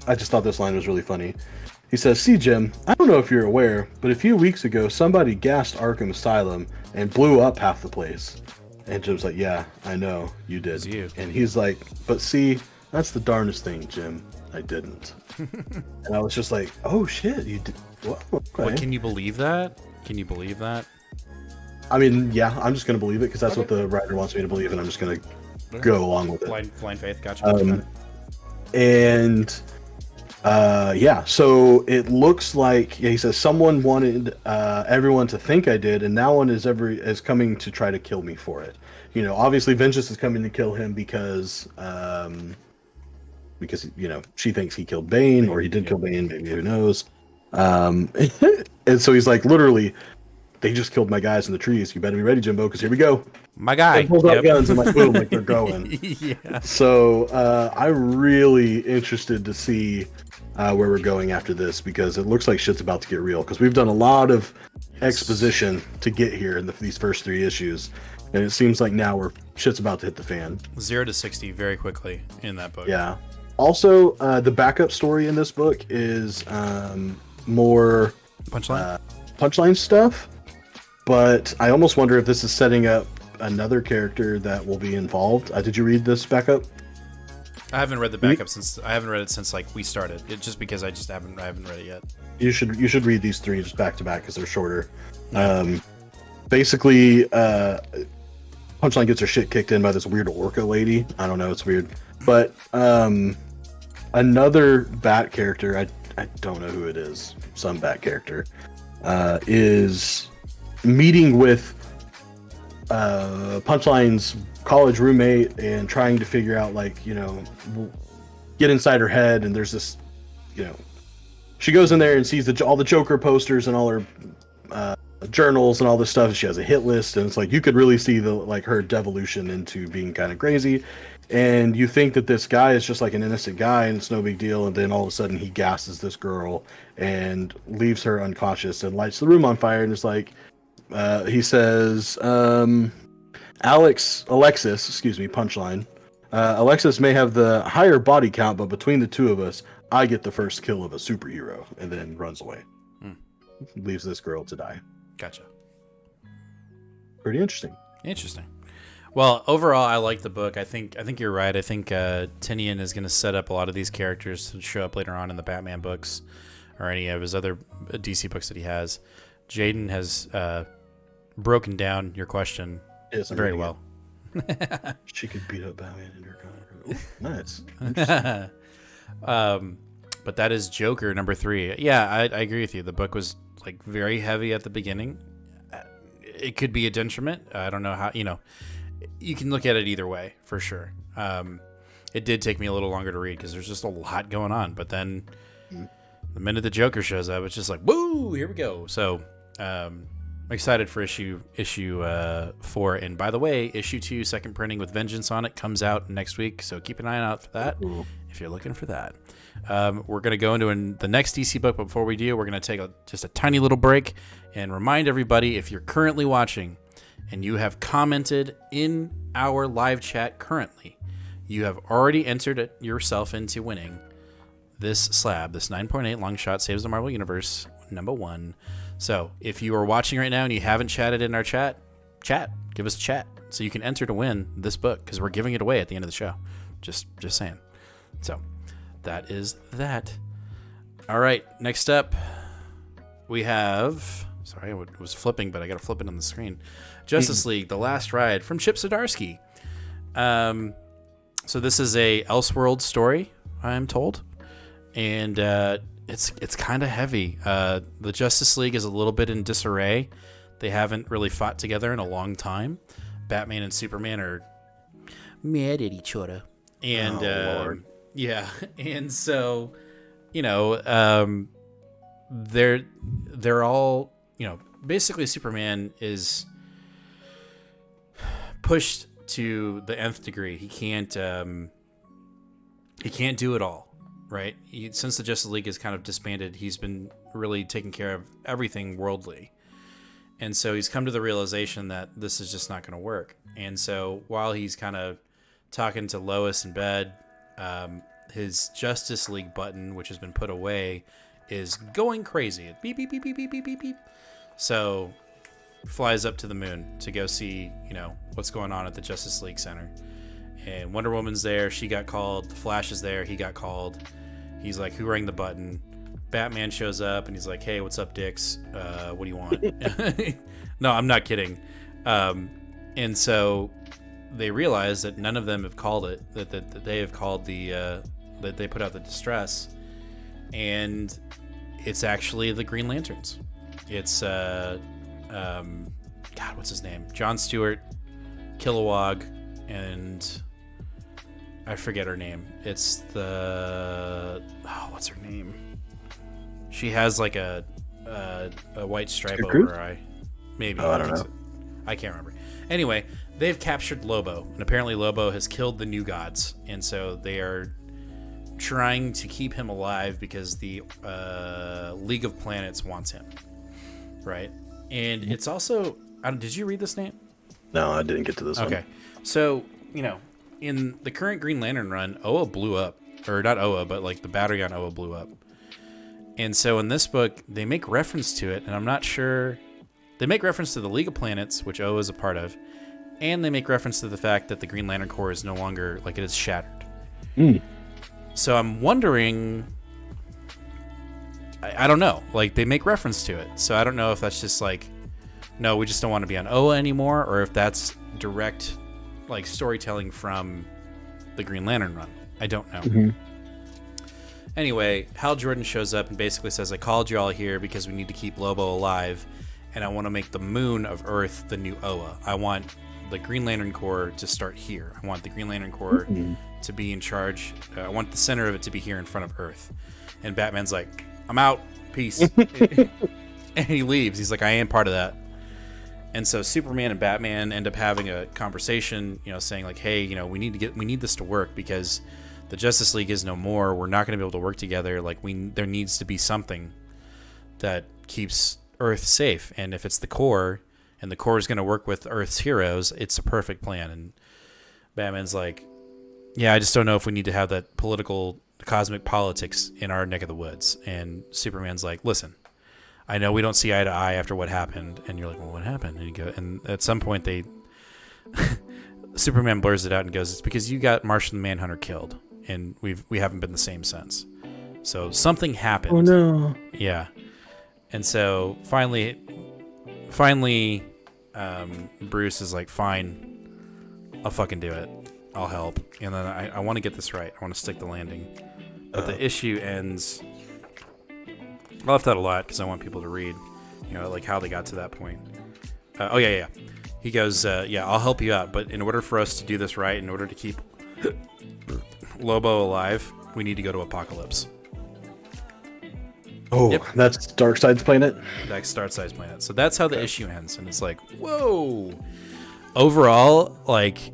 I just thought this line was really funny. He says, see, Jim, I don't know if you're aware, but a few weeks ago, somebody gassed Arkham Asylum and blew up half the place. And Jim's like, yeah, I know, you did. You. And he's like, but see, that's the darndest thing, Jim. I didn't. And I was just like, oh shit, you did. Well, okay. What, can you believe that? Can you believe that? I mean, yeah, I'm just gonna believe it because that's what the writer wants me to believe, and I'm just gonna go along with it. Blind faith. Gotcha. And yeah, so it looks like he says someone wanted everyone to think I did, and now one is coming to try to kill me for it. You know, obviously Vengeance is coming to kill him because you know she thinks he killed Bane, or he did kill Bane, maybe, who knows. And so he's like, literally, they just killed my guys in the trees. You better be ready, Jimbo, because here we go. My guy. They pulled out guns and like boom, like they're going. Yeah. So I'm really interested to see where we're going after this, because it looks like shit's about to get real. Because we've done a lot of exposition to get here in these first 3 issues, and it seems like now shit's about to hit the fan. 0 to 60 very quickly in that book. Yeah. Also, the backup story in this book is more punchline stuff, but I almost wonder if this is setting up another character that will be involved. Did you read this backup? I haven't read the backup since like we started. Just because I haven't read it yet. You should read these 3 just back to back because they're shorter. Basically, Punchline gets her shit kicked in by this weird orca lady. I don't know, it's weird. But another Bat character, I don't know who it is, some Bat character, is meeting with Punchline's college roommate and trying to figure out, like, you know, get inside her head. And there's this, you know, she goes in there and sees all the Joker posters and all her journals and all this stuff. She has a hit list, and it's like you could really see her devolution into being kind of crazy. And you think that this guy is just like an innocent guy and it's no big deal, and then all of a sudden he gasses this girl and leaves her unconscious and lights the room on fire. And it's like he says, Alexis, Punchline, Alexis may have the higher body count, but between the 2 of us, I get the first kill of a superhero, and then runs away. Leaves this girl to die. Gotcha. Pretty interesting. Well, overall, I like the book. I think you're right. I think Tinian is going to set up a lot of these characters to show up later on in the Batman books or any of his other DC books that he has. Jaden has broken down your question very well. She could beat up Batman in her comic. Nice. But that is Joker number 3. Yeah, I agree with you. The book was like very heavy at the beginning. It could be a detriment. I don't know how, you know. You can look at it either way, for sure. It did take me a little longer to read because there's just a lot going on. But then the minute the Joker shows up, it's just like, woo, here we go. So I'm excited for issue 4. And by the way, issue 2, second printing with Vengeance on it, comes out next week. So keep an eye out for that if you're looking for that. We're going to go into the next DC book. But before we do, we're going to take just a tiny little break and remind everybody, if you're currently watching and you have commented in our live chat currently, you have already entered yourself into winning this slab, this 9.8 Long Shot Saves the Marvel Universe #1. So if you are watching right now and you haven't chatted in our chat, give us a chat so you can enter to win this book, because we're giving it away at the end of the show. Just saying. So that is that. All right, next up we have, sorry, I was flipping, but I got to flip it on the screen. Justice League: The Last Ride from Chip Zdarsky. So this is a Elseworld story, I'm told, and it's kind of heavy. The Justice League is a little bit in disarray. They haven't really fought together in a long time. Batman and Superman are mad at each other, and yeah, and so you know, they're all, you know, basically Superman is pushed to the nth degree. He can't do it all, right? Since the Justice League is kind of disbanded, he's been really taking care of everything worldly, and so he's come to the realization that this is just not going to work. And so while he's kind of talking to Lois in bed, his Justice League button, which has been put away, is going crazy. It beep beep beep beep beep beep beep beep. So flies up to the moon to go see, you know, what's going on at the Justice League Center. And Wonder Woman's there. She got called. The Flash is there. He got called. He's like, who rang the button? Batman shows up and he's like, "Hey, what's up, Dix? What do you want?" No, I'm not kidding. And so they realize that none of them have called it. That they have called that they put out the distress, and it's actually the Green Lanterns. It's God, what's his name? John Stewart, Kilowog, and I forget her name. It's what's her name? She has like a white stripe over her eye. Maybe. Oh, I don't know. I can't remember. Anyway, they've captured Lobo, and apparently Lobo has killed the New Gods, and so they are trying to keep him alive because the League of Planets wants him, right? And it's also, did you read this, Nate? No, I didn't get to this one. Okay, so in the current Green Lantern run, Oa blew up, or not Oa, but like the battery on Oa blew up, and so in this book they make reference to it, and I'm not sure. They make reference to the League of Planets, which Oa is a part of, and they make reference to the fact that the Green Lantern Corps is no longer, like, it is shattered. So I'm wondering, I don't know, like, they make reference to it, so I don't know if that's just like, no, we just don't want to be on Oa anymore, or if that's direct, like, storytelling from the Green Lantern run. I don't know. Anyway, Hal Jordan shows up and basically says, I called you all here because we need to keep Lobo alive, and I want to make the moon of Earth the new Oa. I want the Green Lantern Corps to start here. I want the Green Lantern Corps to be in charge. I want the center of it to be here in front of Earth. And Batman's like, I'm out. Peace. And he leaves. He's like, I am part of that. And so Superman and Batman end up having a conversation, saying like, hey, we need this to work because the Justice League is no more. We're not going to be able to work together. Like there needs to be something that keeps Earth safe, and if it's the Corps, and the Corps is going to work with Earth's heroes, it's a perfect plan. And Batman's like, yeah, I just don't know if we need to have that cosmic politics in our neck of the woods. And Superman's like, listen, I know we don't see eye to eye after what happened. And you're like, well, what happened? And at some point Superman blurs it out and goes, it's because you got Martian the Manhunter killed, and we haven't been the same since. So something happened. Oh no. Yeah. And so finally, Bruce is like, fine, I'll fucking do it. I'll help. And then I want to get this right. I want to stick the landing. But the issue ends. I left out a lot because I want people to read, like how they got to that point. Yeah. He goes, I'll help you out. But in order for us to do this right, in order to keep Lobo alive, we need to go to Apocalypse. Oh, yep. That's Darkseid's planet? That's Darkseid's planet. So that's how the issue ends. And it's like, whoa. Overall, like,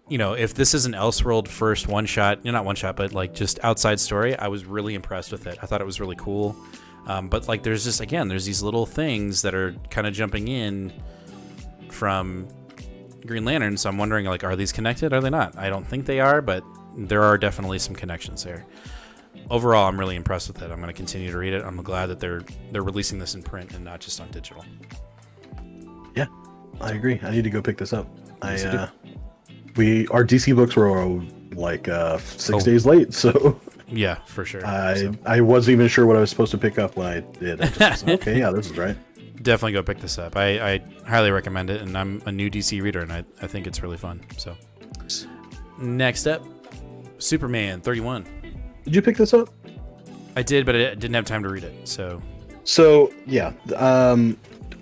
if this is an Elseworld first one-shot, not one-shot, but like just outside story, I was really impressed with it. I thought it was really cool. But like there's these little things that are kind of jumping in from Green Lantern. So I'm wondering, like, are these connected? Are they not? I don't think they are, but there are definitely some connections there. Overall, I'm really impressed with it. I'm going to continue to read it. I'm glad that they're releasing this in print and not just on digital. Yeah, I agree. I need to go pick this up. Our DC books were like 6 days late, so yeah, for sure. I wasn't even sure what I was supposed to pick up when I did. I just was like, okay, yeah, this is right. Definitely go pick this up. I highly recommend it, and I'm a new DC reader, and I think it's really fun. So, next up, Superman 31. Did you pick this up? I did, but I didn't have time to read it. So yeah,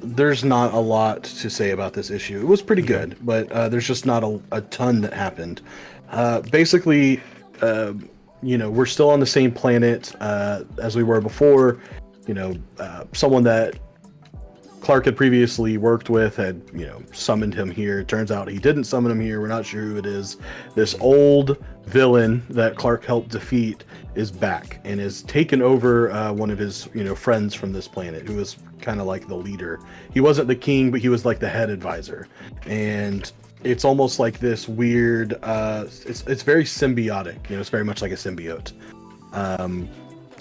there's not a lot to say about this issue. It was pretty good, but there's just not a ton that happened. Basically, we're still on the same planet as we were before. Someone that Clark had previously worked with had, summoned him here. It turns out he didn't summon him here. We're not sure who it is. This old villain that Clark helped defeat is back and has taken over one of his, friends from this planet, who was kind of like the leader. He wasn't the king, but he was like the head advisor. And it's almost like this weird, it's very symbiotic. It's very much like a symbiote.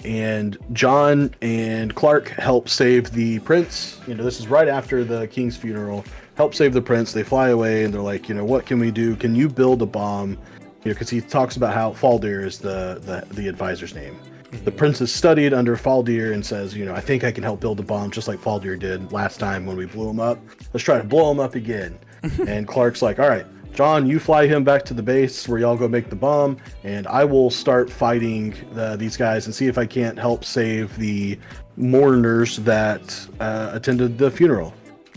And John and Clark help save the prince. This is right after the king's funeral. Help save the prince. They fly away and they're like, what can we do? Can you build a bomb? Because he talks about how Faldir is the advisor's name. The prince is studied under Faldir and says, I think I can help build a bomb just like Faldir did last time when we blew him up. Let's try to blow him up again. And Clark's like, all right, John, you fly him back to the base where y'all go make the bomb, and I will start fighting these guys and see if I can't help save the mourners that attended the funeral.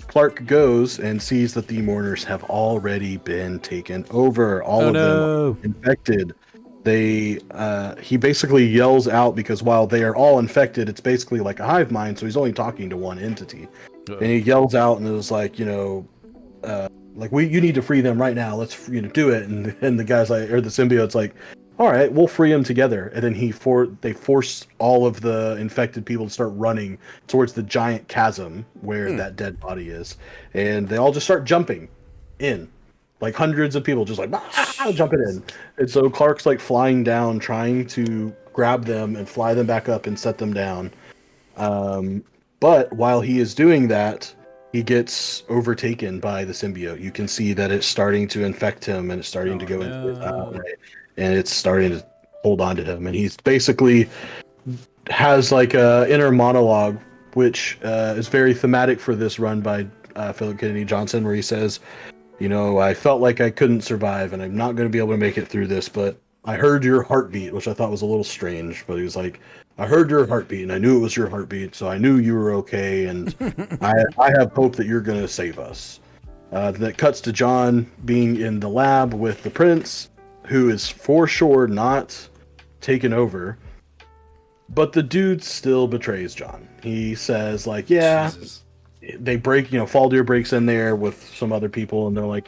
Clark goes and sees that the mourners have already been taken over. All of them infected. He basically yells out because while they are all infected, it's basically like a hive mind, so he's only talking to one entity. And he yells out and is like, you need to free them right now. Let's do it. And the guy's like, or the symbiote's like, all right, we'll free them together. And then they force all of the infected people to start running towards the giant chasm where that dead body is, and they all just start jumping in. Like hundreds of people just like jumping in. And so Clark's like flying down, trying to grab them and fly them back up and set them down. But while he is doing that, he gets overtaken by the symbiote. You can see that it's starting to infect him and it's starting to go into his eye, and it's starting to hold on to him. And he's basically has like a inner monologue, which is very thematic for this run by Philip Kennedy Johnson, where he says, I felt like I couldn't survive and I'm not going to be able to make it through this, but I heard your heartbeat, which I thought was a little strange, but he was like, I heard your heartbeat and I knew it was your heartbeat, so I knew you were okay, and I have hope that you're going to save us. That cuts to John being in the lab with the prince, who is for sure not taken over, but the dude still betrays John. He says like, Jesus. They break, Faldir breaks in there with some other people, and they're like,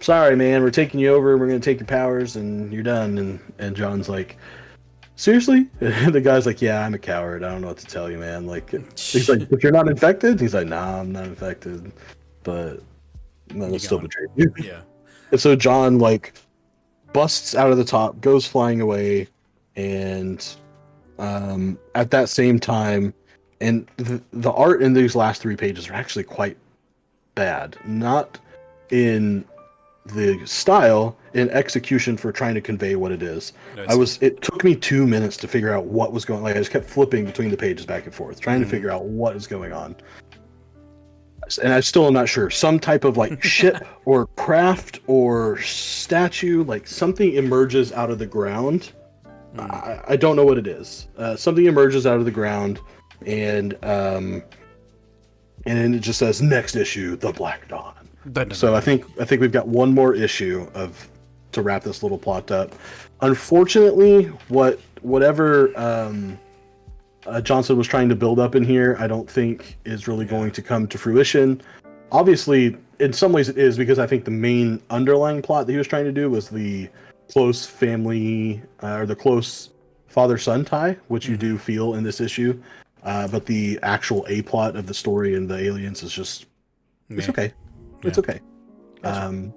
sorry, man, we're taking you over. We're going to take your powers, and you're done. And John's like, seriously? And the guy's like, yeah, I'm a coward. I don't know what to tell you, man. Like, he's like, but you're not infected? He's like, nah, I'm not infected. But no, still betrayed you. Yeah. And so John, like, busts out of the top, goes flying away, and at that same time, and the art in these last 3 pages are actually quite bad. Not in the style, in execution for trying to convey what it is. Nice. It took me 2 minutes to figure out what was going on. Like, I just kept flipping between the pages back and forth, trying to figure out what is going on. And I still am not sure. Some type of like ship or craft or statue, like something emerges out of the ground. I don't know what it is. Something emerges out of the ground, and then it just says next issue, The Black Dawn. So I think we've got one more issue to wrap this little plot up. Unfortunately, whatever Johnson was trying to build up in here, I don't think is really going to come to fruition. Obviously, in some ways it is, because I think the main underlying plot that he was trying to do was the close family or the close father-son tie, which you do feel in this issue. But the actual A plot of the story and the aliens is just, it's okay. Yeah. It's okay. Gotcha.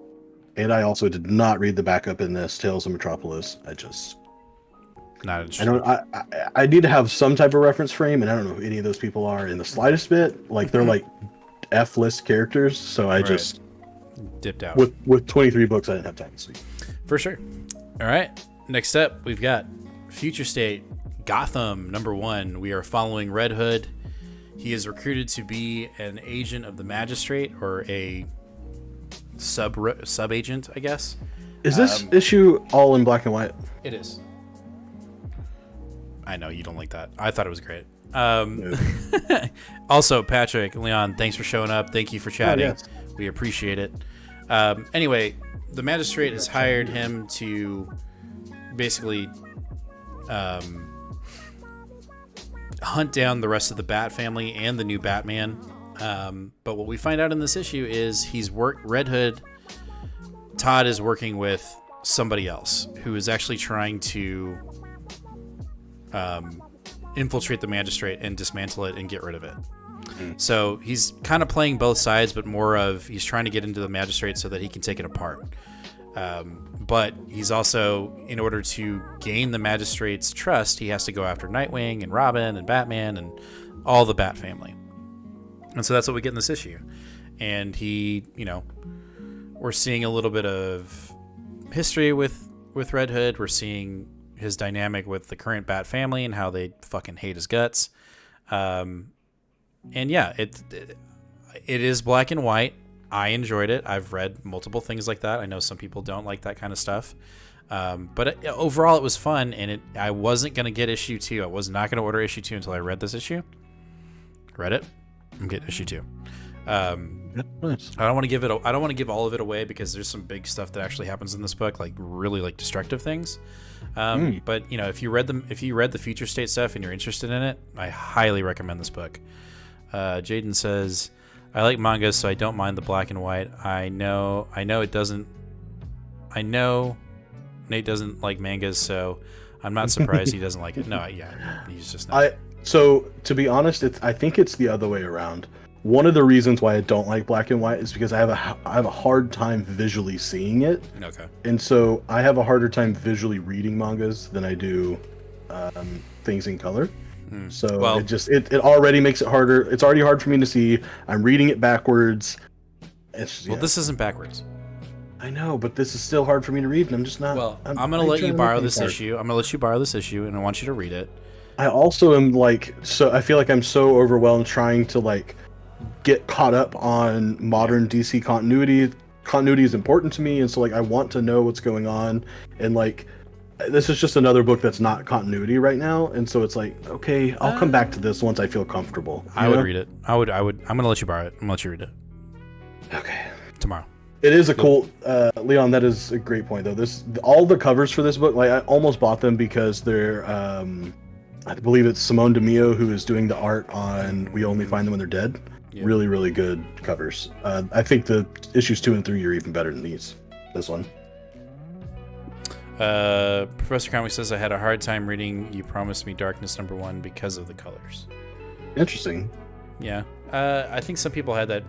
And I also did not read the backup in this, Tales of Metropolis. Not interesting. I need to have some type of reference frame, and I don't know who any of those people are in the slightest bit. Like, they're like F-list characters, so I just dipped out. With 23 books, I didn't have time to speak. For sure. All right. Next up, we've got Future State Gotham #1. We are following Red Hood. He is recruited to be an agent of the Magistrate, or a sub agent, I guess. Is this issue all in black and white? It is. I know you don't like that. I thought it was great. Also, Patrick, Leon, thanks for showing up. Thank you for chatting. Yes. We appreciate it. Anyway, the Magistrate has hired him to basically hunt down the rest of the Bat family and the new Batman. But what we find out in this issue is Red Hood, Todd is working with somebody else who is actually trying to infiltrate the Magistrate and dismantle it and get rid of it. So he's kind of playing both sides, but more of he's trying to get into the Magistrate so that he can take it apart. But he's also, in order to gain the Magistrate's trust, he has to go after Nightwing and Robin and Batman and all the Bat family. And so that's what we get in this issue. And we're seeing a little bit of history with Red Hood. We're seeing, his dynamic with the current Bat family and how they fucking hate his guts. And yeah, it is black and white. I enjoyed it. I've read multiple things like that. I know some people don't like that kind of stuff. But overall, it was fun, and I wasn't going to get issue 2. I was not going to order issue 2 until I read this issue. Read it. I'm getting issue 2. Nice. I don't want to give it. I don't want to give all of it away because there's some big stuff that actually happens in this book, like really like destructive things. But if you read the future state stuff and you're interested in it, I highly recommend this book. Jaden says, "I like mangas, so I don't mind the black and white. I know it doesn't. I know Nate doesn't like mangas, so I'm not surprised he doesn't like it. No, yeah, he's just not." So to be honest, I think it's the other way around. One of the reasons why I don't like black and white is because I have a hard time visually seeing it. Okay. And so I have a harder time visually reading mangas than I do things in color. So it already makes it harder. It's already hard for me to see. I'm reading it backwards. This isn't backwards. I know, but this is still hard for me to read, and I'm just not. Well, I'm going to let you borrow this issue. I'm going to let you borrow this issue, and I want you to read it. I also am I feel like I'm so overwhelmed trying to get caught up on modern DC continuity. Continuity is important to me, and so I want to know what's going on, and this is just another book that's not continuity right now, and so it's okay, I'll come back to this once I feel comfortable. I would read it. I would. I'm going to let you borrow it. I'm going to let you read it. Okay. Tomorrow. It is a cool, Leon. That is a great point, though. All the covers for this book, I almost bought them because they're, I believe it's Simone DeMio who is doing the art on "We Only Find Them When They're Dead." Yeah. Really, really good covers. I think the issues 2 and 3 are even better than this one. Professor Conway says, "I had a hard time reading You Promised Me Darkness #1 because of the colors." Interesting. Yeah, I think some people had that.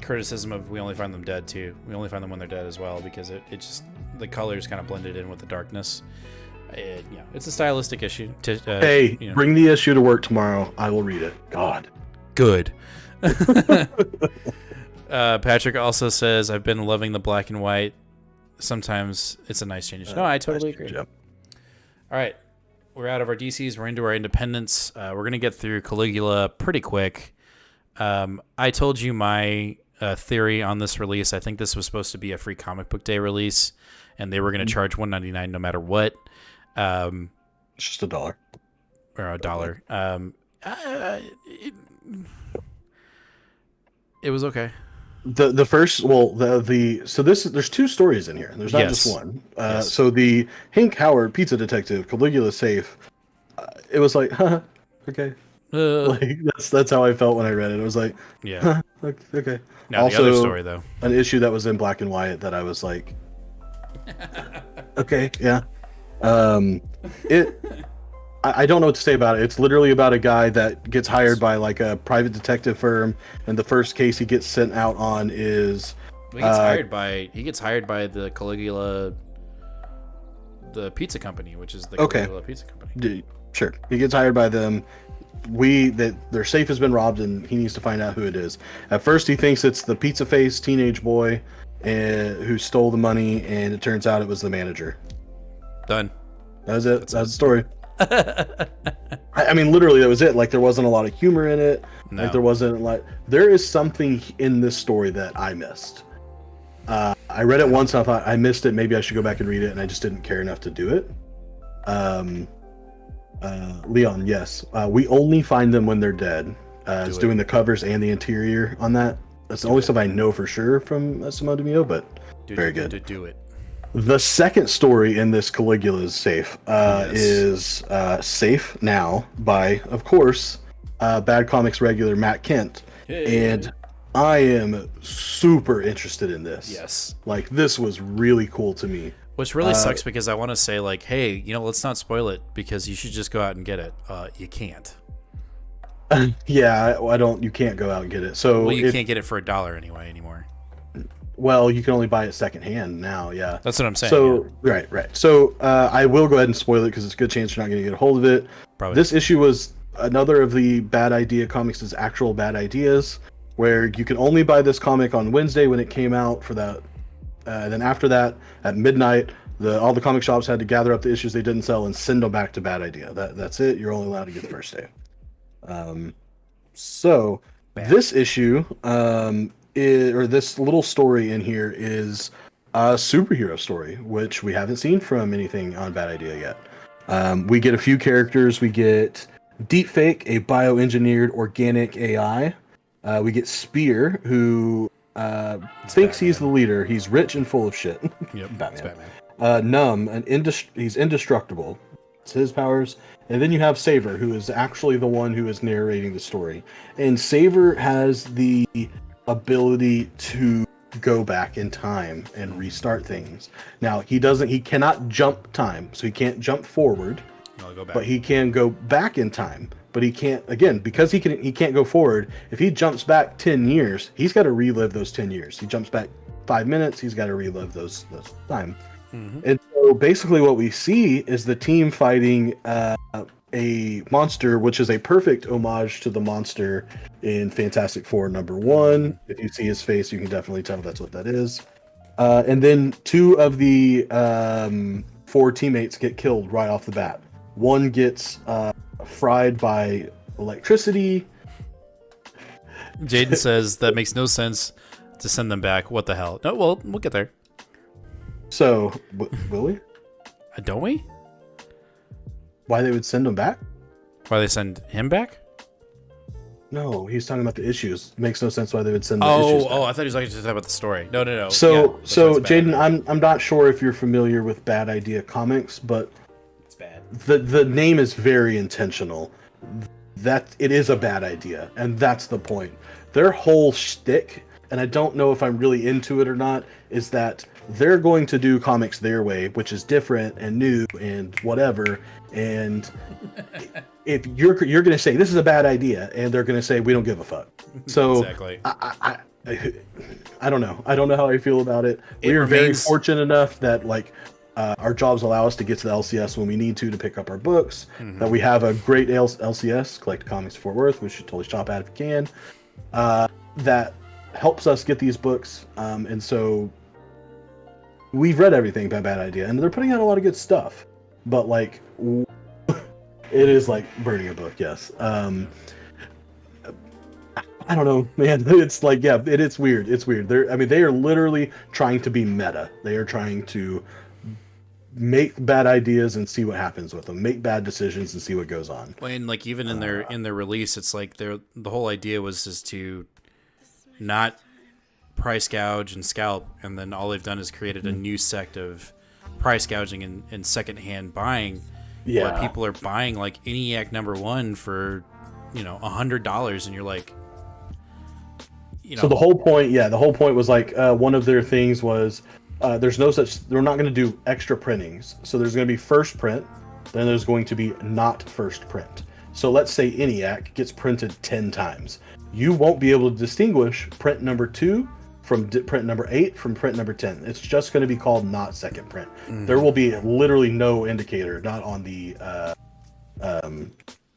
Criticism of We Only Find Them Dead too. We only find them when they're dead as well, because it just, the colors kind of blended in with the darkness. It's a stylistic issue. Bring the issue to work tomorrow. I will read it. God. Good. Patrick also says, "I've been loving the black and white. Sometimes it's a nice change." No, I totally agree. Yep. All right. We're out of our DCs. We're into our independents. We're going to get through Caligula pretty quick. I told you my theory on this release. I think this was supposed to be a free comic book day release, and they were going to charge $1.99 no matter what. It's just $1 or $1. It was okay. The first, there's 2 stories in here. There's not just one. So the Hank Howard Pizza Detective Caligula safe. It was okay. That's how I felt when I read it. It was okay. Now also, the other story though, an issue that was in black and white that I was okay, yeah. I don't know what to say about it. It's literally about a guy that gets hired by a private detective firm, and the first case he gets sent out on is he gets hired by the Caligula, the pizza company, which is the Caligula Pizza Company. Sure, he gets hired by them. Their safe has been robbed, and he needs to find out who it is. At first, he thinks it's the pizza face teenage boy who stole the money, and it turns out it was the manager. Done. That was it. That's the story. I mean, literally, that was it. There wasn't a lot of humor in it. No. There wasn't there is something in this story that I missed. I read it once, and I thought I missed it. Maybe I should go back and read it, and I just didn't care enough to do it. Leon, yes. We Only Find Them When They're Dead. It's doing the covers and the interior on that. That's the only stuff I know for sure from Simone DeMio, but very good. Do it. The second story in this Caligula's safe is Safe Now by, of course, Bad Comics regular Matt Kent. Hey. And I am super interested in this. Yes. This was really cool to me. Which really sucks because I want to say hey, let's not spoil it because you should just go out and get it. You can't. Yeah, you can't go out and get it. So you can't get it for $1 anymore. Well, you can only buy it secondhand now. Yeah, that's what I'm saying. So right. So I will go ahead and spoil it because it's a good chance you're not going to get a hold of it. Probably. This issue was another of the Bad Idea Comics' actual bad ideas, where you can only buy this comic on Wednesday when it came out for that. Then after that, at midnight, All the comic shops had to gather up the issues they didn't sell and send them back to Bad Idea. That's it. You're only allowed to get the first day. So this issue, or this little story in here is a superhero story, which we haven't seen from anything on Bad Idea yet. We get a few characters. We get Deepfake, a bioengineered organic AI. We get Spear, who thinks he's the leader. He's rich and full of shit. Yep, Batman. it's Batman. Numb, he's indestructible. It's his powers. And then you have Saver, who is actually the one who is narrating the story. And Saver has the ability to go back in time and restart things. Now, he cannot jump time, so he can't jump forward. I'll go back. But he can go back in time. But he can't, again, because he can't go forward. If he jumps back 10 years, he's got to relive those 10 years. He jumps back 5 minutes, he's got to relive those time. And so basically what we see is the team fighting a monster, which is a perfect homage to the monster in Fantastic Four #1. If you see his face, you can definitely tell that's what that is. And then 2 of the 4 teammates get killed right off the bat. One gets fried by electricity. Jaden says that makes no sense to send them back. What the hell? No, well, we'll get there. So, will we? Don't we? Why they would send him back? Why they send him back? No, he's talking about the issues. Makes no sense why they would send the issues back. I thought he was like just talking about the story. No. So, Yeah, that's why it's bad. Jaden, I'm not sure if you're familiar with Bad Idea Comics, but It's bad. the name is very intentional. That it is a bad idea, and that's the point. Their whole shtick, and I don't know if I'm really into it or not, is that they're going to do comics their way, which is different and new and whatever. And if you're going to say this is a bad idea, and they're going to say we don't give a fuck. So Exactly. I don't know. I don't know how I feel about it. We are very fortunate enough that our jobs allow us to get to the LCS when we need to pick up our books. That we have a great LCS, Collected Comics Fort Worth, which you should totally shop at if you can. That helps us get these books, and so we've read everything by Bad Idea, and they're putting out a lot of good stuff. But it is like burning a book. Yes. I don't know, man. It's it's weird. It's weird. They are literally trying to be meta. They are trying to make bad ideas and see what happens with them. Make bad decisions and see what goes on. And even in their release, it's like the whole idea was just to not price gouge and scalp, and then all they've done is created a new sect of price gouging and secondhand buying, where people are buying ENIAC #1 for $100, and you're like, So the whole point was one of their things was there's no such, they're not going to do extra printings. So there's going to be first print, then there's going to be not first print. So let's say ENIAC gets printed 10 times. You won't be able to distinguish print #2 from print #8 from print #10. It's just going to be called not second print. There will be literally no indicator, not on the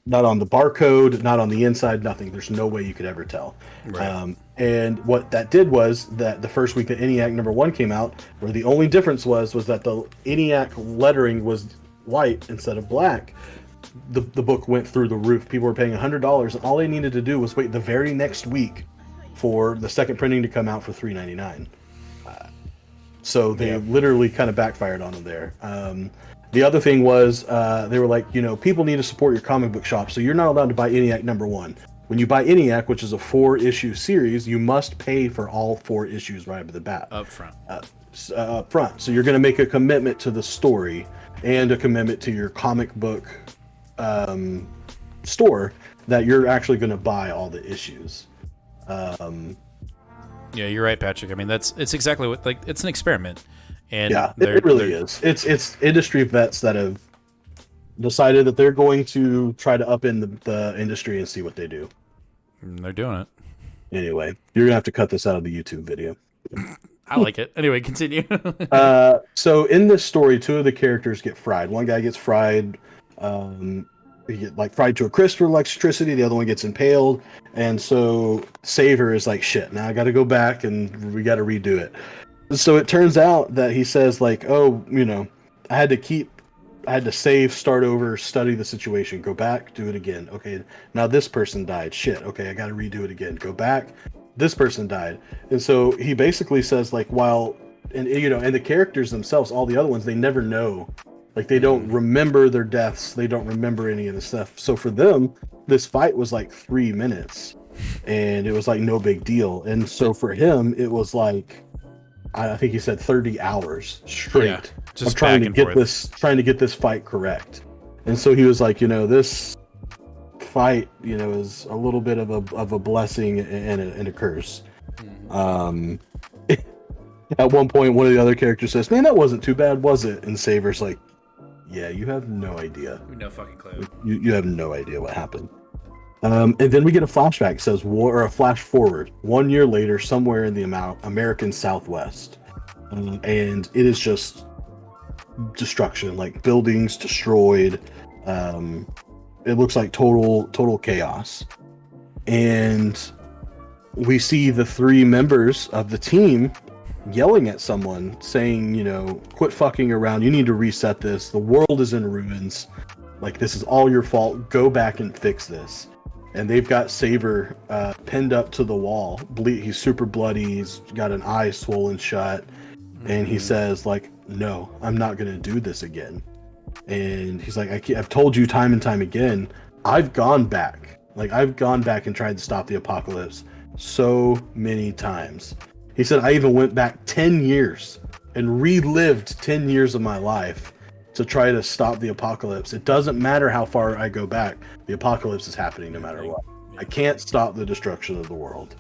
barcode, not on the inside, nothing. There's no way you could ever tell. Right. And what that did was that the first week that ENIAC #1 came out, where the only difference was that the ENIAC lettering was white instead of black. The book went through the roof. People were paying $100, and all they needed to do was wait the very next week for the second printing to come out for $3.99. So they literally kind of backfired on them there. The other thing was they were like, people need to support your comic book shop, so you're not allowed to buy ENIAC #1. When you buy ENIAC, which is a 4-issue series, you must pay for all 4 issues right up at the bat. up front. Up front. So you're going to make a commitment to the story and a commitment to your comic book store that you're actually going to buy all the issues. Yeah, you're right, Patrick. It's exactly what it's an experiment, and it really is. It's industry vets that have decided that they're going to try to upend the industry and see what they do. And they're doing it. Anyway, you're gonna have to cut this out of the YouTube video. I like it. Anyway, continue. So in this story, 2 of the characters get fried. One guy gets fried. He get fried to a crisp for electricity. The other one gets impaled, and so Saver is like, shit, now I got to go back and we got to redo it. So it turns out that he says I had to save, start over, study the situation, go back, do it again. Okay, now this person died. Shit. Okay, I got to redo it again. Go back. This person died. And so he basically says like, and the characters themselves, all the other ones, they never know. Like they don't remember their deaths. They don't remember any of the stuff. So for them, this fight was like 3 minutes and it was like no big deal. And so for him, it was like, I think he said 30 hours straight. Yeah, just of trying back to and get forth. trying to get this fight correct. And so he was like, this fight, is a little bit of a blessing and a curse. At one point, one of the other characters says, "Man, that wasn't too bad, was it?" And Saber's like, "Yeah, you have no idea. No fucking clue. You have no idea what happened." And then we get a flashback. It says a flash forward 1 year later, somewhere in the American Southwest, and it is just destruction, like buildings destroyed. It looks like total chaos, and we see the 3 members of the team yelling at someone, saying, "Quit fucking around. You need to reset this. The world is in ruins. Like, this is all your fault. Go back and fix this." And they've got Saber pinned up to the wall. He's super bloody. He's got an eye swollen shut. And he says, like, "No, I'm not going to do this again." And he's like, I've told you time and time again, I've gone back. Like, I've gone back and tried to stop the apocalypse so many times. He said, I even went back 10 years and relived 10 years of my life to try to stop the apocalypse. It doesn't matter how far I go back. The apocalypse is happening no matter what. I can't stop the destruction of the world.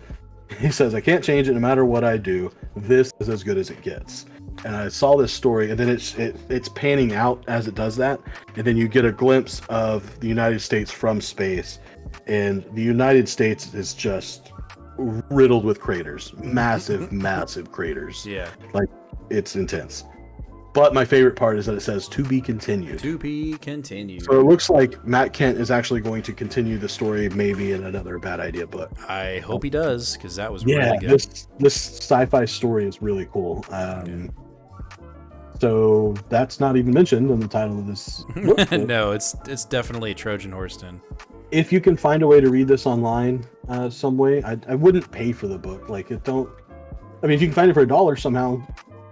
He says, I can't change it no matter what I do. This is as good as it gets. And I saw this story, and then it's panning out as it does that. And then you get a glimpse of the United States from space. And the United States is just riddled with craters, massive craters. Yeah, like it's intense. But my favorite part is that it says to be continued. To be continued. So it looks like Matt Kent is actually going to continue the story, maybe in another Bad Idea book. I hope he does, because that was really good. This sci-fi story is really cool. So that's not even mentioned in the title of this book. No, it's definitely a Trojan horse then. If you can find a way to read this online some way, I wouldn't pay for the book. Like, if you can find it for $1 somehow,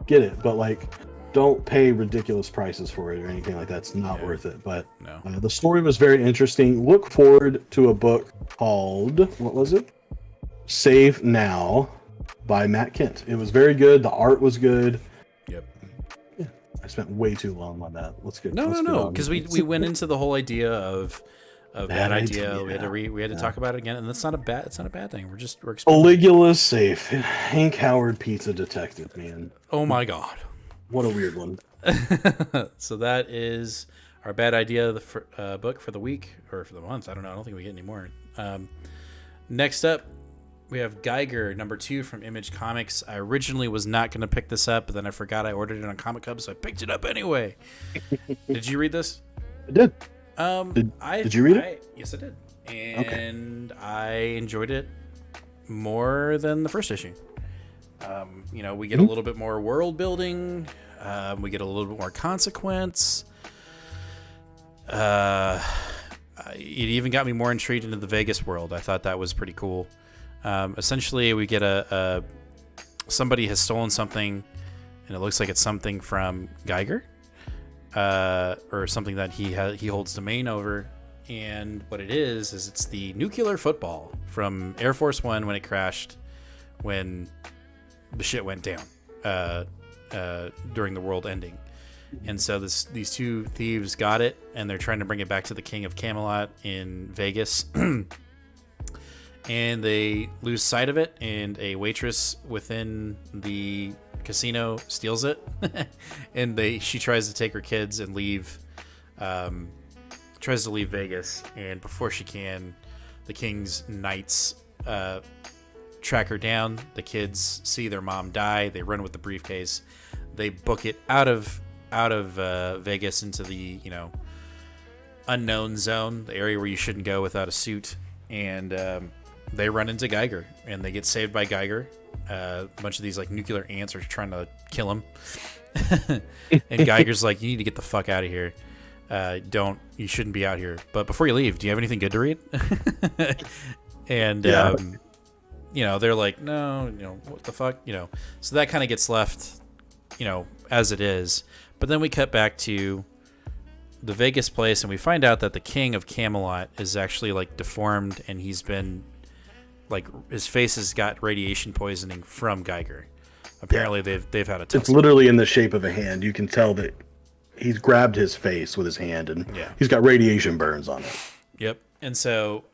get it. But like, don't pay ridiculous prices for it or anything like that. It's not worth it. But No. The story was very interesting. Look forward to a book called, what was it? Save Now by Matt Kent. It was very good. The art was good. Yep. Yeah, I spent way too long on that. Let's get No, because we went into the whole idea of Bad Idea. Idea. We had to talk about it again, and it's not a bad thing. We're exploring. Caligula's Safe. Hank Howard Pizza Detective, man. Oh my god. What a weird one. So that is our Bad Idea book for the week, or for the month. I don't know. I don't think we get any more. Next up, we have Geiger, #2 from Image Comics. I originally was not going to pick this up, but then I forgot I ordered it on Comic Hub, so I picked it up anyway. Did you read this? I did. Did you read it? Yes, I did. And I enjoyed it more than the first issue. We get a little bit more world building. We get a little bit more consequence. It even got me more intrigued into the Vegas world. I thought that was pretty cool. Essentially, we get somebody has stolen something, and it looks like it's something from Geiger, or something that he holds domain over. And what it is it's the nuclear football from Air Force One when it crashed, when the shit went down during the world ending. And so these 2 thieves got it, and they're trying to bring it back to the King of Camelot in Vegas. And they lose sight of it, and a waitress within the casino steals it. And she tries to take her kids and leave, tries to leave Vegas. And before she can, the King's knights track her down. The kids see their mom die. They run with the briefcase. They book it out of Vegas into the unknown zone, the area where you shouldn't go without a suit. And they run into Geiger, and they get saved by Geiger. A bunch of these like nuclear ants are trying to kill him, And Geiger's like, you need to get the fuck out of here. You shouldn't be out here. But before you leave, do you have anything good to read? And, they're like, no, what the fuck, So that kind of gets left, as it is. But then we cut back to the Vegas place, and we find out that the king of Camelot is actually, like, deformed, and he's been, like, his face has got radiation poisoning from Geiger. Apparently, they've had a tussle. It's literally in the shape of a hand. You can tell that he's grabbed his face with his hand, and he's got radiation burns on it. Yep. And so,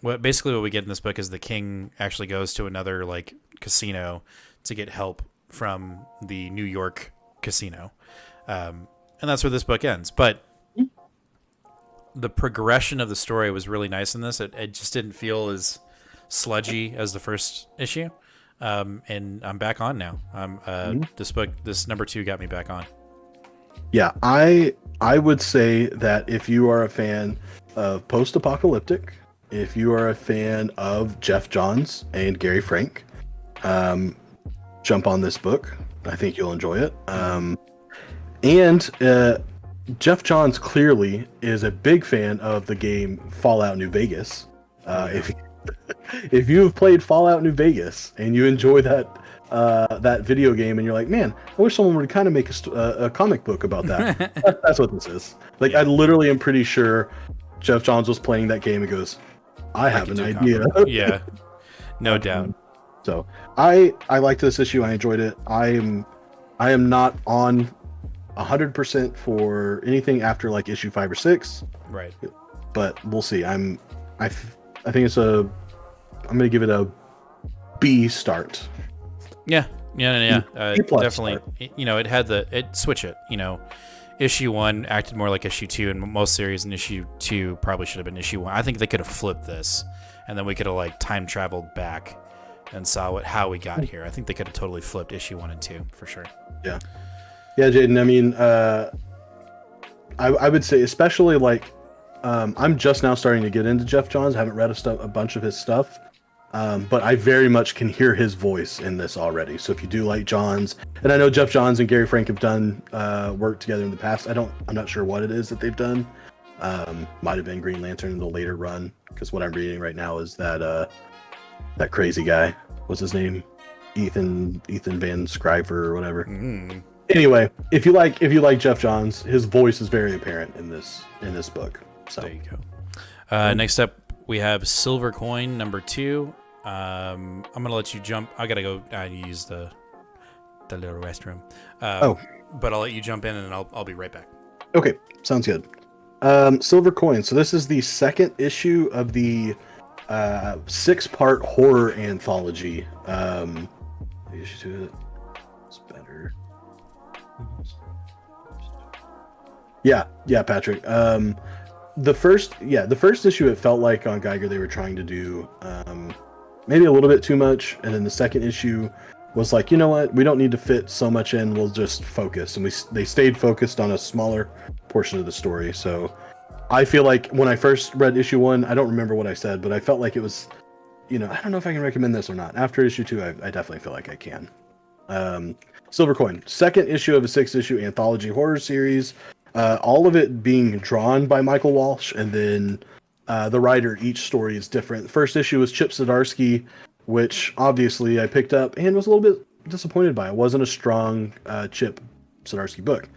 what we get in this book is the king actually goes to another like casino to get help from the New York casino, and that's where this book ends. But the progression of the story was really nice in this. It just didn't feel as sludgy as the first issue. And I'm back on now. This number 2 got me back on. Yeah, I would say that if you are a fan of post-apocalyptic, if you are a fan of Jeff Johns and Gary Frank, jump on this book. I think you'll enjoy it. And Jeff Johns clearly is a big fan of the game Fallout New Vegas. If you have played Fallout New Vegas and you enjoy that video game, and you're like, man, I wish someone would kind of make a comic book about that. That's what this is. Like, I literally am pretty sure Jeff Johns was playing that game and goes, I have an idea. Yeah, no doubt. So I liked this issue. I enjoyed it. I am not on 100% for anything after like issue 5 or 6. Right. But we'll see. I think I'm gonna give it a B start. Yeah. B plus definitely. Start. It switch it. Issue 1 acted more like issue 2, and most series in issue 2 probably should have been issue 1. I think they could have flipped this, and then we could have like time traveled back and saw how we got here. I think they could have totally flipped issue 1 and 2 for sure. Yeah, Jaden. I mean, I would say especially like I'm just now starting to get into Jeff Johns. I haven't read a bunch of his stuff. But I very much can hear his voice in this already. So if you do like Johns, and I know Jeff Johns and Gary Frank have done work together in the past. I'm not sure what it is that they've done. Might have been Green Lantern in the later run, because what I'm reading right now is that crazy guy. What's his name? Ethan Van Scriver or whatever. Anyway, if you like Jeff Johns, his voice is very apparent in this book. So there you go. Next up, we have Silver Coin number 2. I'm gonna let you jump. I gotta go use the little restroom. But I'll let you jump in, and I'll be right back. Okay, sounds good. Silver Coin. So this is the second issue of the 6-part horror anthology. It's better. Yeah, Patrick. The first issue, it felt like on Geiger they were trying to do maybe a little bit too much, and then the second issue was like, you know what, we don't need to fit so much in, we'll just focus, and they stayed focused on a smaller portion of the story. So I feel like when I first read issue 1, I don't remember what I said, but I felt like it was, I don't know if I can recommend this or not. After issue 2, I definitely feel like I can. Silver Coin, second issue of a 6-issue anthology horror series. All of it being drawn by Michael Walsh, and then the writer, each story is different. The first issue was Chip Zdarsky, which obviously I picked up and was a little bit disappointed by. It wasn't a strong Chip Zdarsky book.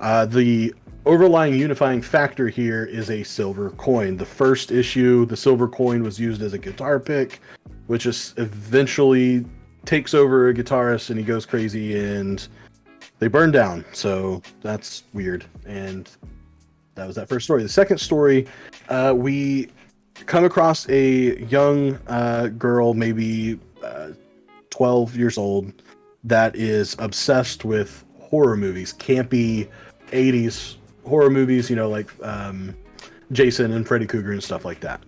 The overlying unifying factor here is a silver coin. The first issue, the silver coin was used as a guitar pick, which is eventually takes over a guitarist and he goes crazy and they burn down. So that's weird. And that was that first story. The second story, we come across a young girl, maybe 12 years old, that is obsessed with horror movies, campy 80s horror movies, like Jason and Freddy Krueger and stuff like that.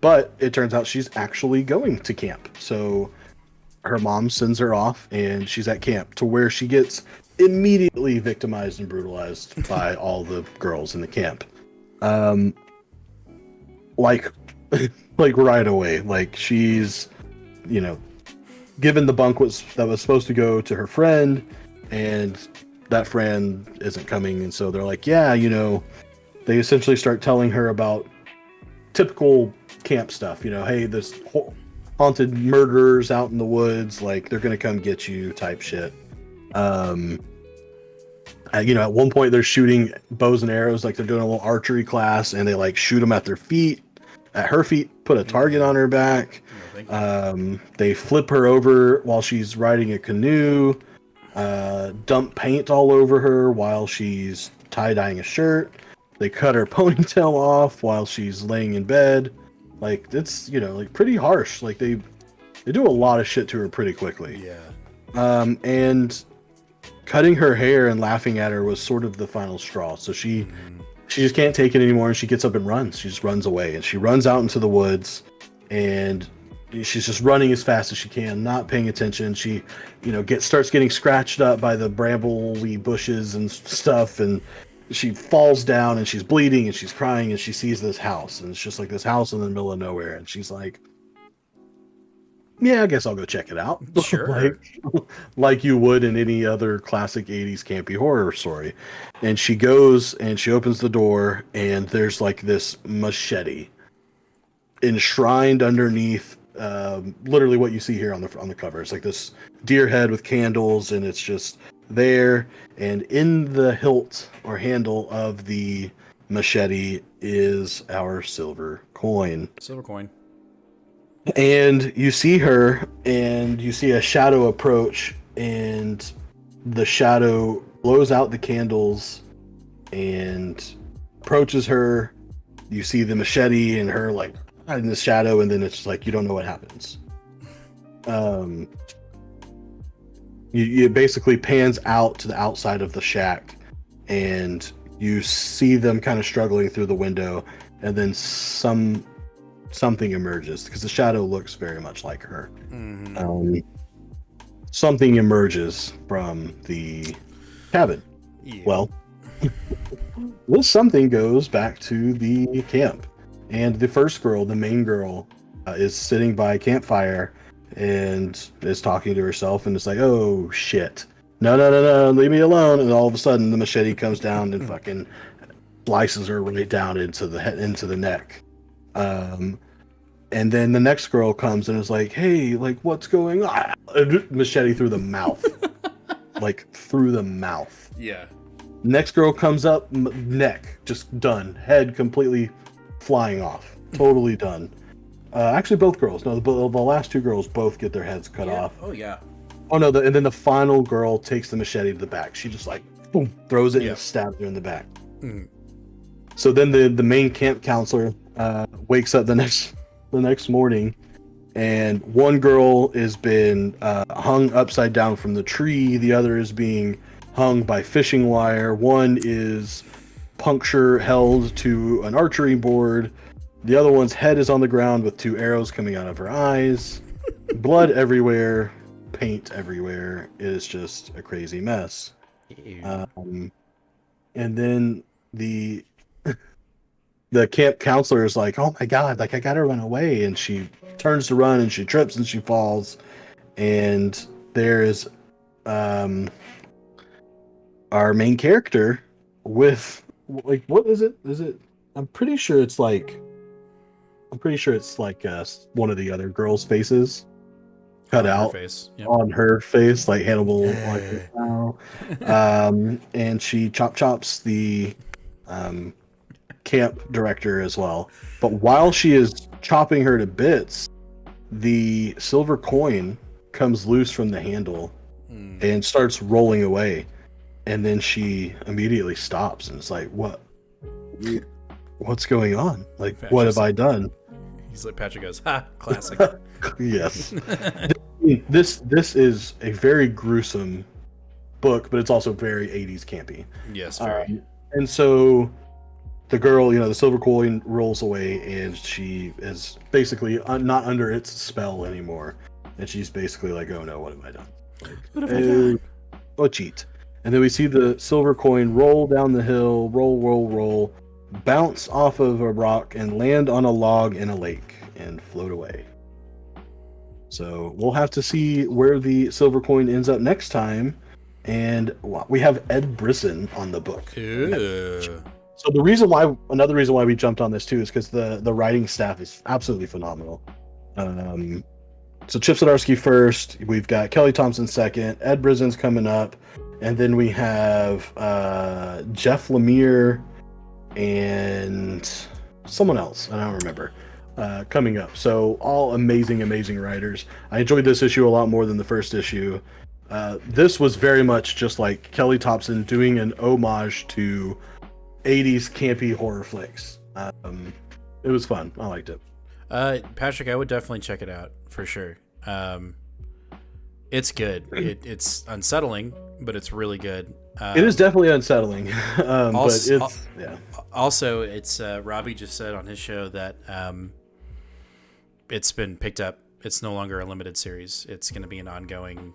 But it turns out she's actually going to camp. So her mom sends her off, and she's at camp, to where she gets immediately victimized and brutalized by all the girls in the camp. Like right away. Like, she's, given the bunk that was supposed to go to her friend, and that friend isn't coming, and so they're like, yeah, they essentially start telling her about typical camp stuff. Hey, this haunted murderers out in the woods, like they're gonna come get you, type shit. At one point they're shooting bows and arrows, like they're doing a little archery class, and they like shoot them at her feet, put a target on her back. They flip her over while she's riding a canoe, dump paint all over her while she's tie-dyeing a shirt. They cut her ponytail off while she's laying in bed. Like, it's, like pretty harsh. Like they do a lot of shit to her pretty quickly. Yeah. And cutting her hair and laughing at her was sort of the final straw. So she just can't take it anymore, and she gets up and runs. She just runs away, and she runs out into the woods, and she's just running as fast as she can, not paying attention. She, starts getting scratched up by the brambly bushes and stuff, and she falls down, and she's bleeding, and she's crying, and she sees this house, and it's just like this house in the middle of nowhere, and she's like, yeah, I guess I'll go check it out. Sure. like you would in any other classic 80s campy horror story. And she goes and she opens the door, and there's like this machete enshrined underneath literally what you see here on the cover. It's like this deer head with candles, and it's just there. And in the hilt or handle of the machete is our silver coin. Silver coin. And you see her, and you see a shadow approach, and the shadow blows out the candles and approaches her. You see the machete and her like in the shadow, and then it's like you don't know what happens. It basically pans out to the outside of the shack, and you see them kind of struggling through the window, and then something emerges, because the shadow looks very much like her. Something emerges from the cabin. Yeah. Well, this something goes back to the camp, and the first girl, the main girl, is sitting by a campfire and is talking to herself, and it's like, oh shit, no, leave me alone. And all of a sudden the machete comes down and fucking slices her right down into the neck. And then the next girl comes and is like, hey, like, what's going on? Machete through the mouth. Like, through the mouth. Yeah. Next girl comes up, neck, just done. Head completely flying off. Totally done. Actually, both girls. No, the last two girls both get their heads cut off. Oh, yeah. Oh, no, and then the final girl takes the machete to the back. She just, like, boom, throws it and stabs her in the back. So then the main camp counselor wakes up the next morning, and one girl has been hung upside down from the tree. The other is being hung by fishing wire. One is held to an archery board. The other one's head is on the ground with 2 arrows coming out of her eyes. Blood everywhere, paint everywhere. It is just a crazy mess. And then the camp counselor is like, oh my god, like I gotta run away, and she turns to run, and she trips and she falls, and there's our main character with, like, what is it? I'm pretty sure it's like one of the other girls' faces cut out on her face, like Hannibal. And she chops the camp director as well. But while she is chopping her to bits, the silver coin comes loose from the handle and starts rolling away. And then she immediately stops and it's like, what's going on? Like, Patrick, what have I done? He's like, Patrick goes, ha, classic. Yes. This is a very gruesome book, but it's also very 80s campy. Yes, very. And so the girl, the silver coin rolls away, and she is basically not under its spell anymore. And she's basically like, oh no, what have I done? What have I done? Oh, cheat. And then we see the silver coin roll down the hill, roll, bounce off of a rock, and land on a log in a lake and float away. So we'll have to see where the silver coin ends up next time. And we have Ed Brisson on the book. So another reason why we jumped on this too is because the writing staff is absolutely phenomenal. So Chip Zdarsky first, we've got Kelly Thompson second, Ed Brisson's coming up, and then we have Jeff Lemire and someone else, I don't remember, coming up. So all amazing writers. I enjoyed this issue a lot more than the first issue. This was very much just like Kelly Thompson doing an homage to 80s campy horror flicks. It was fun. I liked it. Patrick, I would definitely check it out for sure. It's good. It's unsettling, but it's really good. It is definitely unsettling. Also, but it's yeah. Also, it's Robbie just said on his show that it's been picked up. It's no longer a limited series. It's going to be an ongoing.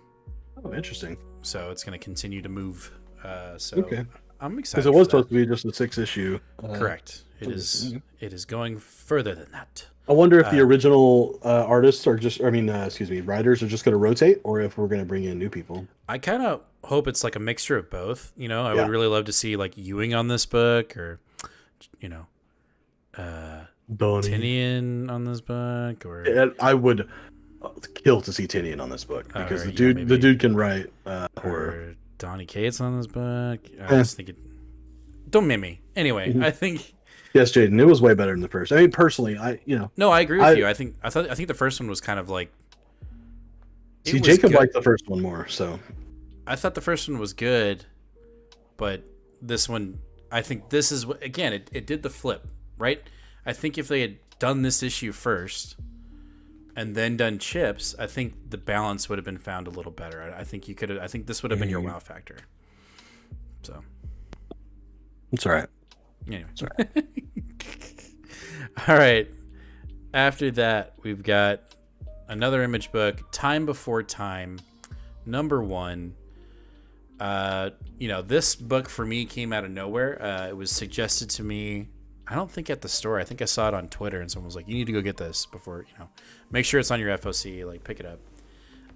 Oh, interesting. So it's going to continue to move. Okay. I'm excited. Because it was supposed to be just a 6-issue. Correct. It is. It is going further than that. I wonder if the original artists are just, writers are just going to rotate, or if we're going to bring in new people. I kind of hope it's like a mixture of both. You know, I would really love to see like Ewing on this book, or Tinian on this book, or I would kill to see Tinian on this book because the dude can write horror. Or Donny Cates on this book. I was thinking, don't meme me. Anyway, I think. Yes, Jaden, it was way better than the first. I mean, personally, No, I agree with you. I think the first one was kind of like. See, Jacob liked the first one more, so. I thought the first one was good, but this one, I think this is again, it did the flip, right? I think if they had done this issue first, and then done Chips, I think the balance would have been found a little better. I think you could have. I think this would have been your wow factor. So. It's all right. Anyway. All right. After that, we've got another Image book, Time Before Time, #1. This book for me came out of nowhere. It was suggested to me, I don't think at the store. I think I saw it on Twitter, and someone was like, "You need to go get this before, make sure it's on your FOC, like pick it up."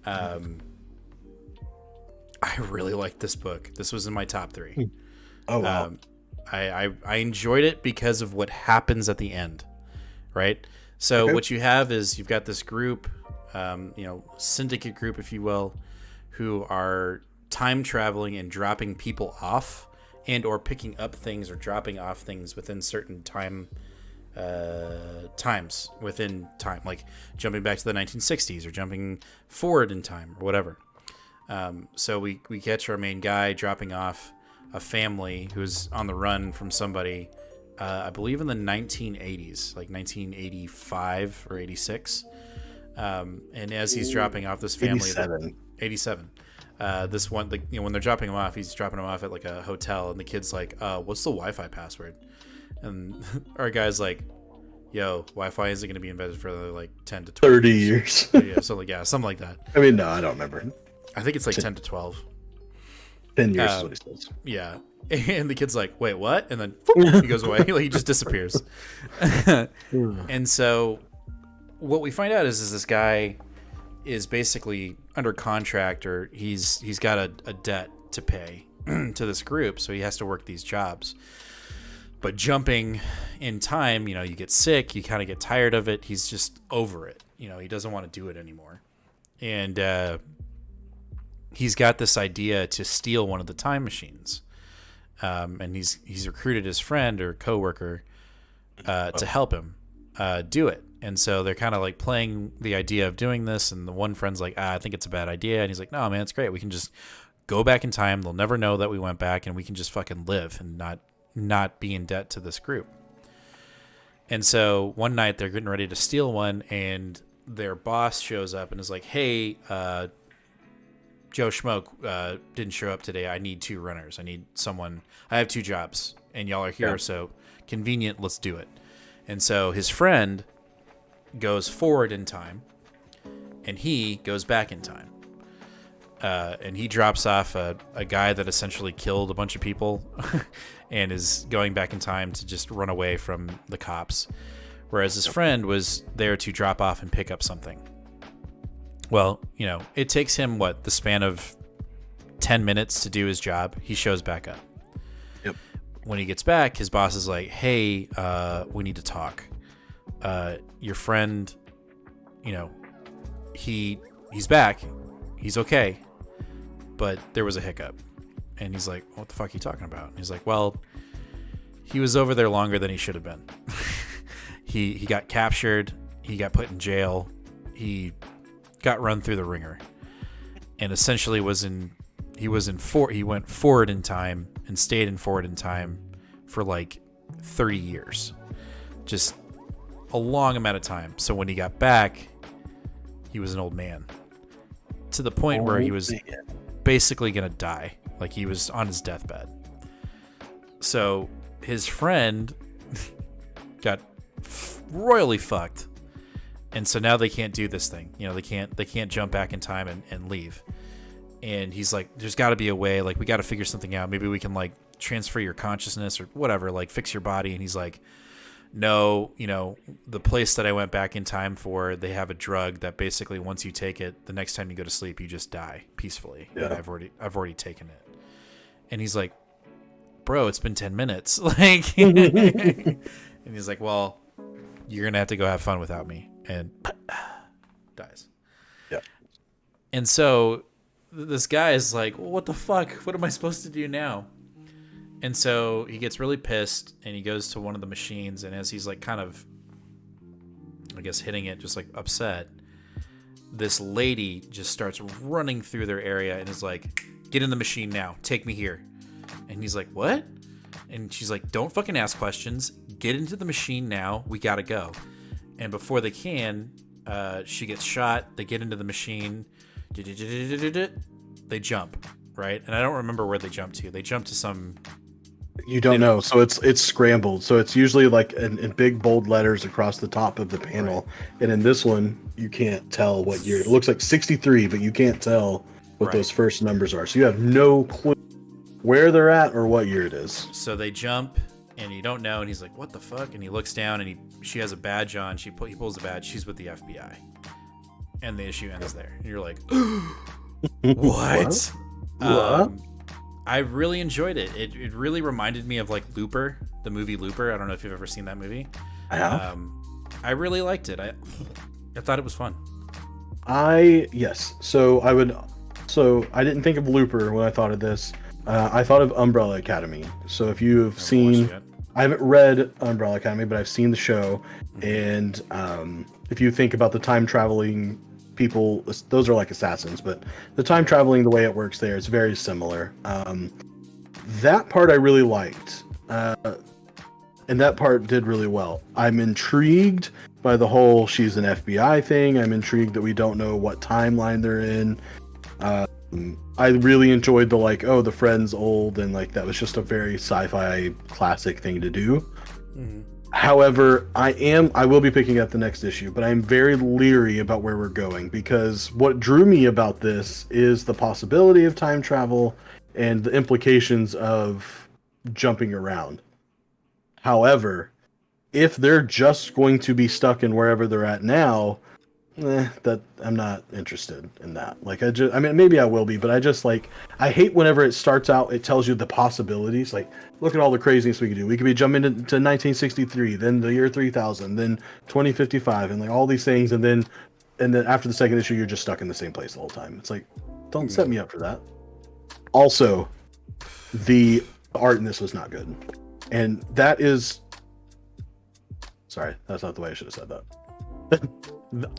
I really liked this book. This was in my top 3. Oh wow. I enjoyed it because of what happens at the end, right? So what you have is you've got this group, syndicate group, if you will, who are time traveling and dropping people off and or picking up things or dropping off things within certain times within time, like jumping back to the 1960s or jumping forward in time or whatever. So we catch our main guy dropping off a family who's on the run from somebody, I believe in the 1980s, like 1985 or 86. And as he's dropping off this family, 87. This one, when they're dropping him off, he's dropping him off at like a hotel, and the kid's like, "What's the Wi-Fi password?" And our guy's like, "Yo, Wi-Fi isn't going to be invented for another like 10 to 12 30 years. something like that. I mean, no, I don't remember. I think it's like 10 to 12. 10 years is what he says. Yeah. And the kid's like, "Wait, what?" And then he goes away. Like, he just disappears. And so what we find out is this guy is basically under contract, or he's got a debt to pay to this group, so he has to work these jobs. But jumping in time, you get sick, you kind of get tired of it. He's just over it. He doesn't want to do it anymore. And he's got this idea to steal one of the time machines. And he's recruited his friend or coworker to help him do it. And so they're kind of like playing the idea of doing this. And the one friend's like, I think it's a bad idea. And he's like, "No, man, it's great. We can just go back in time. They'll never know that we went back, and we can just fucking live and not be in debt to this group." And so one night they're getting ready to steal one, and their boss shows up and is like, "Hey, Joe Schmoke didn't show up today. I need 2 runners. I need someone. I have 2 jobs, and y'all are here, so convenient. Let's do it." And so his friend goes forward in time, and he goes back in time. And he drops off a guy that essentially killed a bunch of people and is going back in time to just run away from the cops. Whereas his friend was there to drop off and pick up something. Well, you know, it takes him the span of 10 minutes to do his job. He shows back up. Yep. When he gets back, his boss is like, "Hey, we need to talk. Your friend, you know, he's back. He's okay, but there was a hiccup." And he's like, "What the fuck are you talking about?" And he's like, "Well, he was over there longer than he should have been. He got captured. He got put in jail. He got run through the ringer, and essentially he went forward in time and stayed in forward in time for like 30 years, just a long amount of time. So when he got back, he was an old man, to the point where he was basically gonna die, like he was on his deathbed. So his friend got royally fucked, and so now they can't do this thing. You know, they can't jump back in time and leave. And he's like, "There's got to be a way. Like, we got to figure something out. Maybe we can like transfer your consciousness or whatever, like fix your body." And he's like, "No, you know, the place that I went back in time for, they have a drug that basically once you take it, the next time you go to sleep, you just die peacefully. Yeah. And I've already taken it." And he's like, "Bro, it's been 10 minutes." Like, and he's like, "Well, you're gonna have to go have fun without me," and dies. Yeah. And so this guy is like, "Well, what the fuck? What am I supposed to do now?" And so he gets really pissed and he goes to one of the machines, and as he's like kind of, I guess, hitting it, just like upset, this lady just starts running through their area and is like, "Get in the machine now. Take me here." And he's like, "What?" And she's like, "Don't fucking ask questions. Get into the machine now. We gotta go." And before they can, she gets shot. They get into the machine. They jump, right? And I don't remember where they jump to. They jump to some... You don't know, so it's scrambled. So it's usually like in big bold letters across the top of the panel. Right. And in this one, you can't tell what year. It looks like 63, but you can't tell what those first numbers are. So you have no clue where they're at or what year it is. So they jump, and you don't know. And he's like, "What the fuck?" And he looks down, and she has a badge on. He pulls the badge. She's with the FBI. And the issue ends there. And you're like, what? What? I really enjoyed it. It really reminded me of like Looper, the movie Looper. I don't know if you've ever seen that movie. I have. I really liked it. I thought it was fun. Yes. So I didn't think of Looper when I thought of this. I thought of Umbrella Academy. So if you have seen, I haven't read Umbrella Academy, but I've seen the show. And if you think about the time traveling people, those are like assassins, but the time traveling, the way it works there, it's very similar. That part I really liked, and that part did really well. I'm intrigued by the whole she's an FBI thing. I'm intrigued that we don't know what timeline they're in. I really enjoyed the like, oh, the friend's old, and like that was just a very sci-fi classic thing to do. Mm-hmm. However, I will be picking up the next issue, but I'm very leery about where we're going, because what drew me about this is the possibility of time travel and the implications of jumping around. However, if they're just going to be stuck in wherever they're at now, that I'm not interested in that. Like, I mean, maybe I will be, but I hate whenever it starts out, it tells you the possibilities. Like, look at all the craziness we could do. We could be jumping into 1963, then the year 3000, then 2055, and like all these things, and then after the second issue, you're just stuck in the same place the whole time. It's like, don't set me up for that. Also, the art in this was not good, and that is, sorry, that's not the way I should have said that.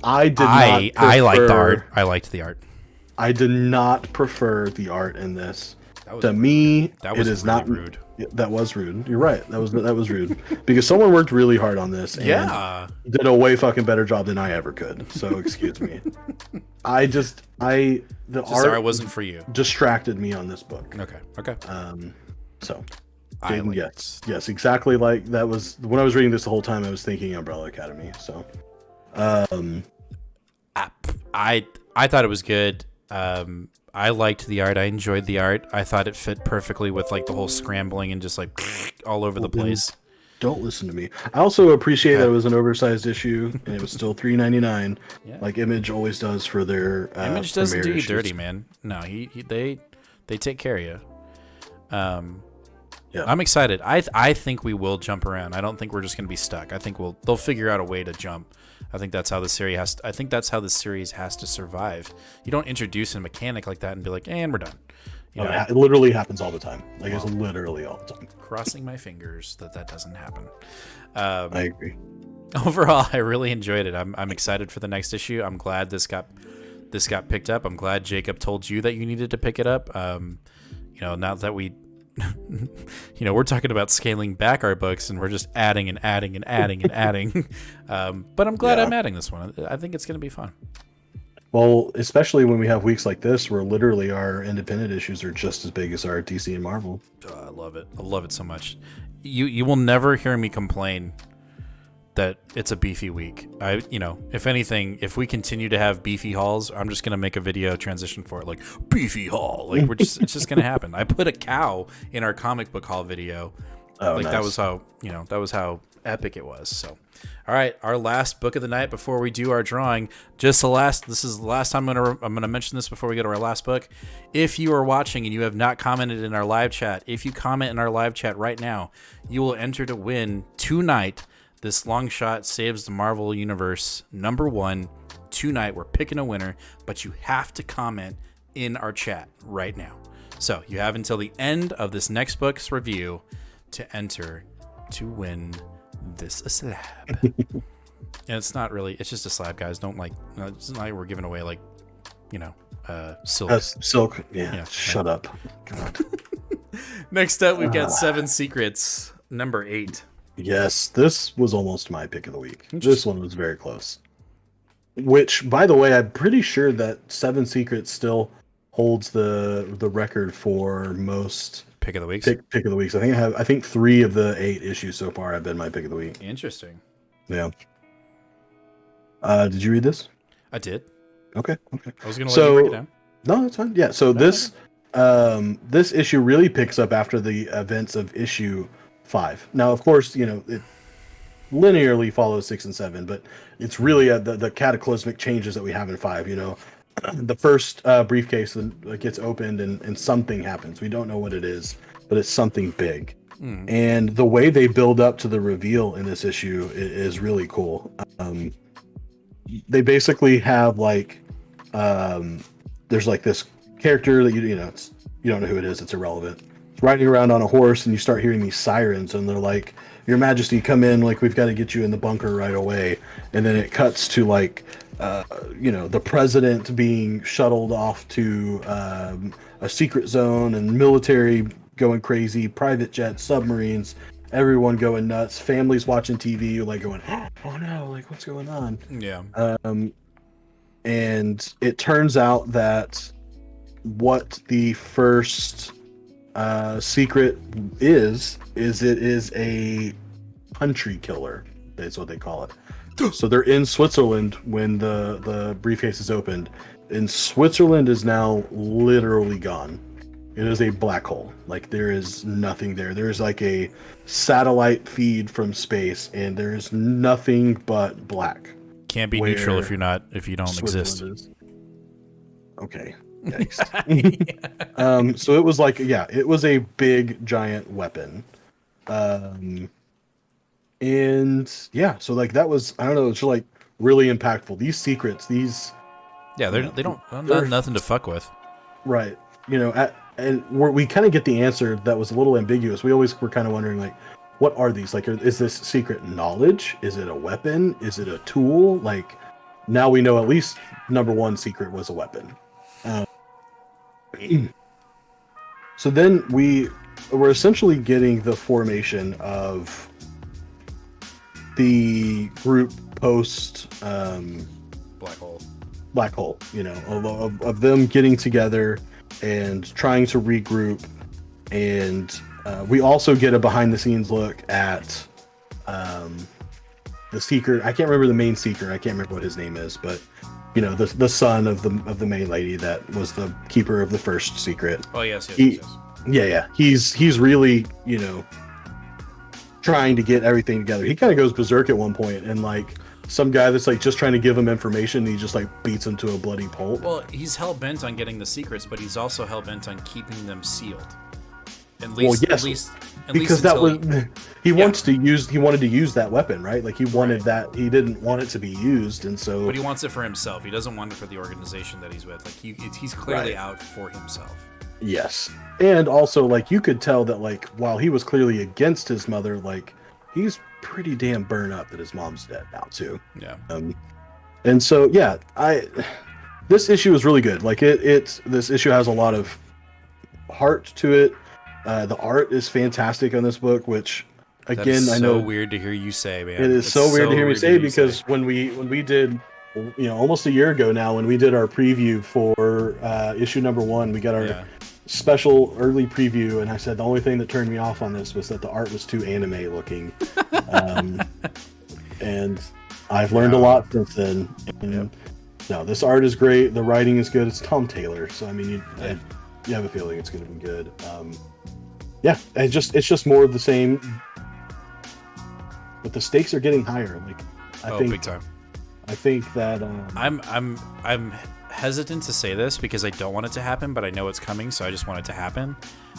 I liked the art. I liked the art. I did not prefer the art in this. To me, that was it is really not rude. That was rude. You're right. That was rude because someone worked really hard on this and did a way fucking better job than I ever could. So excuse me. The art wasn't for you. Distracted me on this book. Okay. So, Jaden, yes, exactly. Like that was when I was reading this the whole time. I was thinking Umbrella Academy. So. I thought it was good. I liked the art. I enjoyed the art. I thought it fit perfectly with like the whole scrambling and just like all over the place. Don't listen to me. I also appreciate that it was an oversized issue and it was still $3.99, like Image always does for their Image doesn't do you issues. dirty, man. No, they take care of you. Yeah. I'm excited. I think we will jump around. I don't think we're just going to be stuck. I think they'll figure out a way to jump. I think that's how the series has to survive. You don't introduce a mechanic like that and be like, and we're done. You know, it literally happens all the time. Like, it's literally all the time. crossing my fingers that doesn't happen. I agree. Overall, I really enjoyed it. I'm excited for the next issue. I'm glad this got picked up. I'm glad Jacob told you that you needed to pick it up. Now that we, we're talking about scaling back our books and we're just adding and adding and adding and adding. But I'm glad I'm adding this one. I think it's going to be fun. Well, especially when we have weeks like this where literally our independent issues are just as big as our DC and Marvel. I love it. I love it so much. You will never hear me complain that it's a beefy week. If anything, if we continue to have beefy hauls, I'm just gonna make a video transition for it, like beefy haul. Like it's just gonna happen. I put a cow in our comic book haul video. Nice. That was how epic it was. So, all right, our last book of the night before we do our drawing. This is the last time I'm gonna mention this before we go to our last book. If you are watching and you have not commented in our live chat, if you comment in our live chat right now, you will enter to win tonight. This long shot saves the Marvel Universe #1 tonight. We're picking a winner, but you have to comment in our chat right now. So you have until the end of this next book's review to enter to win this a slab. And it's not really, it's just a slab, guys. Don't it's not like we're giving away silk. Silk. Yeah. Shut up. God. Next up, we've got Seven Secrets #8. Yes, this was almost my pick of the week. This one was very close. Which, by the way, I'm pretty sure that Seven Secrets still holds the record for most pick of the weeks. Pick of the weeks. I think 3 of the 8 issues so far have been my pick of the week. Interesting. Yeah. Did you read this? I did. Okay. I was gonna let you break it down. No, that's fine. Yeah. So this issue really picks up after the events of issue 5. Now, of course, it linearly follows 6 and 7, but it's really the cataclysmic changes that we have in 5. The first briefcase gets opened and something happens. We don't know what it is, but it's something big. And the way they build up to the reveal in this issue is really cool. They basically have there's this character that you don't know who it is. It's irrelevant. Riding around on a horse, and you start hearing these sirens, and they're like, "Your Majesty, come in! We've got to get you in the bunker right away." And then it cuts to the president being shuttled off to a secret zone, and military going crazy, private jets, submarines, everyone going nuts, families watching TV, going, "Oh no! What's going on?" Yeah. And it turns out that what the first secret is it is a country killer. That's what they call it. So they're in Switzerland when the briefcase is opened, and Switzerland is now literally gone. It is a black hole. There is nothing there. There is a satellite feed from space, and there is nothing but black. Can't be neutral if you don't exist. Is. Okay. Yikes. So it was it was a big giant weapon. So that was, I don't know, it's just really impactful. These secrets, they don't nothing to fuck with. Right. And we kind of get the answer that was a little ambiguous. We always were kind of wondering what are these? Is this secret knowledge? Is it a weapon? Is it a tool? Now we know at least #1 secret was a weapon. So then we're essentially getting the formation of the group post black hole, of them getting together and trying to regroup. And we also get a behind the scenes look at the seeker. I can't remember the main seeker. I can't remember what his name is, but the son of the main lady that was the keeper of the first secret. Oh yes. Yeah. He's really trying to get everything together. He kind of goes berserk at one point, and like some guy that's like just trying to give him information, he just like beats him to a bloody pulp. Well, he's hell bent on getting the secrets, but he's also hell bent on keeping them sealed. At least because that was he Yeah. wanted to use that weapon, right? Like he wanted that. He didn't want it to be used, and so. But he wants it for himself. He doesn't want it for the organization that he's with. Like he's clearly Right. out for himself. Yes, and also like you could tell that like while he was clearly against his mother, like he's pretty damn burned up that his mom's dead now too. Yeah. And so yeah, this issue is really good. Like this issue has a lot of heart to it. The art is fantastic on this book, which That again is I so know weird to hear you say, man. it is It's so weird to hear me say you because when we did, almost a year ago now, when we did our preview for issue number 1, we got our Yeah. special early preview, and I said the only thing that turned me off on this was that the art was too anime looking. And I've learned a lot since then. And, no, this art is great. The writing is good. It's Tom Taylor, so I mean, you have a feeling it's going to be good. Yeah, and it's just more of the same, but the stakes are getting higher. Like I think big time. I think that I'm hesitant to say this because I don't want it to happen, but I know it's coming, so I just want it to happen.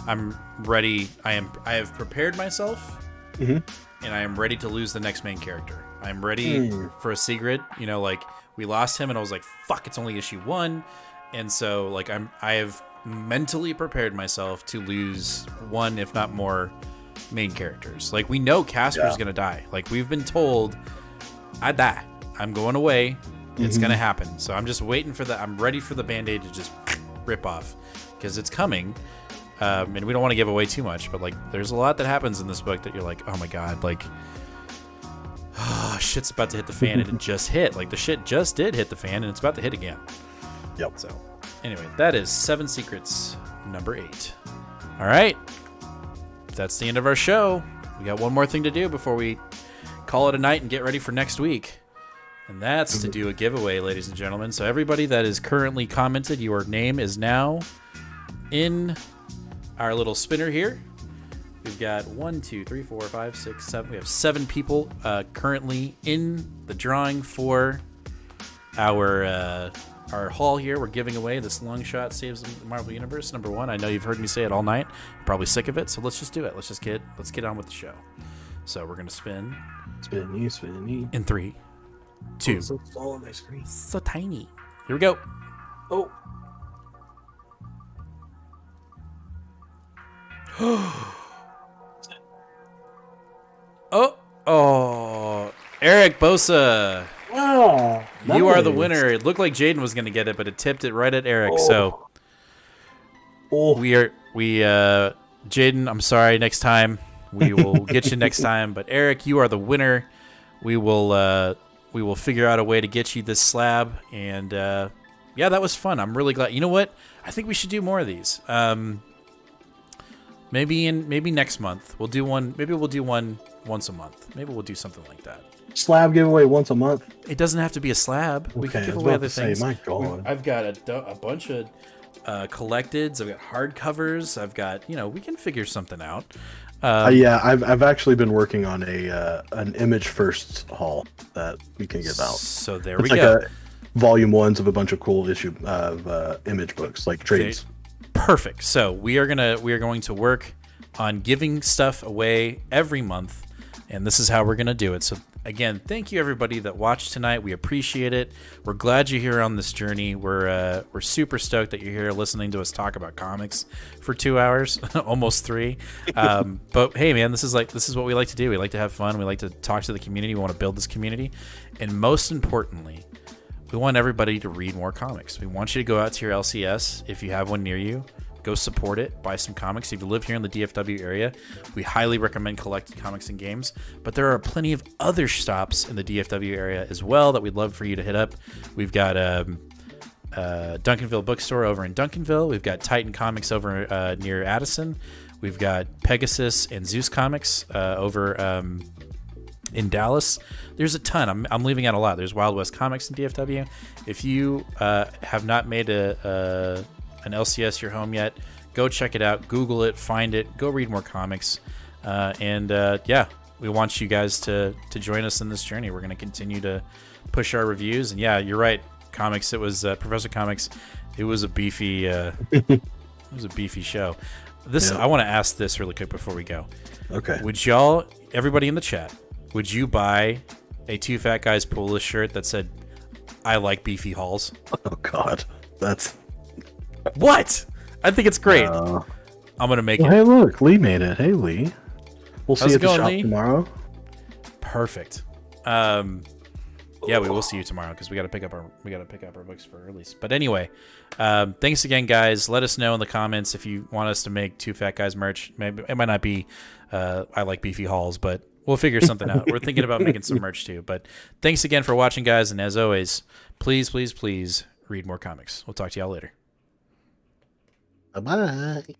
I'm ready. I have prepared myself, and I am ready to lose the next main character. I'm ready for a Sigrid. Like we lost him, and I was like, "Fuck! It's only issue 1," and so like I have mentally prepared myself to lose one, if not more, main characters. Like we know Casper's gonna die. Like we've been told, I die. I'm going away. It's gonna happen. So I'm just waiting for I'm ready for the Band-Aid to just rip off because it's coming. And we don't want to give away too much, but like there's a lot that happens in this book that you're like, oh my god, like shit's about to hit the fan, and it just hit. Like the shit just did hit the fan, and it's about to hit again. Yep. So anyway, that is 7 Secrets number 8. All right, that's the end of our show. We got one more thing to do before we call it a night and get ready for next week. And that's to do a giveaway, ladies and gentlemen. So everybody that is currently commented, your name is now in our little spinner here. We've got 1, 2, 3, 4, 5, 6, 7. We have 7 people currently in the drawing for our haul here. We're giving away this Long Shot Saves the Marvel Universe number 1. I know you've heard me say it all night. I'm probably sick of it, so let's just do it. Let's get on with the show. So we're gonna spin spinny. in 3, 2. So small on my screen. So tiny. Here we go. Oh. Oh, Eric Bosa. Wow. You are the nice. winner. It looked like Jaden was going to get it, but it tipped it right at Eric. So Jaden, I'm sorry. Next time we will get you next time. But Eric, you are the winner. We will figure out a way to get you this slab. And yeah, that was fun. I'm really glad. You know what? I think we should do more of these. Maybe next month we'll do one. Maybe we'll do one once a month. Maybe we'll do something like that. Slab giveaway once a month. It doesn't have to be a slab. We can Okay, give I was away about other to say, things. my God. I've got a bunch of collecteds. I've got hardcovers. I've got, we can figure something out. Yeah, I've actually been working on an Image First haul that we can give out. So there It's we like go. volume 1s of a bunch of cool issue of Image books, like trades. Perfect. So we are going to work on giving stuff away every month, and this is how we're gonna do it. So again, thank you everybody that watched tonight. We appreciate it. We're glad you're here on this journey. We're super stoked that you're here listening to us talk about comics for 2 hours, almost 3. But hey, man, this is what we like to do. We like to have fun. We like to talk to the community. We want to build this community, and most importantly, we want everybody to read more comics. We want you to go out to your LCS if you have one near you. Go support it. Buy some comics. If you live here in the DFW area, we highly recommend collected comics and games. But there are plenty of other stops in the DFW area as well that we'd love for you to hit up. We've got Duncanville Bookstore over in Duncanville. We've got Titan Comics over near Addison. We've got Pegasus and Zeus Comics over in Dallas. There's a ton. I'm leaving out a lot. There's Wild West Comics in DFW. If you have not made an LCS your home yet, go check it out. Google it, find it, go read more comics. Yeah, we want you guys to join us in this journey. We're going to continue to push our reviews. And yeah, you're right. Comics. It was Professor Comics. It was a beefy. It was a beefy show. I want to ask this really quick before we go. Okay. Would y'all, everybody in the chat, would you buy a Two Fat Guys Pooless shirt that said, "I like beefy halls"? Oh God, that's what? I think it's great. I'm gonna make it. Hey, look, Lee made it. Hey, Lee. We'll see How's you it at the going, shop Lee? tomorrow. Perfect. Yeah, we will see you tomorrow because we got to pick up our books for release. But anyway, thanks again, guys. Let us know in the comments if you want us to make Two Fat Guys merch. Maybe it might not be I like beefy halls, but we'll figure something out. We're thinking about making some merch too. But thanks again for watching, guys, and as always, please read more comics. We'll talk to y'all later. Bye-bye.